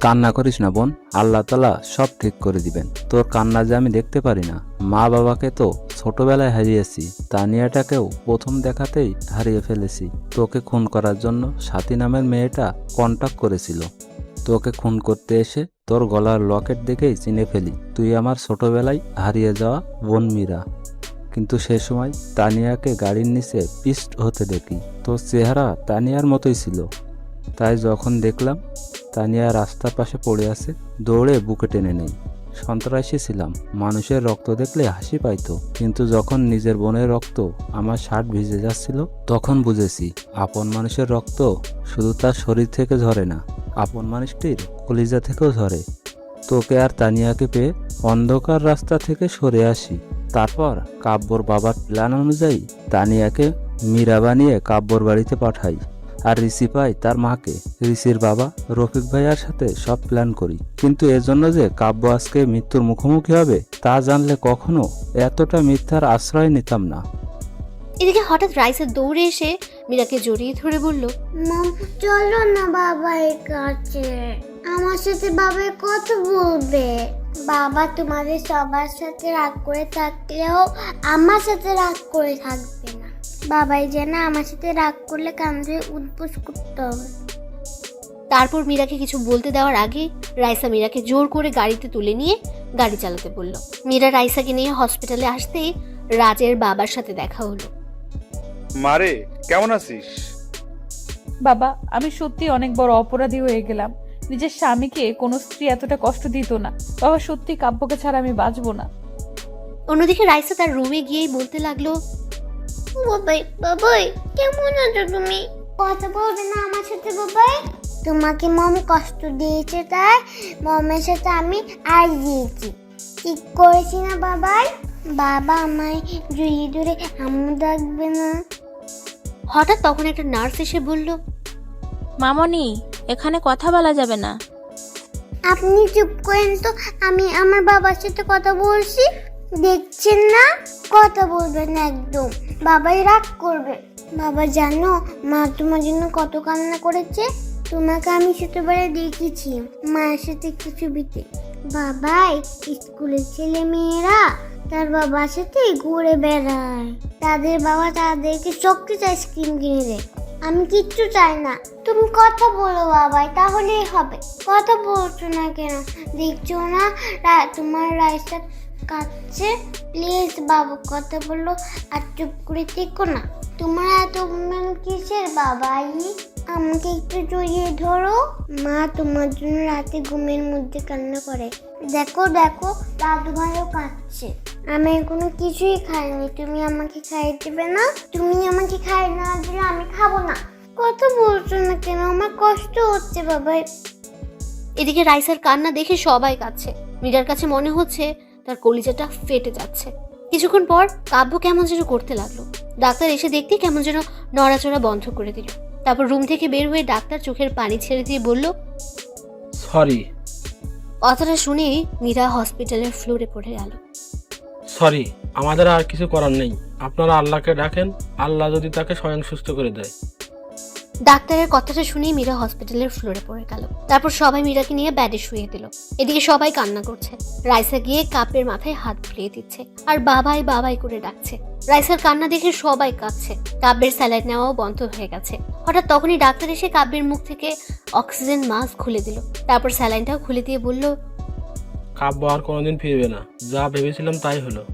কান্না করিস না বোন, আল্লাহ তাআলা সব ঠিক করে দিবেন। তোর কান্না যে আমি দেখতে পারি না। মা বাবাকে তো ছোটবেলায় হারিয়েছি, তানিয়াটাকেও প্রথম দেখাতেই হারিয়ে ফেলেছি। তোকে খুন করার জন্য সাথী নামের মেয়েটা কন্টাক্ট করেছিল। তোকে খুন করতে এসে তোর গলার লকেট দেখেই চিনে ফেলি তুই আমার ছোটবেলায় হারিয়ে যাওয়া বোন মীরা। কিন্তু সে সময় তানিয়াকে গাড়ির নিচে পিস্ট হতে দেখি। তোর চেহারা তানিয়ার মতোই ছিল। তাই যখন দেখলাম তানিয়া রাস্তার পাশে পড়ে আছে, দৌড়ে বুকে টেনে নেই। সন্ত্রাসী ছিলাম, মানুষের রক্ত দেখলে হাসি পাইতো, কিন্তু যখন নিজের বোনের রক্ত আমার শার্ট ভিজে যাচ্ছিল তখন বুঝেছি আপন মানুষের রক্ত শুধু তার শরীর থেকে ঝরে না, আপন মানুষটির কলিজা থেকেও ঝরে। তোকে আর তানিয়াকে পেয়ে অন্ধকার রাস্তা থেকে সরে আসি। তারপর কাব্যর বাবার প্ল্যান অনুযায়ী তানিয়াকে মীরা বানিয়ে কাব্যর বাড়িতে পাঠাই, আর ঋষি পাই তার মাকে। ঋষির বাবা রফিক ভাইয়ার সাথে সব প্ল্যান করি, কিন্তু এর জন্য যে কাব্য আজকে মৃত্যুর মুখোমুখি হবে তা জানলে কখনো এতটা মিথ্যার আশ্রয় নিতাম না। এদিকে হঠাৎ রাইসা দৌড়ে এসে মীরাকে জড়িয়ে ধরে বলল, মম চলো না বাবার কাছে, আমার সাথে বাবা কথা বলবে। বাবা তোমাদের সবার সাথে রাগ করে থাকলেও আমার সাথে রাগ করে থাকবে না। বাবাই যেন আমার সাথে রাগ করলে কান্দে উদ্বোস করতে হবে। তারপর মীরাকে কিছু বলতে দেওয়ার আগে রাইসা মীরাকে জোর করে গাড়িতে তুলে নিয়ে গাড়ি চালাতে বলল। মীরা রাইসাকে নিয়ে হসপিটালে আসতেই রাজের বাবার সাথে দেখা হলো। মারে, কেমন আছিস? বাবা, আমি সত্যি অনেক বড় অপরাধী হয়ে গেলাম। নিজের স্বামীকে কোনো স্ত্রী এতটা কষ্ট দিত না। বাবা, সত্যি কাব্যকে ছাড়া আমি বাঁচবো না। অন্যদিকে রাইসা তার রুমে গিয়েই বলতে লাগলো, বাবাই বাবাই কেমন আছো তুমি? কথা বলবে না আমার সাথে বাবাই? তোমাকে মম কষ্ট দিয়েছে তাই মমের সাথে আমি আর দিয়েছি। ঠিক করেছি না বাবাই? বাবা আমায় জড়িয়ে ধরে আম্মু ডাকবে না? হঠাৎ তখন একটা নার্স এসে বলল, মামনি, এখানে কথা বলা যাবে না। আপনি চুপ করেন তো, আমি আমার বাবার সাথে কথা বলছি। দেখছেন না, কথা বলবেন না একদম, বাবাই রাগ করবে। বাবা জানো মা তোমার জন্য কত কান্না করেছে? তোমাকে আমি ছোটবেলায় দেখেছি মায়ের সাথে একটু ছবিতে। বাবাই স্কুলের ছেলে মেয়েরা তার বাবার সাথে ঘুরে বেড়ায়, তাদের বাবা তাদেরকে চকলেট আইসক্রিম কিনে দেয়। আমি কিচ্ছু চাই না, তুমি কথা বলো বাবাই, তাহলেই হবে। কথা বলছো না কেন? দেখছো না তোমার রাইসা কাঁদছে? প্লিজ বাবা কথা বলো, আর চুপ করে দেখো না। তোমার এত অভিমান কিসের বাবাই? আমাকে একটু জড়িয়ে ধরো। মা তোমার জন্য রাতে ঘুমের মধ্যে কান্না করে। দেখো দেখো দাদু ভাইও কাঁদছে। আমি এখনো কিছুই খাইনি, তুমি আমাকে খাইয়ে দেবে না? তুমি আমাকে খাইয়ে না দিলে আমি খাবো না। কথা বলছো না কেন? আমার কষ্ট হচ্ছে বাবাই। এদিকে রাইসার কান্না দেখে সবাই কাঁদছে। মীরার কাছে মনে হচ্ছে তার কলিজাটা ফেটে যাচ্ছে। কিছুক্ষণ পর কাব্য কেমন যেন করতে লাগলো। ডাক্তার এসে দেখতে কেমন যেন নড়াচড়া বন্ধ করে দিল। তারপর রুম থেকে বের হয়ে ডাক্তার চোখের পানি ছেড়ে দিয়ে বলল, সরি। কথাটা শুনেই মীরা হসপিটালের ফ্লোরে পড়ে গেল। সরি, আমাদের আর কিছু করার নেই। আপনারা আল্লাহকে ডাকেন, আল্লাহ যদি তাকে স্বয়ং সুস্থ করে দেয়। ডাক্তারের কথাটা শুনেই মীরা হসপিটালের ফ্লোরে পড়ে গেল। তারপর সবাই মীরাকে নিয়ে বেডে শুয়ে দিল। এদিকে সবাই কান্না করছে। রাইসা গিয়ে কাব্যের মাথায় হাত বুলিয়ে দিচ্ছে আর বাবাই বাবাই করে ডাকছে। রাইসার কান্না দেখে সবাই কাঁদছে। কাব্যের স্যালাইড নেওয়াও বন্ধ হয়ে গেছে। হঠাৎ তখনই ডাক্তার এসে কাব্যের মুখ থেকে অক্সিজেন মাস্ক খুলে দিল। তারপর স্যালাইনটাও খুলে দিয়ে বলল, কাব্য আর কোনোদিন ফিরবে না, যা ভেবেছিলাম তাই হলো।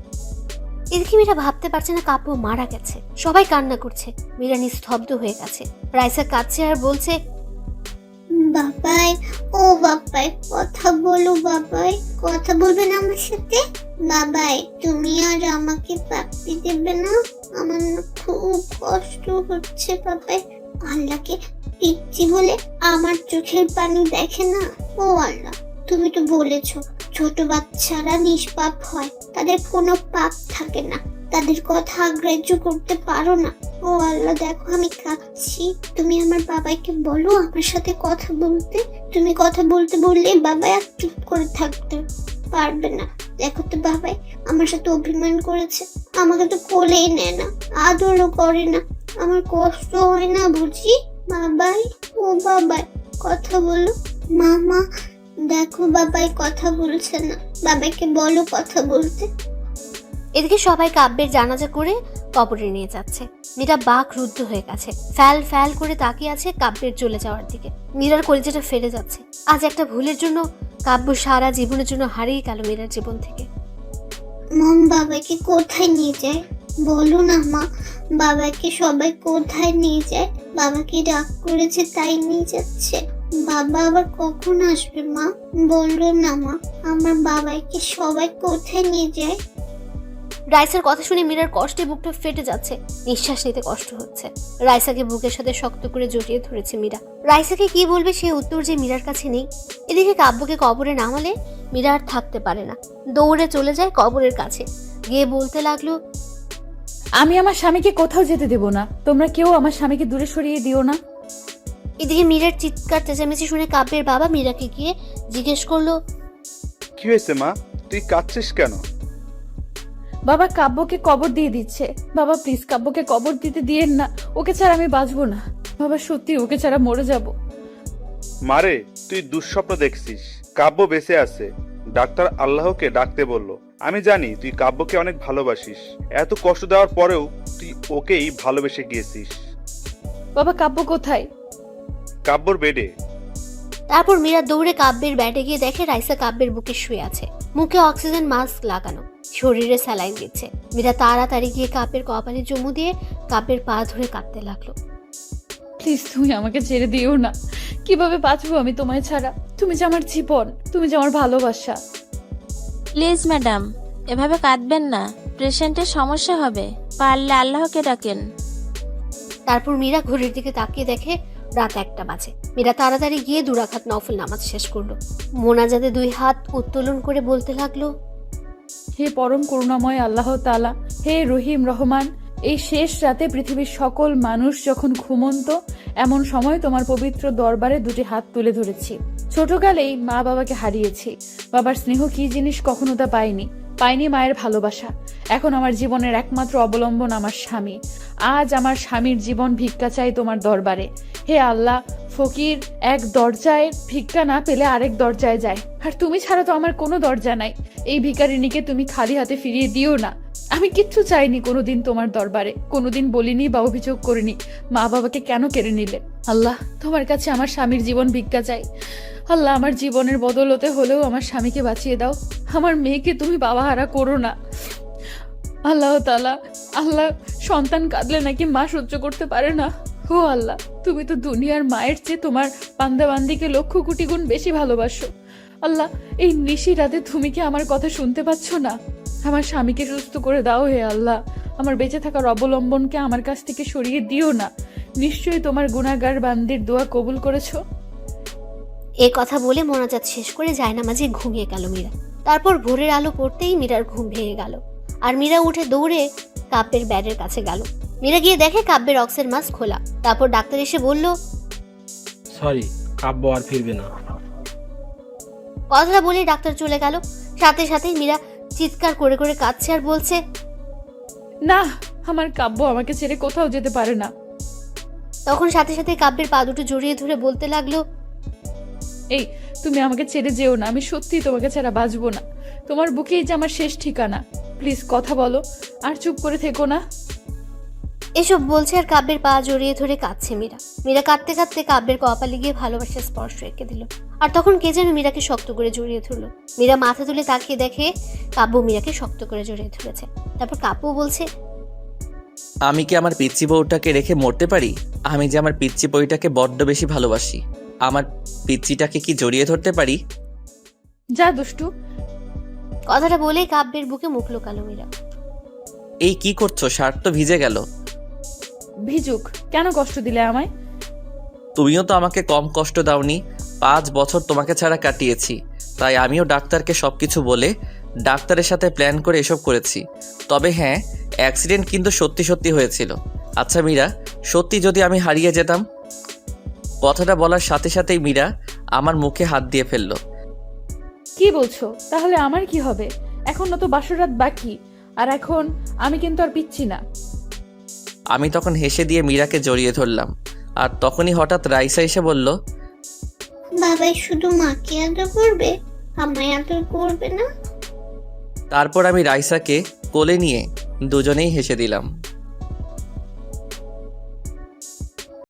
এদিকে মীরা ভাবতে পারছে না কাব্য মারা গেছে। সবাই কান্না করছে। মীরা নিস্তব্ধ হয়ে গেছে। রাইসা কাঁদছে আর বলছে, বাবাই ও বাবাই কথা বলো বাবাই, কথা বলবে না আমার সাথে? বাবাই তুমি আর আমাকে প্রাপ্তি দেবে না? আমার না খুব কষ্ট হচ্ছে বাবাই। আল্লাহকে পিচ্ছি বলে আমার চোখের পানি দেখে না। ও আল্লাহ, তুমি তো বলেছো ছোট বাচ্চারা নিষ্পাপ হয়, তাদের কোনো পাপ থাকে না, তাদের কথা গ্রাহ্য করতে পারো না। ও আল্লাহ দেখো আমি কাঁদছি, তুমি আমার বাবাকে বলো আমার সাথে কথা বলতে। তুমি কথা বলতে বললে বাবা আর চুপ করে থাকতো। পারবে না। দেখো তো বাবাই আমার সাথে অভিমান করেছে, আমাকে তো কোলেই নেয় না, আদরও করে না। আমার কষ্ট হয় না বুঝি? বাবাই, ও বাবাই কথা বলো। মামা দেখো বাবাই কথা বলছে না, বাবাইকে বলো কথা বলতে। এদিকে সবাই কাব্যের জানাজা করে কবরে নিয়ে যাচ্ছে। মীরা বাক রুদ্ধ হয়ে গেছে, ফ্যাল ফ্যাল করে তাকিয়ে আছে কাব্যের চলে যাওয়ার দিকে। মীরার কলিজাটা ফেটে যাচ্ছে। আজ একটা ভুলের জন্য কাব্য সারা জীবনের জন্য হারিয়ে গেল মীরার জীবন থেকে। মম বাবাইকে কোথায় নিয়ে যায় বলো না মা, বাবাকে সবাই কোথায় নিয়ে যায়? বাবাকে রাগ করেছে তাই নিয়ে যাচ্ছে। বাবা আবার কখন আসবে মা? বললো না মা, আমার বাবাইকে সবাই কোথায় নিয়ে যায়? রাইসার কথা শুনে মীরার কষ্টে বুকটা ফেটে যাচ্ছে, নিঃশ্বাস নিতে কষ্ট হচ্ছে। রাইসাকে বুকের সাথে শক্ত করে জড়িয়ে ধরেছে মীরা। রাইসাকে কি বলবে সে উত্তর যে মীরার কাছে নেই। এদিকে কাব্যকে কবরে নামালে মীরা আর থাকতে পারে না, দৌড়ে চলে যায় কবরের কাছে, গিয়ে বলতে লাগলো, আমি আমার স্বামীকে কোথাও যেতে দেব না, তোমরা কেউ আমার স্বামীকে দূরে সরিয়ে দিও না। এদিকে মীরার চিৎকার চেঁচামেচি শুনে কাব্যের বাবা মীরাকে গিয়ে জিজ্ঞেস করলো, কি হয়েছে মা, তুই কাঁদছিস কেন? বাবা কাব্যকে কবর দিয়ে দিচ্ছে। বাবা প্লিজ কাব্যকে কবর দিতে দিয়েন না, ওকে ছাড়া আমি বাঁচবো না। বাবা সত্যি ওকে ছাড়া মরে যাব। মারে তুই দুঃস্বপ্ন দেখছিস, কাব্য বেঁচে আছে। ডাক্তার আল্লাহকে ডাকতে বলল। আমি জানি তুই কাব্যকে অনেক ভালোবাসিস, এত কষ্ট দেওয়ার পরেও তুই ওকেই ভালোবেসে গিয়েছিস। বাবা কাব্য কোথায়? কাব্যর বেডে। তারপর মীরা দৌড়ে কাব্যের ব্যাটে গিয়ে দেখে রাইসা কাব্যের বুকে শুয়ে আছে, মুখে অক্সিজেন মাস্ক লাগানো, শরীরে স্যালাইন দিচ্ছে। মীরা তাড়াতাড়ি গিয়ে কাব্যের কপালে চুমু দিয়ে কাব্যের পা ধরে কাঁদতে লাগলো। প্লিজ তুমি আমাকে ছেড়ে দিও না, কিভাবে বাঁচবো আমি তোমায় ছাড়া? তুমি যে আমার জীবন, তুমি যে আমার ভালোবাসা। প্লিজ ম্যাডাম, এভাবে কাঁদবেন না, পেশেন্টের সমস্যা হবে, পারলে আল্লাহকে ডাকেন। তারপর মীরা ঘড়ির দিকে তাকিয়ে দেখে রাত 1টা বাজে। মীরা তাড়াতাড়ি গিয়ে 2 রাকাত নফল নামাজ শেষ করলো। মোনাজাতে 2 হাত উত্তোলন করে বলতে লাগলো, হে পরম করুণাময় আল্লাহ তাআলা, হে রহিম রহমান, এই শেষ রাতে পৃথিবীর সকল মানুষ যখন ঘুমন্ত, এমন সময় তোমার পবিত্র দরবারে 2টি হাত তুলে ধরেছি। ছোটকালেই মা বাবাকে হারিয়েছি, বাবার স্নেহ কি জিনিস কখনো তা পাইনি মায়ের ভালোবাসা। এখন আমার জীবনের একমাত্র অবলম্বন আমার স্বামী। আজ আমার স্বামীর জীবন ভিক্ষা চাই তোমার দরবারে। হে আল্লাহ, ফকির এক দরজায় ভিক্ষা না পেলে আরেক দরজায় যায়, আর তুমি ছাড়া তো আমার কোনো দরজা নাই। এই ভিখারিনীকে তুমি খালি হাতে ফিরিয়ে দিও না। আমি কিচ্ছু চাইনি কোনোদিন তোমার দরবারে, কোনোদিন বলিনি বা অভিযোগ করিনি মা বাবাকে কেন কেড়ে নিলে। আল্লাহ, তোমার কাছে আমার স্বামীর জীবন ভিক্ষা চাই। আল্লাহ, আমার জীবনের বদলতে হলেও আমার স্বামীকে বাঁচিয়ে দাও। আমার মেয়েকে তুমি বাবা হারা করো না। আল্লাহ তাআলা, আল্লাহ, সন্তান কাঁদলে নাকি মা সহ্য করতে পারে না। ও আল্লাহ, তুমি তো দুনিয়ার মায়ের চেয়ে তোমার বান্দাবান্দিকে লক্ষ কোটি গুণ বেশি ভালোবাসো। আল্লাহ, এই নিশি রাতে তুমি কি আমার কথা শুনতে পাচ্ছ না? আমার স্বামীকে সুস্থ করে দাও হে আল্লাহ। আমার বেঁচে থাকার অবলম্বনকে আমার কাছ থেকে সরিয়ে দিও না। নিশ্চয়ই তোমার গুনাহগার বান্দির দোয়া কবুল করেছো। এই কথা বলে মোনাজাত শেষ করে জায়নামাজে ঘুমিয়ে গেল মীরা। তারপর ভোরের আলো পড়তেই মীরার ঘুম ভেঙে গেল, আর মীরা উঠে দৌড়ে কাব্যের ব্যাডের কাছে গেল। মীরা গিয়ে দেখে কাব্যের অক্সিজেন মাস্ক খোলা। তারপর ডাক্তার এসে বলল, সরি, কাব্য আর ফিরবে না। কথাটা বলেই ডাক্তার চলে গেল। সাথে সাথেই মীরা চিৎকার করে করে কাঁদছে আর বলছে, না, আমার কাব্য আমাকে ছেড়ে কোথাও যেতে পারে না। তখন সাথে সাথে কাব্যের পা দুটো জড়িয়ে ধরে বলতে লাগলো, এই তুমি আমাকে ছেড়ে যেও না, আমি সত্যি তোমাকে ছাড়া বাঁচবো না। তোমার বুকেই যে আমার শেষ ঠিকানা, প্লিজ কথা বলো, আর চুপ করে থেকো না। এসব বলছে আর কাব্যের পা জড়িয়ে ধরে কাঁদছে মীরা। মীরা কাঁদতে কাঁদতে কাব্যের কপালে গিয়ে ভালোবাসার স্পর্শ রেখে দিল। আর তখন কে যেন মীরাকে শক্ত করে জড়িয়ে ধরলো। মীরা মাথা তুলে তাকিয়ে দেখে কাব্য মীরাকে শক্ত করে জড়িয়ে ধরেছে। তারপর কাব্য বলছে, আমি কি আমার পিচ্চি বউটাকে রেখে মরতে পারি? আমি যে আমার পিচ্চি বউটাকে বড্ড বেশি ভালোবাসি, আমার পিচ্চিটাকে কি জড়িয়ে ধরতে পারি? যা দুষ্টু। কথাটা বলেই কাব্যের বুকে মুখ লুকালো মীরা। এই কি করছো? শার্ট তো ভিজে গেল। ভিজুক, কেন কষ্ট দিলে আমায়? তুমিও তো আমাকে কম কষ্ট দাওনি। 5 বছর তোমাকে ছাড়া কাটিয়েছি, তাই আমিও ডাক্তারকে সবকিছু বলে ডাক্তারের সাথে প্ল্যান করে এসব করেছি। তবে হ্যাঁ, অ্যাক্সিডেন্ট কিন্তু সত্যি সত্যি হয়েছিল। আচ্ছা মীরা, সত্যি যদি আমি হারিয়ে যেতাম? কথাটা বলার সাথে সাথেই মীরা আমার মুখে হাত দিয়ে ফেললো। কি বলছো? তাহলে আমার কি হবে? এখনো তো বাসরাত বাকি, আর এখন আমি কিন্তু আর পিচ্ছি না। আমি তখন হেসে দিয়ে মীরাকে জড়িয়ে ধরলাম, আর তখনই হঠাৎ রাইসা এসে বলল, বাবাই শুধু মাকে আদর করবে, আমায় আদর করবে না? তারপর আমি রাইসাকে কোলে নিয়ে দুজনেই হেসে দিলাম।